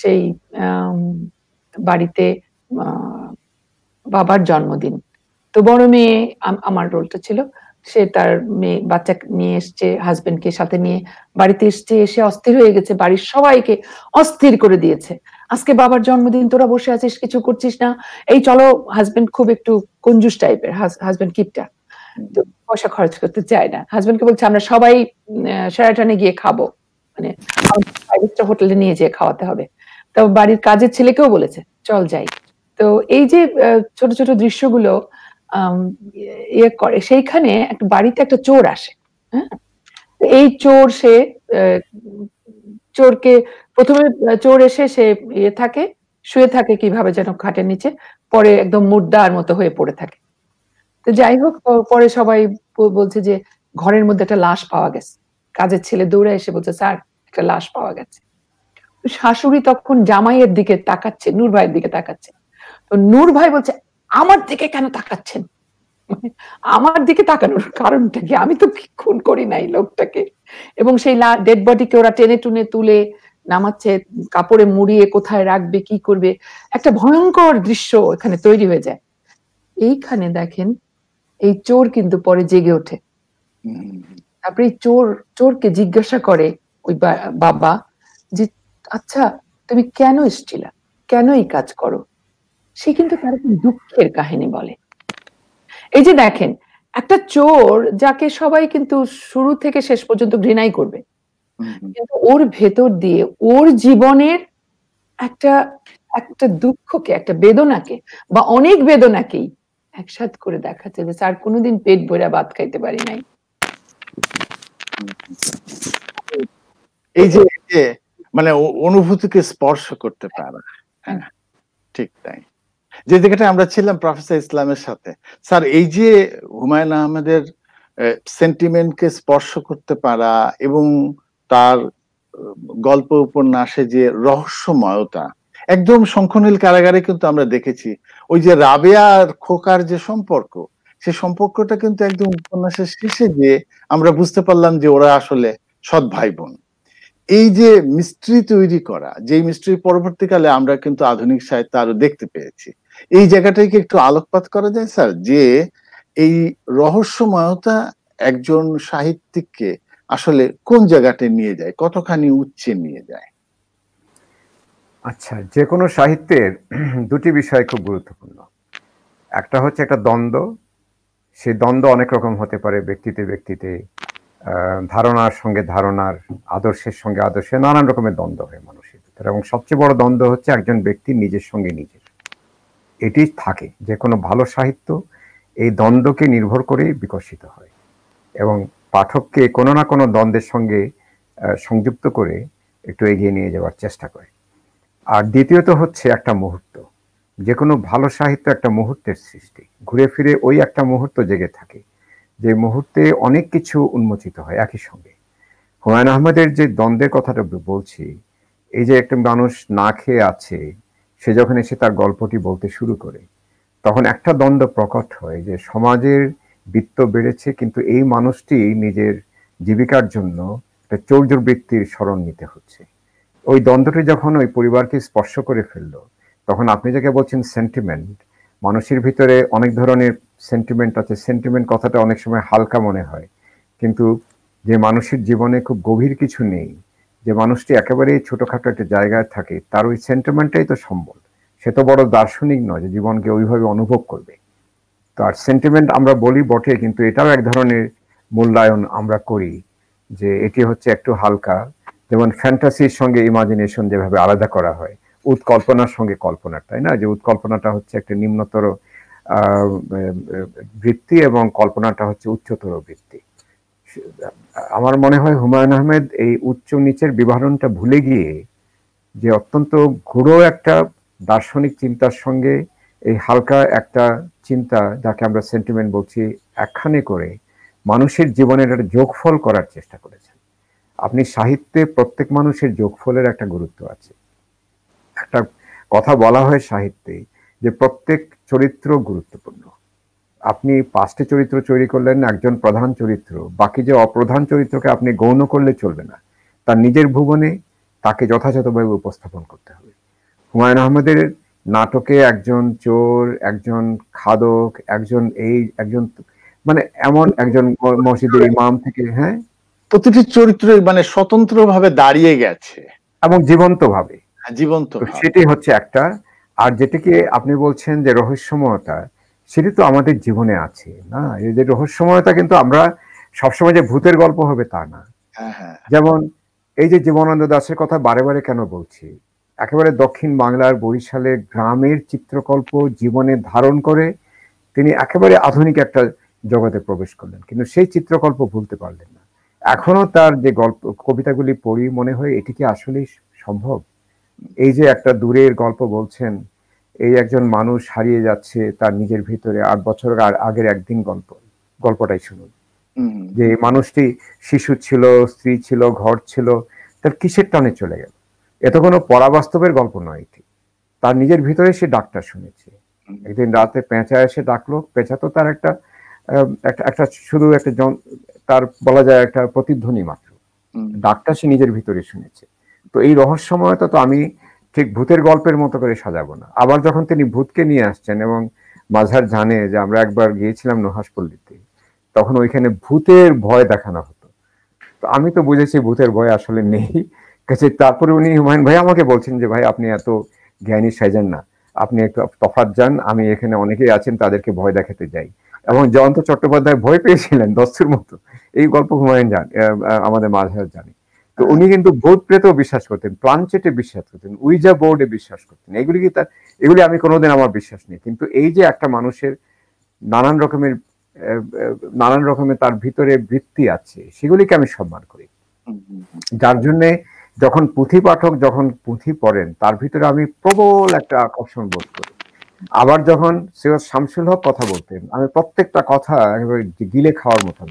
সেই বাড়িতে বাবার জন্মদিন, তো বড় মেয়ে, আমার রোলটা ছিল, সে তার মেয়ে বাচ্চা নিয়ে এসছে, হাজবেন্ডকে সাথে নিয়ে বাড়িতে এসে অস্থির হয়ে গেছে, বাড়ির সবাইকে অস্থির করে দিয়েছে, আজকে বাবার জন্মদিন, তোরা বসে আছিস কিছু করছিস না, এই চলো। হাজবেন্ড খুব একটু কঞ্জুস টাইপের, হাজবেন্ড কিপটা, তো পয়সা খরচ করতে চায় না। হাজবেন্ডকে বলছে আমরা সবাই শেরাটনে গিয়ে খাবো, মানে হোটেলে নিয়ে যেয়ে খাওয়াতে হবে। তো বাড়ির কাজের ছেলেকেও বলেছে চল যাই। তো এই যে ছোট ছোট দৃশ্যগুলো ইয়ে করে, সেইখানে একটা বাড়িতে একটা চোর আসে। হ্যাঁ, এই চোর সে চোরকে প্রথমে চোর এসে সে ইয়ে থাকে, শুয়ে থাকে কিভাবে যেন খাটের নিচে, পরে একদম মুর্দার মতো হয়ে পড়ে থাকে। তো যাই হোক, পরে সবাই বলছে যে ঘরের মধ্যে একটা লাশ পাওয়া গেছে। কাজের ছেলে দৌড়ে এসে বলছে, স্যার একটা লাশ পাওয়া গেছে। শাশুড়ি তখন জামাইয়ের দিকে তাকাচ্ছে, নূর ভাইয়ের দিকে তাকাচ্ছে। তো নূর ভাই বলছে, আমার দিকে কেন তাকাচ্ছেন? আমার দিকে তাকানোর কারণটা কি? আমি তো খুন করি নাই লোকটাকে। এবং সেই ডেড বডিকে ওরা টেনে টুনে তুলে নামাচ্ছে, কাপড়ে মুড়িয়ে কোথায় রাখবে, কি করবে, একটা ভয়ঙ্কর দৃশ্য এখানে তৈরি হয়ে যায়। এইখানে দেখেন, এই চোর কিন্তু পরে জেগে ওঠে। তারপরে চোরকে জিজ্ঞাসা করে ওই বাবা যে, আচ্ছা তুমি কেন এসেছিলা, কেন এই কাজ করো? সে কিন্তু তার দুঃখের কাহিনী বলে। এই যে দেখেন, একটা চোর যাকে সবাই কিন্তু শুরু থেকে শেষ পর্যন্ত ঘৃণাই করবে, কিন্তু ওর ভেতর দিয়ে ওর জীবনের একটা একটা দুঃখকে, একটা বেদনাকে বা অনেক বেদনাকেই একসাথে করে দেখাচ্ছে যে স্যার কোনোদিন পেট ভরে ভাত খাইতে পারি নাই। এই যে মানে অনুভূতিকে স্পর্শ করতে পারা। হ্যাঁ, ঠিক তাই। যে জায়গাটা আমরা ছিলাম প্রফেসর ইসলামের সাথে, স্যার এই যে হুমায়ুন আহমেদের সেন্টিমেন্টকে স্পর্শ করতে পারা এবং তার গল্প উপন্যাসে যে রহস্যময়তা, একদম শঙ্খনীল কারাগারে কিন্তু আমরা দেখেছি ওই যে রাবেয়া আর খোকার যে সম্পর্ক, সে সম্পর্কটা কিন্তু একদম উপন্যাসের শেষে গিয়ে আমরা বুঝতে পারলাম যে ওরা আসলে সৎ ভাই বোন। এই যে মিস্ট্রি তৈরি করা, যে মিস্ট্রি পরবর্তীকালে আমরা কিন্তু আধুনিক সাহিত্যে আরো দেখতে পেয়েছি, এই জায়গাটাকে একটু আলোকপাত করা যায় স্যার, যে এই রহস্যময়তা একজন সাহিত্যিককে আসলে কোন জায়গাতে নিয়ে যায়, কতখানি উচ্চে নিয়ে যায়? আচ্ছা, যে কোনো সাহিত্যের দুটি বিষয় খুব গুরুত্বপূর্ণ। একটা হচ্ছে একটা দ্বন্দ্ব, সেই দ্বন্দ্ব অনেক রকম হতে পারে, ব্যক্তিতে ব্যক্তিতে, ধারণার সঙ্গে ধারণার, আদর্শের সঙ্গে আদর্শের, নানান রকমের দ্বন্দ্ব হয় মানুষের ভিতরে। এবং সবচেয়ে বড় দ্বন্দ্ব হচ্ছে একজন ব্যক্তি নিজের সঙ্গে নিজের। এটি থাকে যে কোনো ভালো সাহিত্য এই দ্বন্দ্বকে নির্ভর করেই বিকশিত হয় এবং পাঠককে কোনো না কোনো দ্বন্দ্বের সঙ্গে সংযুক্ত করে একটু এগিয়ে নিয়ে যাওয়ার চেষ্টা করে। আর দ্বিতীয়ত হচ্ছে একটা মুহূর্ত, যে কোনো ভালো সাহিত্য একটা মুহূর্তের সৃষ্টি, ঘুরে ফিরে ওই একটা মুহূর্ত জেগে থাকে, যে মুহূর্তে অনেক কিছু উন্মোচিত হয় একই সঙ্গে। হুমায়ুন আহমেদের যে দ্বন্দ্বের কথাটা বলছি, এই যে একটা মানুষ না খেয়ে আছে, সে যখন এসে তার গল্পটি বলতে শুরু করে, তখন একটা দ্বন্দ্ব প্রকট হয় যে সমাজের বৃত্ত বেড়েছে, কিন্তু এই মানুষটি নিজের জীবিকার জন্য একটা চৌর্যবৃত্তির শরণ নিতে হচ্ছে। ওই দ্বন্দ্বটি যখন ওই পরিবারকে স্পর্শ করে ফেললো, তখন আপনি যাকে বলছেন সেন্টিমেন্ট, মানুষের ভিতরে অনেক ধরনের সেন্টিমেন্ট আছে। সেন্টিমেন্ট কথাটা অনেক সময় হালকা মনে হয়, কিন্তু যে মানুষের জীবনে খুব গভীর কিছু নেই, যে মানুষটি একেবারেই ছোটখাটো একটা জায়গায় থাকে, তার ওই সেন্টিমেন্টটাই তো সম্বল। সে তো বড় দার্শনিক নয় যে জীবনকে ওইভাবে অনুভব করবে। তো আর সেন্টিমেন্ট আমরা বলি বটে, কিন্তু এটাও এক ধরনের মূল্যায়ন আমরা করি যে এটি হচ্ছে একটু হালকা। যেমন ফ্যান্টাসির সঙ্গে ইমাজিনেশন যেভাবে আলাদা করা হয়, উৎকল্পনার সঙ্গে কল্পনা, তাই না? যে উৎকল্পনাটা হচ্ছে একটা নিম্নতর বৃত্তি এবং কল্পনাটা হচ্ছে উচ্চতর বৃত্তি। আমার মনে হয় হুমায়ুন আহমেদ এই উচ্চ নিচের বিভাজনটা ভুলে গিয়ে যে অত্যন্ত গূঢ় একটা দার্শনিক চিন্তার সঙ্গে এই হালকা একটা চিন্তা, যাকে আমরা সেন্টিমেন্ট বলছি, একখানে করে মানুষের জীবনের একটা যোগফল করার চেষ্টা করেছেন। আপনি সাহিত্যে প্রত্যেক মানুষের যোগফলের একটা গুরুত্ব আছে। একটা কথা বলা হয় সাহিত্যে যে প্রত্যেক চরিত্র গুরুত্বপূর্ণ। আপনি 5টি চরিত্র তৈরি করলেন, একজন প্রধান চরিত্র, বাকি যে অপ্রধান চরিত্রকে আপনি গৌণ করলে চলবে না, তার নিজের ভুবনে তাকে যথাযথভাবে উপস্থাপন করতে হবে। হুমায়ুন আহমেদের নাটকে একজন চোর, একজন খাদক, একজন মানে এমন একজন মসজিদের ইমাম থেকে, হ্যাঁ, প্রতিটি চরিত্র মানে স্বতন্ত্র ভাবে দাঁড়িয়ে গেছে এবং জীবন্ত ভাবে, জীবন্ত। সেটি হচ্ছে একটা। আর যেটিকে আপনি বলছেন যে রহস্যময়তা, সেটি তো আমাদের জীবনে আছে না? এই যে রহস্যময়তা, কিন্তু আমরা সবসময় যে ভূতের গল্প হবে তা না। যেমন এই যে জীবনানন্দ দাশের কথা বারে বারে কেন বলছি, একেবারে দক্ষিণ বাংলার বরিশালে গ্রামের চিত্রকল্প জীবনে ধারণ করে তিনি একেবারে আধুনিক একটা জগতে প্রবেশ করলেন, কিন্তু সেই চিত্রকল্প ভুলতে পারলেন না। এখনো তার যে গল্প কবিতাগুলি পড়ি মনে হয় এটি কি আসলেই সম্ভব? এই যে একটা দূরের গল্প বলছেন, এই একজন মানুষ হারিয়ে যাচ্ছে তার নিজের ভিতরে 8 বছর আগের একদিন গল্পটাই শুনুন। যে মানুষটি শিশু ছিল, স্ত্রী ছিল, ঘর ছিল, তার কিসের টানে চলে গেল? এত কোনো পরাবাস্তবের গল্প নয়, এটি তার নিজের ভিতরে সে ডাকটা শুনেছে। একদিন রাতে পেঁচা এসে ডাকলো, পেঁচা তো তার একটা একটা শুধু একটা তার বলা যায় একটা প্রতিধ্বনি মাত্র, ডাকটা সে নিজের ভিতরে শুনেছে। তো এই রহস্যময়তা তো আমি ঠিক ভূতের গল্পের মতো করে সাজাবো না। আবার যখন তিনি ভূতকে নিয়ে আসছেন, এবং মাঝার জানে যে আমরা একবার গিয়েছিলাম নুহাসপল্লীতে, তখন ওইখানে ভূতের ভয় দেখানো হতো। তো আমি তো বুঝেছি ভূতের ভয় আসলে নেই কাছে। তারপরে উনি হুমায়ুন ভাই আমাকে বলছেন যে ভাই আপনি এত জ্ঞানী সাইজান না, আপনি একটু তফাৎ যান, আমি এখানে অনেকেই আছেন তাদেরকে ভয় দেখাতে যাই। এবং জয়ন্ত চট্টোপাধ্যায় ভয় পেয়েছিলেন দস্তুর মতো, এই গল্প হুমায়ুন আমাদের মাঝার জানে। তো উনি কিন্তু ভূত প্রেতেও বিশ্বাস করতেন, প্লানচেটে বিশ্বাস করতেন, উইজা বোর্ডে বিশ্বাস করতেন। এগুলি আমি কোনোদিন আমার বিশ্বাস নেই, কিন্তু এই যে একটা মানুষের নানান রকমের তার ভিতরে বৃত্তি আছে, সেগুলিকে আমি সম্মান করি। যার জন্য যখন পুঁথি পাঠক যখন পুঁথি পড়েন তার ভিতরে আমি প্রবল একটা আকর্ষণ বোধ করি। আবার যখন সৈয়দ শামসুল হক কথা বলতেন, আমি প্রত্যেকটা কথা একেবারে গিলে খাওয়ার মতো।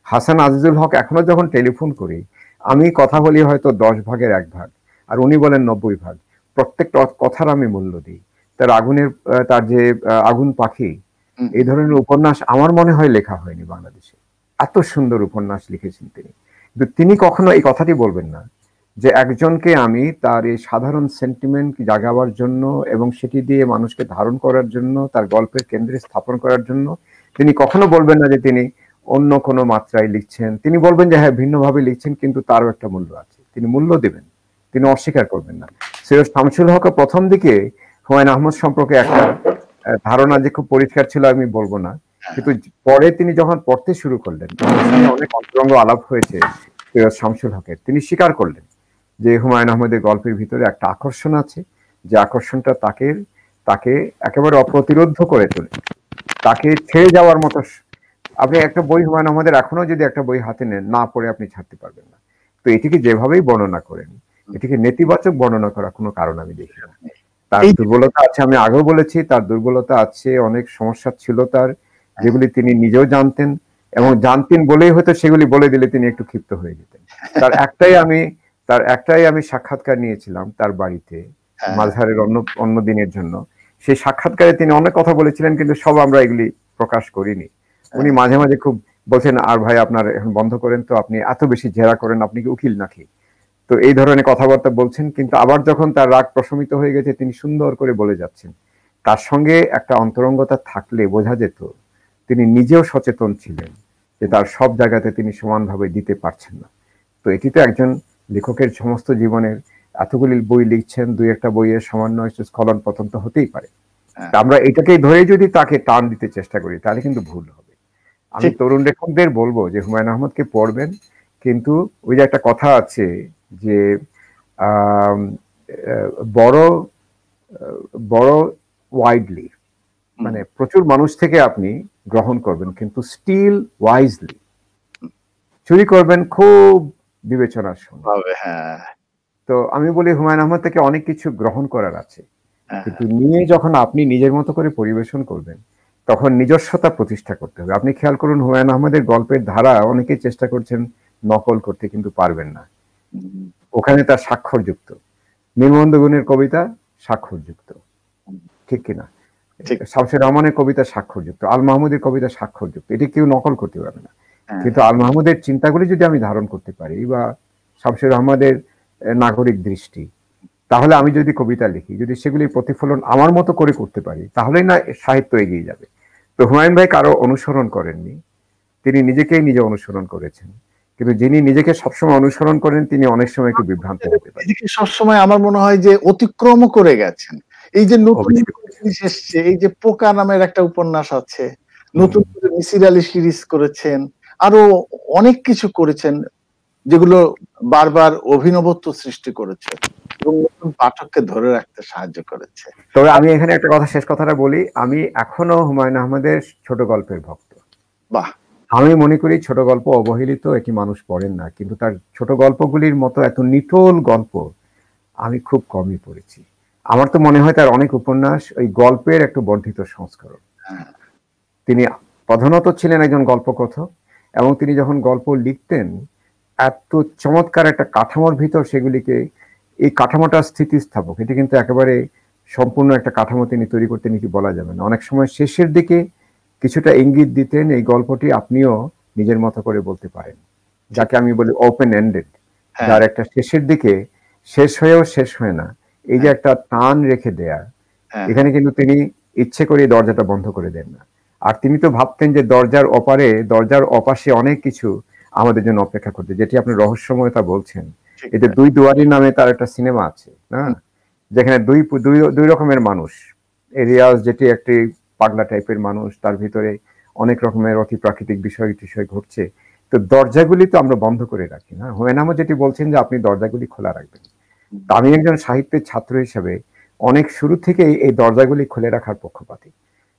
হাসান আজিজুল হক এখনো যখন টেলিফোন করি, আমি কথা বলি হয়তো 10 ভাগের 1 ভাগ, আর উনি বলেন 90 ভাগ। প্রত্যেকটা কথার আমি মূল্য দিই। তার যে আগুন পাখি, এই ধরনের উপন্যাস আমার মনে হয় লেখা হয়নি বাংলাদেশে। এত সুন্দর উপন্যাস লিখেছেন তিনি। কিন্তু তিনি কখনো এই কথাটি বলবেন না যে একজনকে আমি তার এই সাধারণ সেন্টিমেন্ট জাগাবার জন্য এবং সেটি দিয়ে মানুষকে ধারণ করার জন্য, তার গল্পের কেন্দ্রে স্থাপন করার জন্য তিনি কখনো বলবেন না যে তিনি অন্য কোনো মাত্রায় লিখছেন। তিনি বলবেন যে হ্যাঁ ভিন্নভাবে লিখছেন, কিন্তু তারও একটা মূল্য আছে, তিনি মূল্য দেবেন, তিনি অস্বীকার করবেন না। সৈয়দ শামসুল হক প্রথম দিকে হুমায়ুন আহমদ সম্পর্কে একটা ধারণা যে খুব পরিষ্কার ছিল আমি বলবো না, কিন্তু পরে তিনি যখন পড়তে শুরু করলেন, অনেক অন্তরঙ্গ আলাপ হয়েছে সৈয়দ শামসুল হকের, তিনি স্বীকার করলেন যে হুমায়ুন আহমেদের গল্পের ভিতরে একটা আকর্ষণ আছে, যে আকর্ষণটা তাকে একেবারে অপ্রতিরোধ করে তোলে, তাকে ছেড়ে যাওয়ার মতো। আপনি একটা বই হুমায়ুন আহমেদের এখনো যদি একটা বই হাতে নেন, না পড়ে আপনি ছাড়তে পারবেন না। তো এটিকে যেভাবেই বর্ণনা করেন, এটিকে নেতিবাচক বর্ণনা করার কোনো কারণ আমি দেখি না। তার দুর্বলতা আছে, আমি আগেও বলেছি, তার দুর্বলতা আছে, অনেক সমস্যা ছিল তার, যেগুলি তিনি নিজেও জানতেন, এবং জানতেন বলেই হয়তো সেগুলি বলে দিলে তিনি একটু ক্ষিপ্ত হয়ে যেতেন। তার একটাই আমি সাক্ষাৎকার নিয়েছিলাম তার বাড়িতে মাঝহারের অন্য দিনের জন্য। সেই সাক্ষাৎকারে তিনি অনেক কথা বলেছিলেন, কিন্তু সব আমরা এগুলি প্রকাশ করিনি। উনি মাঝে মাঝে খুব বলছেন, আর ভাই আপনার এখন বন্ধ করেন তো, আপনি এত বেশি জেরা করেন, আপনি কি উকিল নাকি? তো এই ধরনের কথাবার্তা বলছেন, কিন্তু আবার যখন তার রাগ প্রশমিত হয়ে গেছে তিনি সুন্দর করে বলে যাচ্ছেন। তার সঙ্গে একটা অন্তরঙ্গতা থাকলে বোঝা যেত তিনি নিজেও সচেতন ছিলেন যে তার সব জায়গাতে তিনি সমানভাবে দিতে পারছেন না। তো এটি তো একজন লেখকের সমস্ত জীবনের, এতগুলি বই লিখছেন, 2-1টা বইয়ের সামান্য একটু স্খলন পতন তো হতেই পারে। আমরা এটাকেই ধরে যদি তাকে টান দিতে চেষ্টা করি তাহলে কিন্তু ভুল হবে। আমি তরুণ লেখকদের বলবো যে হুমায়ুন আহমদকে পড়বেন, কিন্তু ওই যে একটা কথা আছে যে বড় ওয়াইডলি, মানে প্রচুর মানুষ থেকে আপনি গ্রহণ করবেন, কিন্তু স্টিল ওয়াইজলি চুরি করবেন খুব বিবেচনার সঙ্গে। তো আমি বলি হুমায়ুন আহমদ থেকে অনেক কিছু গ্রহণ করার আছে, কিন্তু নিয়ে যখন আপনি নিজের মতো করে পরিবেশন করবেন তখন নিজস্বতা প্রতিষ্ঠা করতে হবে। আপনি খেয়াল করুন হুমায়ুন আহমদের গল্পের ধারা অনেকেই চেষ্টা করছেন নকল করতে, কিন্তু পারবেন না। ওখানে তার স্বাক্ষরযুক্ত, নির্মন্দ গুণের কবিতা স্বাক্ষরযুক্ত, ঠিক কিনা? শামসুর রহমানের কবিতা স্বাক্ষরযুক্ত, আল মাহমুদের কবিতা স্বাক্ষরযুক্ত, এটি কেউ নকল করতে পারবে না। কিন্তু আল মাহমুদের চিন্তাগুলি যদি আমি ধারণ করতে পারি, বা শামসুর রহমানের নাগরিক দৃষ্টি, তাহলে আমি যদি কবিতা লিখি, যদি সেগুলি প্রতিফলন আমার মতো করে করতে পারি, তাহলেই না সাহিত্য এগিয়ে যাবে। তো হুমায়ুন ভাই কারো অনুসরণ করেননি, তিনি নিজেকেই নিজে অনুসরণ করেছেন। কিন্তু যিনি নিজেকে সবসময় অনুসরণ করেন তিনি অনেক সময় একটু বিভ্রান্ত হতে পারেন। নিজেকে সবসময় আমার মনে হয় যে অতিক্রম করে গেছেন। এই যে নতুন জিনিস এসছে, এই যে পোকা নামের একটা উপন্যাস আছে, নতুন করে মিসির আলী সিরিজ করেছেন, আরো অনেক কিছু করেছেন, যেগুলো বারবার অভিনবত্ব সৃষ্টি করেছে এবং নতুন পাঠককে ধরে রাখতে সাহায্য করেছে। তবে আমি এখানে একটা কথা, শেষ কথাটা বলি, আমি এখনো হুমায়ুন আহমেদের ছোট গল্পের ভক্ত। বাহ। আমি মনে করি ছোট গল্প অবহেলিত, এটি মানুষ পড়েন না, কিন্তু তার ছোট গল্পগুলির মতো এত নিটোল গল্প আমি খুব কমই পড়েছি। আমার তো মনে হয় তার অনেক উপন্যাস ওই গল্পের একটু বর্ধিত সংস্করণ। তিনি প্রধানত ছিলেন একজন গল্পকথক, এবং তিনি যখন গল্প লিখতেন এত চমৎকার একটা কাঠামোর ভিতর সেগুলিকে, এই কাঠামোটা স্থিতিস্থাপক, এটি কিন্তু একেবারে সম্পূর্ণ একটা কাঠামো তিনি তৈরি করতেন এটি বলা যাবে না। অনেক সময় শেষের দিকে কিছুটা ইঙ্গিত দিতেন এই গল্পটি আপনিও নিজের মতো করে বলতে পারেন, যাকে আমি বলি ওপেন এন্ডেড, যার একটা শেষের দিকে শেষ হয়েও শেষ হয় না, এই যে একটা টান রেখে দেয়া, এখানে কিন্তু তিনি ইচ্ছে করে দরজাটা বন্ধ করে দেন না। আর তিনি তো ভাবতেন যে দরজার ওপারে, দরজার অপাশে অনেক কিছু আমাদের জন্য অপেক্ষা করতে, যেটি আপনি রহস্যময়তা বলছেন। এতে দুই দুয়ারি নামে তার একটা সিনেমা আছে না, যেখানে দুই রকমের মানুষ, রিয়াজ যেটি একটি পাগলা টাইপের মানুষ, তার ভিতরে অনেক রকমের অতি প্রাকৃতিক বিষয় ঘটছে। তো দরজাগুলি তো আমরা বন্ধ করে রাখি না। হুমায়ুন আহমেদ যেটি বলছেন যে আপনি দরজাগুলি খোলা রাখবেন, আমি একজন সাহিত্যের ছাত্র হিসেবে অনেক শুরু থেকেই এই দরজাগুলি খুলে রাখার পক্ষপাতী,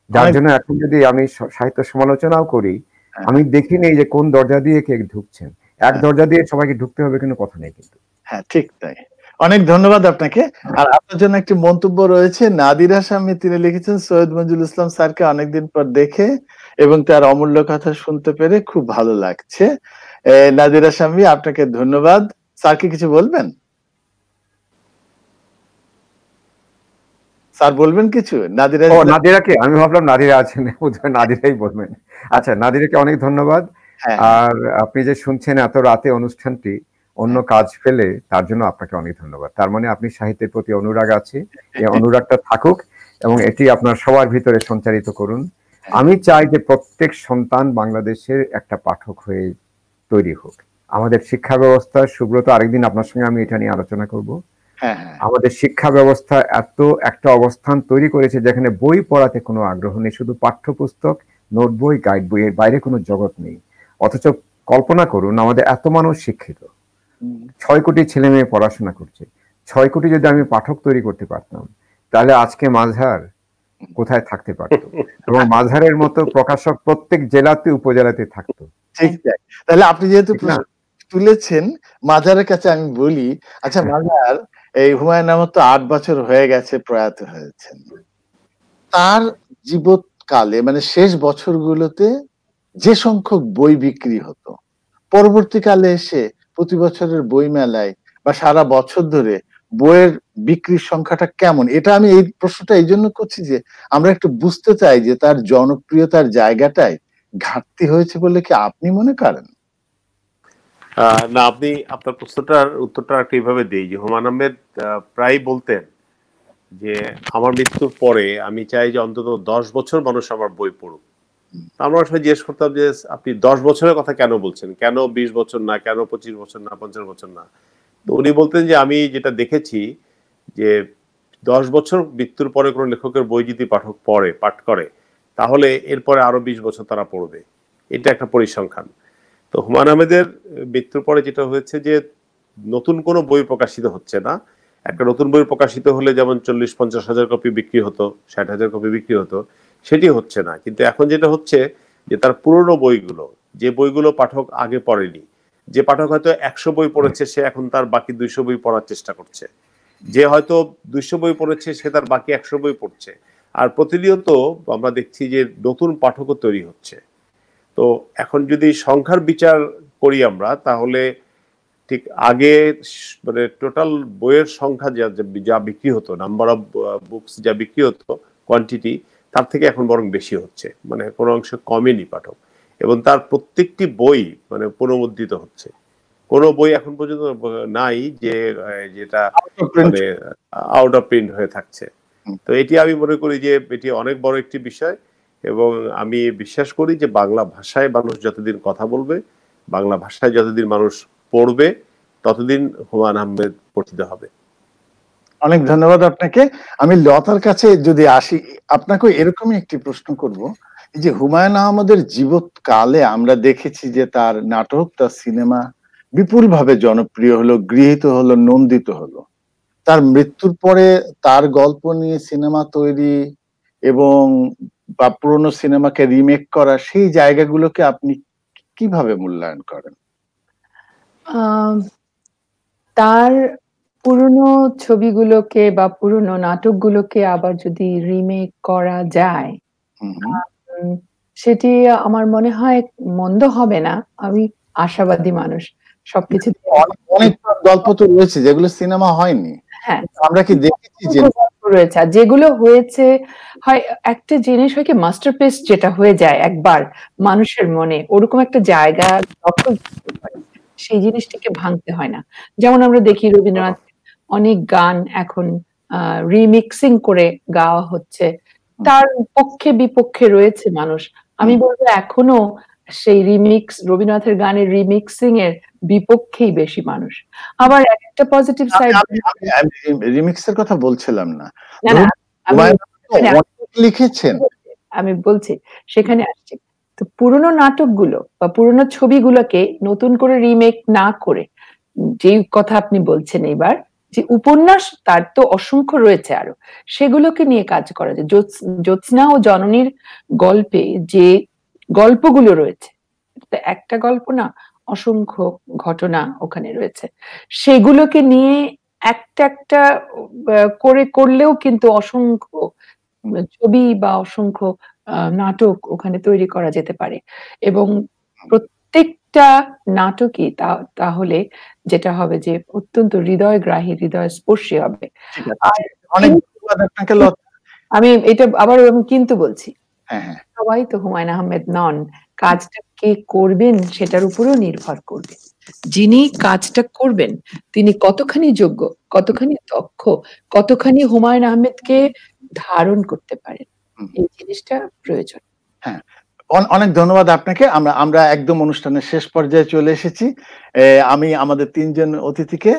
যার জন্য এখন যদি আমি সাহিত্য সমালোচনাও করি, আমি দেখিনি যে কোন দরজা দিয়ে কে ঢুকছেন। এক দরজা দিয়ে সবাইকে ঢুকতে হবে কোনো কথা নেই কিন্তু। হ্যাঁ, ঠিক তাই। অনেক ধন্যবাদ আপনাকে। আর আপনার জন্য একটি মন্তব্য রয়েছে, নাদিরা শামী, তিনি লিখেছেন সৈয়দ মঞ্জুরুল ইসলাম স্যারকে অনেকদিন পর দেখে এবং তার অমূল্য কথা শুনতে পেরে খুব ভালো লাগছে। নাদিরা শামী, আপনাকে ধন্যবাদ। স্যারকে কিছু বলবেন? স্যার বলবেন কিছু? নাদিরাকে আমি ভাবলাম নাদিরা আছেন, নাদিরাই বলবেন। আচ্ছা, নাদিরাকে অনেক ধন্যবাদ। আর আপনি যে শুনছেন এত রাতে অনুষ্ঠানটি অন্য কাজ ফেলে, তার জন্য আপনাকে অনেক ধন্যবাদ। তার মানে আপনি সাহিত্যের প্রতি অনুরাগ আছে, এই অনুরাগটা থাকুক এবং এটি আপনার সবার ভিতরে সঞ্চারিত করুন। আমি চাই যে প্রত্যেক সন্তান বাংলাদেশের একটা পাঠক হয়ে তৈরি হোক। আমাদের শিক্ষা ব্যবস্থা, সুব্রত আরেকদিন আপনার সঙ্গে আমি এটা নিয়ে আলোচনা করব, আমাদের শিক্ষা ব্যবস্থা এত একটা অবস্থান তৈরি করেছে যেখানে বই পড়াতে কোনো আগ্রহ নেই, শুধু পাঠ্যপুস্তক, নোট বই, গাইড বই, এর বাইরে কোনো জগৎ নেই। অথচ কল্পনা করুন আমাদের এত মানুষ শিক্ষিত, 6 কোটি ছেলে মেয়ে পড়াশোনা করছে, 6 কোটি যদি আমি পাঠক তৈরি করতে পারতাম, তাহলে আজকে মাঝার কোথায় থাকতে পারতো, এবং মাঝারের মতো প্রকাশক প্রত্যেক জেলাতে উপজেলাতে থাকতো। ঠিক তাই। তাহলে আপনি যেহেতু তুলেছেন মাঝারের কাছে আমি বলি, আচ্ছা মাঝার, এই হুমায়ুন আহমেদ তো 8 বছর হয়ে গেছে প্রয়াত হয়েছেন। তার জীবৎকালে মানে শেষ বছরগুলোতে যে সংখ্যক বই বিক্রি হতো, পরবর্তীকালে এসে প্রতি বছরের বই মেলায় বা সারা বছর ধরে বইয়ের বিক্রির সংখ্যাটা কেমন, এটা আমি এই প্রশ্নটা এই জন্য করছি যে আমরা একটু বুঝতে চাই যে তার জনপ্রিয়তার জায়গাটায় ঘাটতি হয়েছে বলে কি আপনি মনে করেন? না, আপনি আপনার প্রশ্নটার উত্তরটা একটা এইভাবে দিই যে হুমায়ুন আহমেদ প্রায় বলতেন যে আমার মৃত্যুর পরে আমি চাই যে অন্তত 10 বছর মানুষ আমার বই পড়ুক। আমরা সবাই জিজ্ঞেস করতাম যে আপনি 10 বছরের কথা কেন বলছেন, কেন 20 বছর না, কেন 25 বছর না, 50 বছর না? তো উনি বলতেন যে আমি যেটা দেখেছি যে 10 বছর মৃত্যুর পরে কোনো লেখকের বই যদি পাঠ করে তাহলে এরপরে আরো 20 বছর তারা পড়বে, এটা একটা পরিসংখ্যান। তো হুমায়ুন আহমেদের মৃত্যুর পরে যেটা হয়েছে যে নতুন কোনো বই প্রকাশিত হচ্ছে না। একটা নতুন বই প্রকাশিত হলে যেমন 40-50 হাজার কপি বিক্রি হতো, 60 হাজার কপি বিক্রি হতো, সেটি হচ্ছে না। কিন্তু এখন যেটা হচ্ছে যে তার পুরনো বইগুলো, যে বইগুলো পাঠক আগে পড়েনি, যে পাঠক হয়তো 100 বই পড়েছে সে এখন তার বাকি 200 বই পড়ার চেষ্টা করছে, যে হয়তো 200 বই পড়েছে সে তার বাকি 100 বই পড়ছে। আর প্রতিনিয়ত আমরা দেখছি যে নতুন পাঠকও তৈরি হচ্ছে। তো এখন যদি সংখ্যার বিচার করি আমরা, তাহলে ঠিক আগে মানে টোটাল বইয়ের সংখ্যা যা বিক্রি হতো, নাম্বার অফ বুকস যা বিক্রি হতো, কোয়ান্টিটি, তার থেকে এখন বরং বেশি হচ্ছে, মানে কোনো অংশে কমেনি পাঠক, এবং তার প্রত্যেকটি বই মানে পুনর্মুদ্রিত হচ্ছে। কোনো বই এখন পর্যন্ত নাই যে যেটা মানে আউট অফ প্রিন্ট হয়ে থাকছে। তো এটি আমি মনে করি যে এটি অনেক বড় একটি বিষয়, এবং আমি বিশ্বাস করি যে বাংলা ভাষায় মানুষ যতদিন কথা বলবে, বাংলা ভাষায় যতদিন মানুষ পড়বে, ততদিন হুমায়ুন আহমেদ পঠিত হবে। অনেক ধন্যবাদ আপনাকে। আমি লতার কাছে যদি আসি, আপনাকে এরকমই একটি প্রশ্ন করব, যে হুমায়ুন আহমেদের জীবৎকালে আমরা দেখেছি যে তার নাটক, তার সিনেমা বিপুলভাবে জনপ্রিয় হলো, গৃহীত হলো, নন্দিত হলো। তার মৃত্যুর পরে তার গল্প নিয়ে সিনেমা তৈরি এবং বা পুরনো সিনেমাকে রিমেক করা, সেই জায়গাগুলোকে আপনি কিভাবে মূল্যায়ন করেন? তার পুরনো ছবিগুলোকে বা পুরনো নাটকগুলোকে আবার যদি রিমেক করা যায়, সেটি আমার মনে হয় মন্দ হবে না। আমি আশাবাদী মানুষ, সবকিছু অনেক গল্প তো রয়েছে যেগুলো সিনেমা হয়নি। হ্যাঁ, আমরা কি দেখেছি যে রয়েছে, আর যেগুলো হয়েছে হয় একটা জিনিস হয় কি, মাস্টারপিস যেটা হয়ে যায় একবার মানুষের মনে, ওরকম একটা জায়গা দখল করতে পারে, সেই জিনিসটাকে ভাঙতে হয় না। যেমন আমরা দেখি রবীন্দ্রনাথ অনেক গান এখন রিমিক্সিং করে গাওয়া হচ্ছে, তার পক্ষে বিপক্ষে রয়েছে মানুষ। আমি বলবো এখনো সেই রবীন্দ্রনাথের গানের রিমিক্সিং এর বিপক্ষেই বেশি মানুষ। আবার একটা পজিটিভ সাইড, রিমিক্সের কথা বলছিলাম না, লিখেছেন, আমি বলছি সেখানে আসছি। তো পুরনো নাটকগুলো বা পুরনো ছবিগুলোকে নতুন করে রিমেক না করে, যেই কথা আপনি বলছেন এবার, যে উপন্যাস তার তো অসংখ্য রয়েছে আরো, সেগুলোকে নিয়ে কাজ করা যায়। জ্যোৎস্না ও জননীর গল্পে যে গল্পগুলো রয়েছে, একটা গল্প না, অসংখ্য ঘটনা ওখানে রয়েছে, সেগুলোকে নিয়ে একটা একটা করে করলেও কিন্তু অসংখ্য ছবি বা অসংখ্য নাটক ওখানে তৈরি করা যেতে পারে। এবং প্রত্যেকটা নাটকই তাহলে যেটা হবে যে অত্যন্ত হৃদয়গ্রাহী, হৃদয়স্পর্শী হবে। আমি এটা আবার কিন্তু বলছি, সবাই তো হুমায়ুন আহমেদ নন, কাজটা কে করবেন সেটার উপরেও নির্ভর করবে। যিনি কাজটা করবেন তিনি কতখানি যোগ্য, কতখানি দক্ষ, কতখানি হুমায়ুন আহমেদকে ধারণ করতে পারেন, এই জিনিসটা প্রয়োজন। হ্যাঁ, অনেক ধন্যবাদ আপনাকে। আমরা একদম অনুষ্ঠানের শেষ পর্যায়ে চলে এসেছি। আমি আমাদের তিনজন অতিথিকে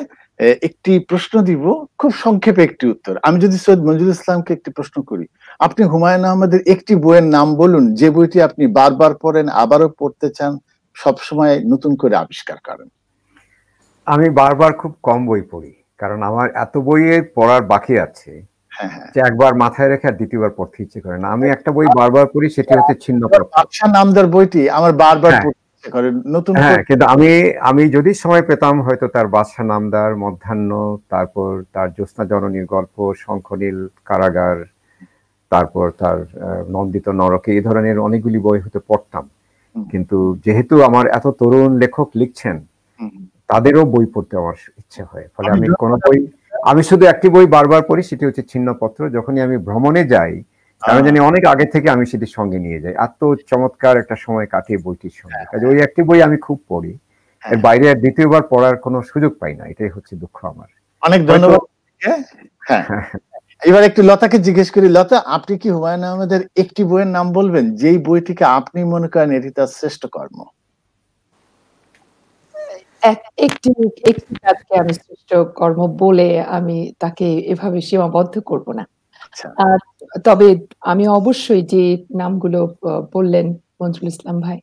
একটি প্রশ্ন দিব, খুব সংক্ষেপে একটি উত্তর। আমি যদি সৈয়দ মঞ্জুরুল ইসলামকে একটি প্রশ্ন করি, আপনি হুমায়ুন আহমেদের একটি বইয়ের নাম বলুন যে বইটি আপনি বারবার পড়েন, আবারও পড়তে চান, সবসময় নতুন করে আবিষ্কার করেন। আমি বারবার খুব কম বই পড়ি, কারণ আমার এত বইয়ে পড়ার বাকি আছে যে একবার মাথায় রেখে আর দ্বিতীয়বার পড়তে ইচ্ছে করে না। আমি একটা বই বারবার পড়ি, সেটি হচ্ছে ছিন্নপত্র। বাদশাহ নামদার বইটি আমার বারবার পড়তে ইচ্ছে করে, নতুন। হ্যাঁ, কিন্তু আমি যদি সময় পেতাম হয়তো তার বাদশাহ নামদার, মধ্যাহ্ন, তারপর তার জ্যোৎস্না জননীর গল্প, শঙ্খনীল কারাগার, তারপর তার নন্দিত নরকে, এই ধরনের অনেকগুলি বই হয়তো পড়তাম। কিন্তু যেহেতু আমার এত তরুণ লেখক লিখছেন, তাদেরও বই পড়তে আমার ইচ্ছে হয়, ফলে আমি শুধু একটি বই বারবার পড়ি, সেটি হচ্ছে ছিন্নপত্র। যখনই আমি ভ্রমণে যাই, আমি জানি অনেক আগে থেকে আমি সেটি সঙ্গে নিয়ে যাই, এত চমৎকার একটা সময় কাটিয়ে বইটির সঙ্গে। কাজে ওই একটি বই আমি খুব পড়ি, এর বাইরে আর দ্বিতীয়বার পড়ার কোনো সুযোগ পাই না, এটাই হচ্ছে দুঃখ আমার। অনেক ধন্যবাদ। হ্যাঁ, এবার একটু লতাকে জিজ্ঞেস করি। লতা, আপনি কি হুমায়ুন আহমেদের একটি বইয়ের নাম বলবেন যেই বইটিকে আপনি মনে করেন এটি তার শ্রেষ্ঠ কর্ম? একটি কাজকে আমি শ্রেষ্ঠ কর্ম বলে আমি তাকে এভাবে সীমাবদ্ধ করব না। তবে আমি অবশ্যই যে নামগুলো বললেন মঞ্জুরুল ইসলাম ভাই,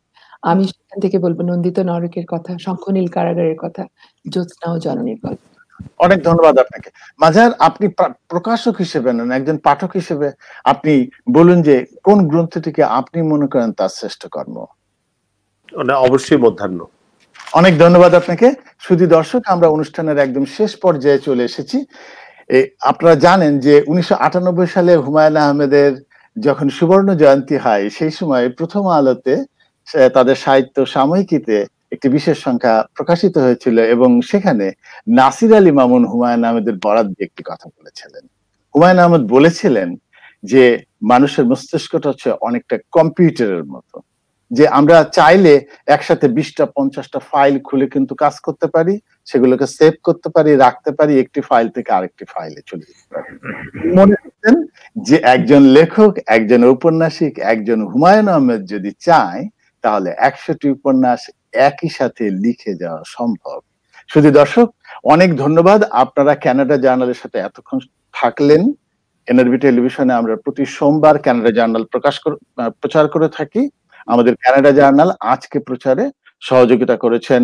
আমি সেখান থেকে বলবো নন্দিত নরকের কথা, শঙ্খনীল কারাগারের কথা, জ্যোৎস্না ও জননীর গল্প। অনেক ধন্যবাদ আপনাকে। মাজার, আপনি প্রকাশক হিসেবে নন, একজন পাঠক হিসেবে আপনি বলুন যে কোন গ্রন্থটিকে আপনি মনে করেন তার শ্রেষ্ঠ কর্ম? অবশ্যই মধ্যাহ্ন। অনেক ধন্যবাদ আপনাকে। শুধু দর্শক, আমরা অনুষ্ঠানের একদম শেষ পর্যায়ে চলে এসেছি। আপনারা জানেন যে 1998 সালে হুমায়ুন আহমেদের যখন সুবর্ণ জয়ন্তী হয়, সেই সময় প্রথম আলোতে তাদের সাহিত্য সাময়িকীতে একটি বিশেষ সংখ্যা প্রকাশিত হয়েছিল এবং সেখানে নাসির আলী মামুন হুমায়ুন আহমেদের বরাত দিয়ে একটি কথা বলেছিলেন। হুমায়ুন আহমেদ বলেছিলেন যে মানুষের মস্তিষ্কটা হচ্ছে অনেকটা কম্পিউটারের মতো, যে আমরা চাইলে একসাথে 20টা 50টা ফাইল খুলে কিন্তু কাজ করতে পারি, সেগুলোকে সেভ করতে পারি, রাখতে পারি, একটি ফাইল থেকে আরেকটি ফাইলে চলে যেতে পারি। মনে করতেন যে একজন লেখক, একজন ঔপন্যাসিক, একজন হুমায়ুন আহমেদ যদি চায় তাহলে 100টি উপন্যাস একই সাথে লিখে যাওয়া সম্ভব। শুধু দর্শক, অনেক ধন্যবাদ। আপনারা কানাডা জার্নালের সাথে এতক্ষণ থাকলেন। এনআরবি টেলিভিশনে আমরা প্রতি সোমবার কানাডা জার্নাল প্রচার করে থাকি। আমাদের কানাডা জার্নাল আজকে প্রচারে সহযোগিতা করেছেন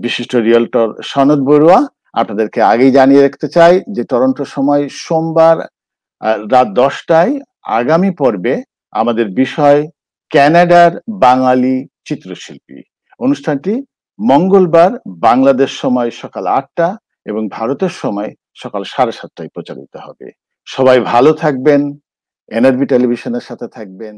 বিশিষ্ট রিয়েলটর সনদ বড়ুয়া। আপনাদেরকে আগেই জানিয়ে রাখতে চাই যে টরন্টো সময় সোমবার রাত 10টায় আগামী পর্বে আমাদের বিষয় কানাডার বাঙালি চিত্রশিল্পী। অনুষ্ঠানটি মঙ্গলবার বাংলাদেশ সময় সকাল 8টা এবং ভারতের সময় সকাল 7:30টায় প্রচারিত হবে। সবাই ভালো থাকবেন, এনআরবি টেলিভিশনের সাথে থাকবেন।